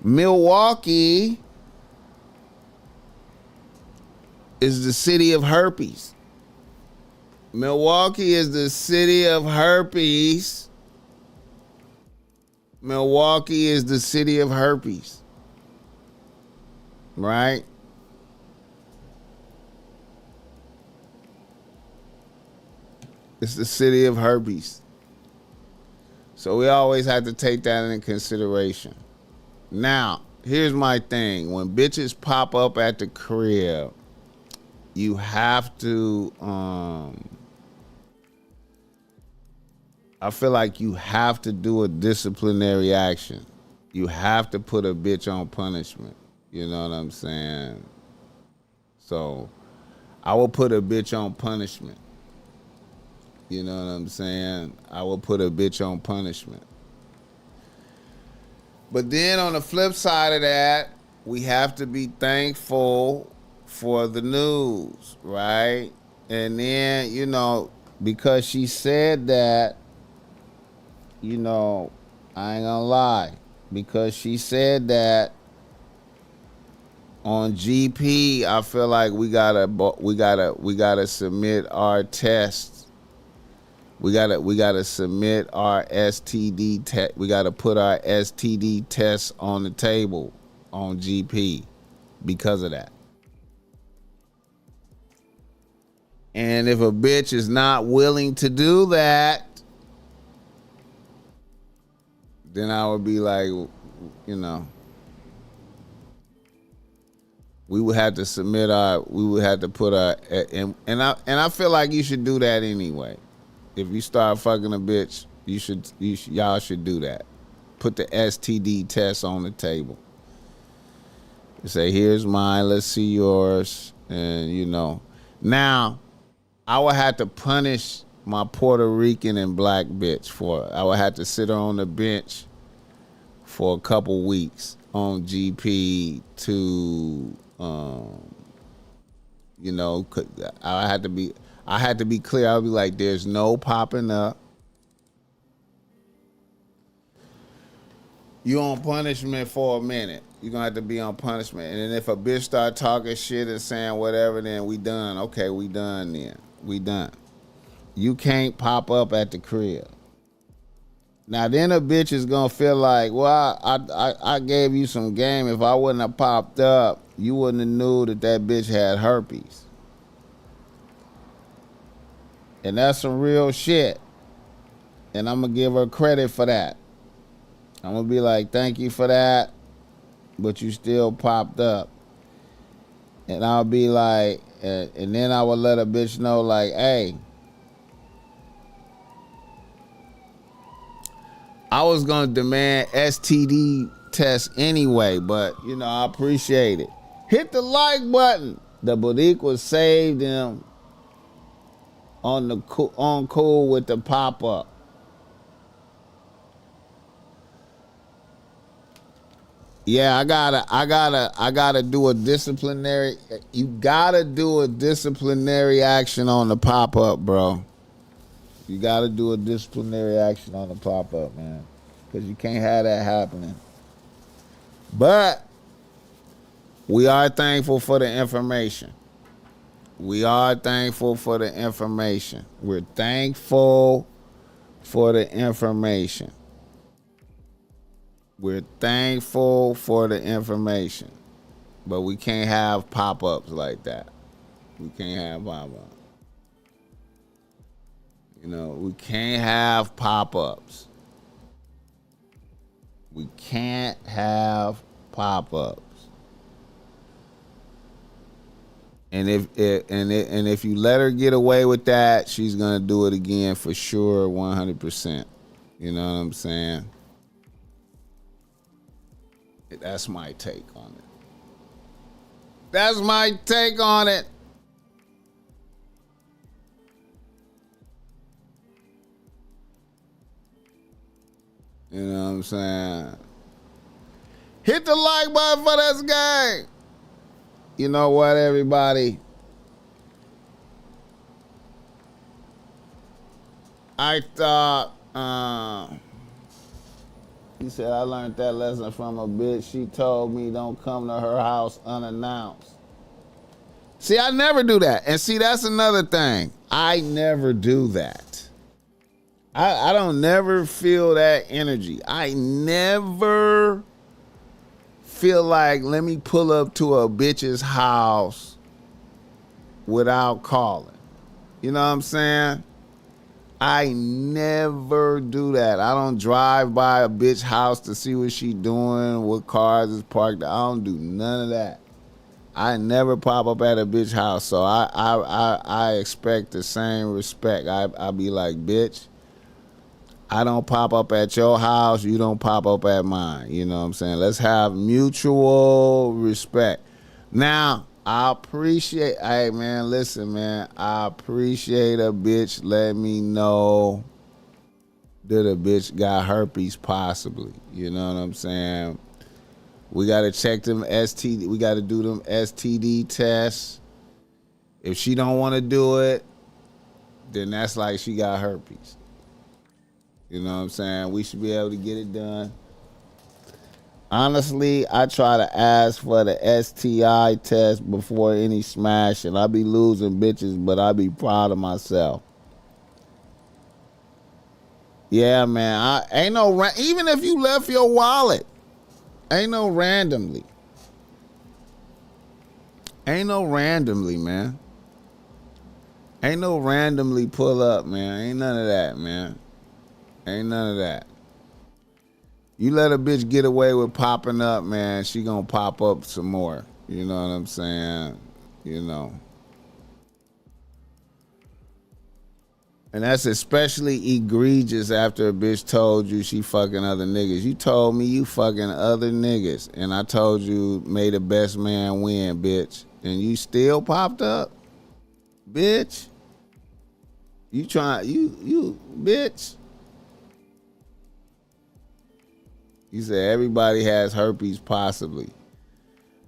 Milwaukee is the city of herpes. Milwaukee is the city of herpes. Milwaukee is the city of herpes. Right? It's the city of herpes. So we always have to take that into consideration. Now, here's my thing. When bitches pop up at the crib, you have to, I feel like you have to do a disciplinary action. You have to put a bitch on punishment. You know what I'm saying? So, I will put a bitch on punishment. You know what I'm saying? I will put a bitch on punishment. But then on the flip side of that, we have to be thankful for the news, right? And then, you know, because she said that, you know, I ain't gonna lie. Because she said that on GP, I feel like we gotta submit our tests. We gotta submit our STD test. We gotta put our STD tests on the table on GP because of that. And if a bitch is not willing to do that, then I would be like, you know, we would have to submit our. We would have to put our. And I feel like you should do that anyway. If you start fucking a bitch, y'all should do that. Put the STD test on the table. You say, here's mine, let's see yours. And, you know. Now, I would have to punish my Puerto Rican and black bitch for it. I would have to sit her on the bench for a couple weeks on GP to, you know, I had to be clear. I'll be like, there's no popping up. You on punishment for a minute. You're going to have to be on punishment. And then if a bitch start talking shit and saying whatever, then we done. Okay, we done then. We done. You can't pop up at the crib. Now, then a bitch is going to feel like, well, I gave you some game. If I wouldn't have popped up, you wouldn't have knew that bitch had herpes. And that's some real shit. And I'm going to give her credit for that. I'm going to be like, thank you for that. but you still popped up. And I'll be like, and then I would let a bitch know, like, hey, I was gonna demand STD test anyway, but you know, I appreciate it. Hit the like button. The Boutique saved them on cool with the pop up. Yeah, I gotta do a disciplinary. You gotta do a disciplinary action on the pop up, bro. You gotta do a disciplinary action on the pop up, man, because you can't have that happening. But we are thankful for the information. We are thankful for the information. We're thankful for the information. We're thankful for the information. But we can't have pop-ups like that. We can't have pop-ups. You know, we can't have pop-ups. We can't have pop-ups. And if you let her get away with that, she's gonna do it again for sure, 100%. You know what I'm saying? That's my take on it. That's my take on it. You know what I'm saying? Hit the like button for this gang. You know what, everybody? I thought, he said, I learned that lesson from a bitch. She told me don't come to her house unannounced. See, I never do that. And see, that's another thing. I never do that. I don't never feel that energy. I never feel like, let me pull up to a bitch's house without calling. You know what I'm saying? I never do that. I don't drive by a bitch house to see what she doing, what cars is parked. I don't do none of that. I never pop up at a bitch house, so I expect the same respect. I be like, bitch, I don't pop up at your house, you don't pop up at mine. You know what I'm saying? Let's have mutual respect. Now, I appreciate, hey man, listen man, I appreciate a bitch let me know that a bitch got herpes possibly. You know what I'm saying? We gotta check them STD, we gotta do them STD tests. If she don't wanna do it, then that's like she got herpes. You know what I'm saying? We should be able to get it done. Honestly, I try to ask for the STI test before any smash, and I be losing bitches, but I be proud of myself. Yeah, man. Ain't no even if you left your wallet, ain't no randomly. Ain't no randomly, man. Ain't no randomly pull up, man. Ain't none of that, man. Ain't none of that. You let a bitch get away with popping up, man, she gonna pop up some more. You know what I'm saying? You know. And that's especially egregious after a bitch told you she fucking other niggas. You told me you fucking other niggas, and I told you may the best man win, bitch. And you still popped up? Bitch. You bitch. You said everybody has herpes possibly.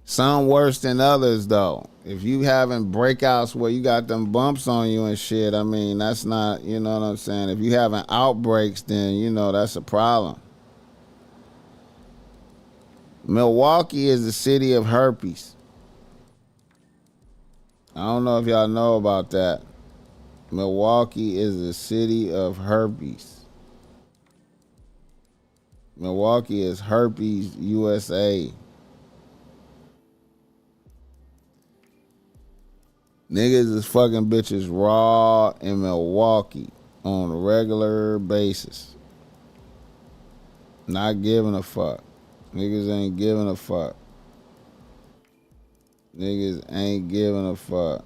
Some worse than others though. If you having breakouts where you got them bumps on you and shit, I mean, that's not, you know what I'm saying? If you having outbreaks, then, you know, that's a problem. Milwaukee is the city of herpes. I don't know if y'all know about that. Milwaukee is the city of herpes. Milwaukee is herpes USA. Niggas is fucking bitches raw in Milwaukee on a regular basis. Not giving a fuck. Niggas ain't giving a fuck. Niggas ain't giving a fuck.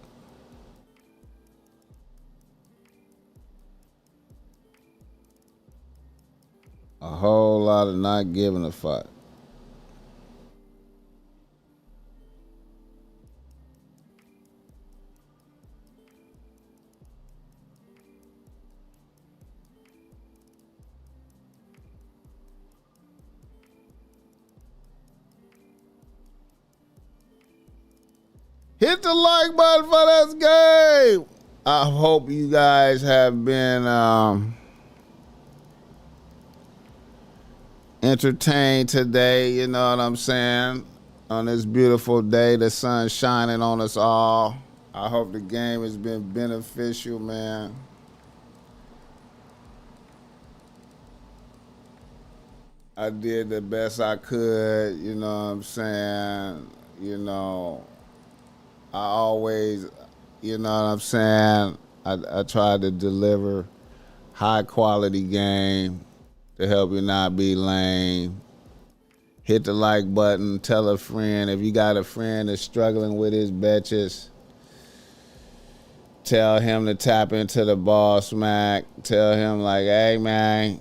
A whole lot of not giving a fuck. Hit the like button for this game. I hope you guys have been entertained today, you know what I'm saying? On this beautiful day, the sun's shining on us all. I hope the game has been beneficial, man. I did the best I could, you know what I'm saying? You know, I always, you know what I'm saying? I try to deliver high quality game to help you not be lame. Hit the like button. Tell a friend. If you got a friend that's struggling with his bitches, tell him to tap into the BossMack. Tell him like, hey man,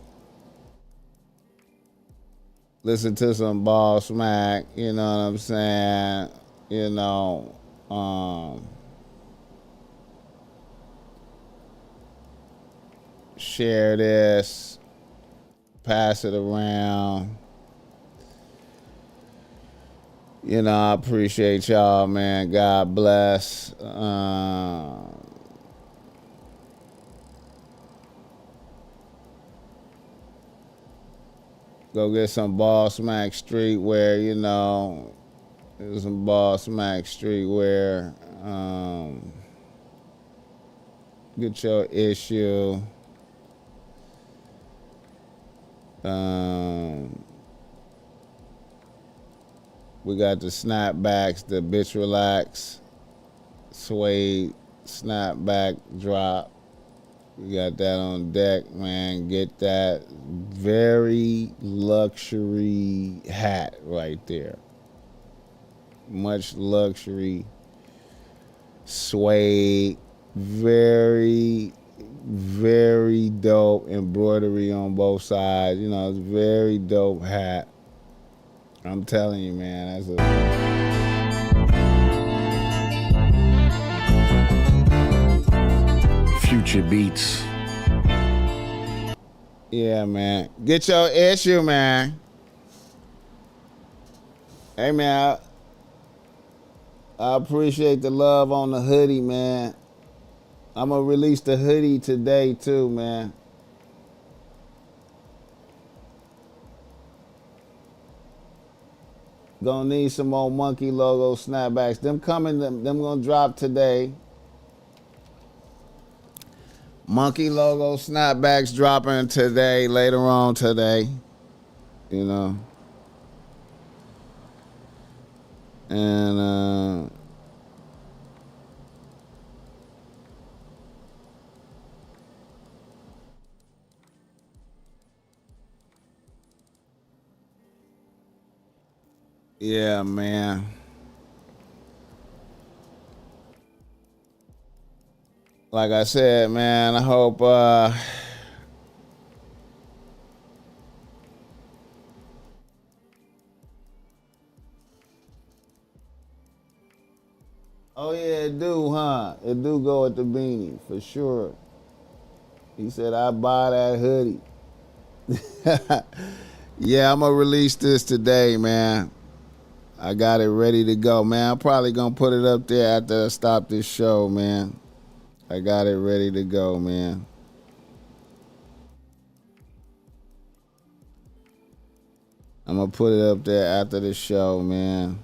listen to some BossMack. You know what I'm saying? You know, share this, pass it around. You know, I appreciate y'all, man. God bless. Go get some BossMack streetwear, you know. There's some BossMack streetwear. Get your issue. We got the snapbacks, the bitch relax, suede snapback drop. We got that on deck, man. Get that very luxury hat right there. Much luxury, suede, very, very dope embroidery on both sides. You know, it's a very dope hat. I'm telling you, man, that's a Future Beats. yeah, man. Get your issue, man. Hey, man, I appreciate the love on the hoodie, man. I'm gonna release the hoodie today too, man. Gonna need some more monkey logo snapbacks. Them gonna drop today. Monkey logo snapbacks dropping today, later on today. You know. And yeah, man. Like I said, man, I hope oh yeah, it do, huh? It do go at the beanie, for sure. He said, I buy that hoodie. Yeah, I'm gonna release this today, man. I got it ready to go, man. I'm probably gonna put it up there after I stop this show, man. I got it ready to go, man. I'm gonna put it up there after the show, man.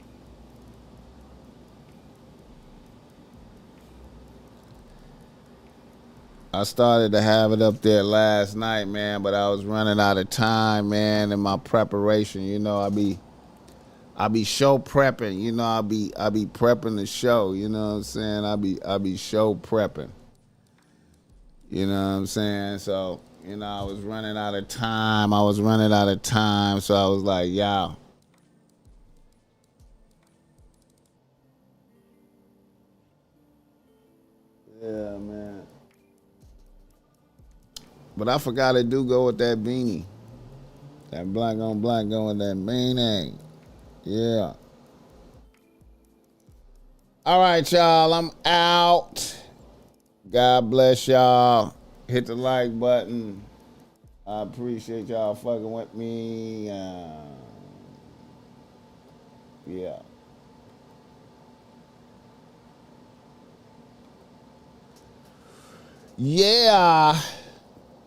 I started to have it up there last night, man, but I was running out of time, man, in my preparation. You know, I be show prepping, you know, I be prepping the show, you know what I'm saying? I be show prepping. You know what I'm saying? So, you know, I was running out of time. So I was like, y'all, Yeah, man. But I forgot to do go with that beanie. That black on black going with that beanie. Yeah. All right, y'all. I'm out. God bless y'all. Hit the like button. I appreciate y'all fucking with me. Yeah. Yeah.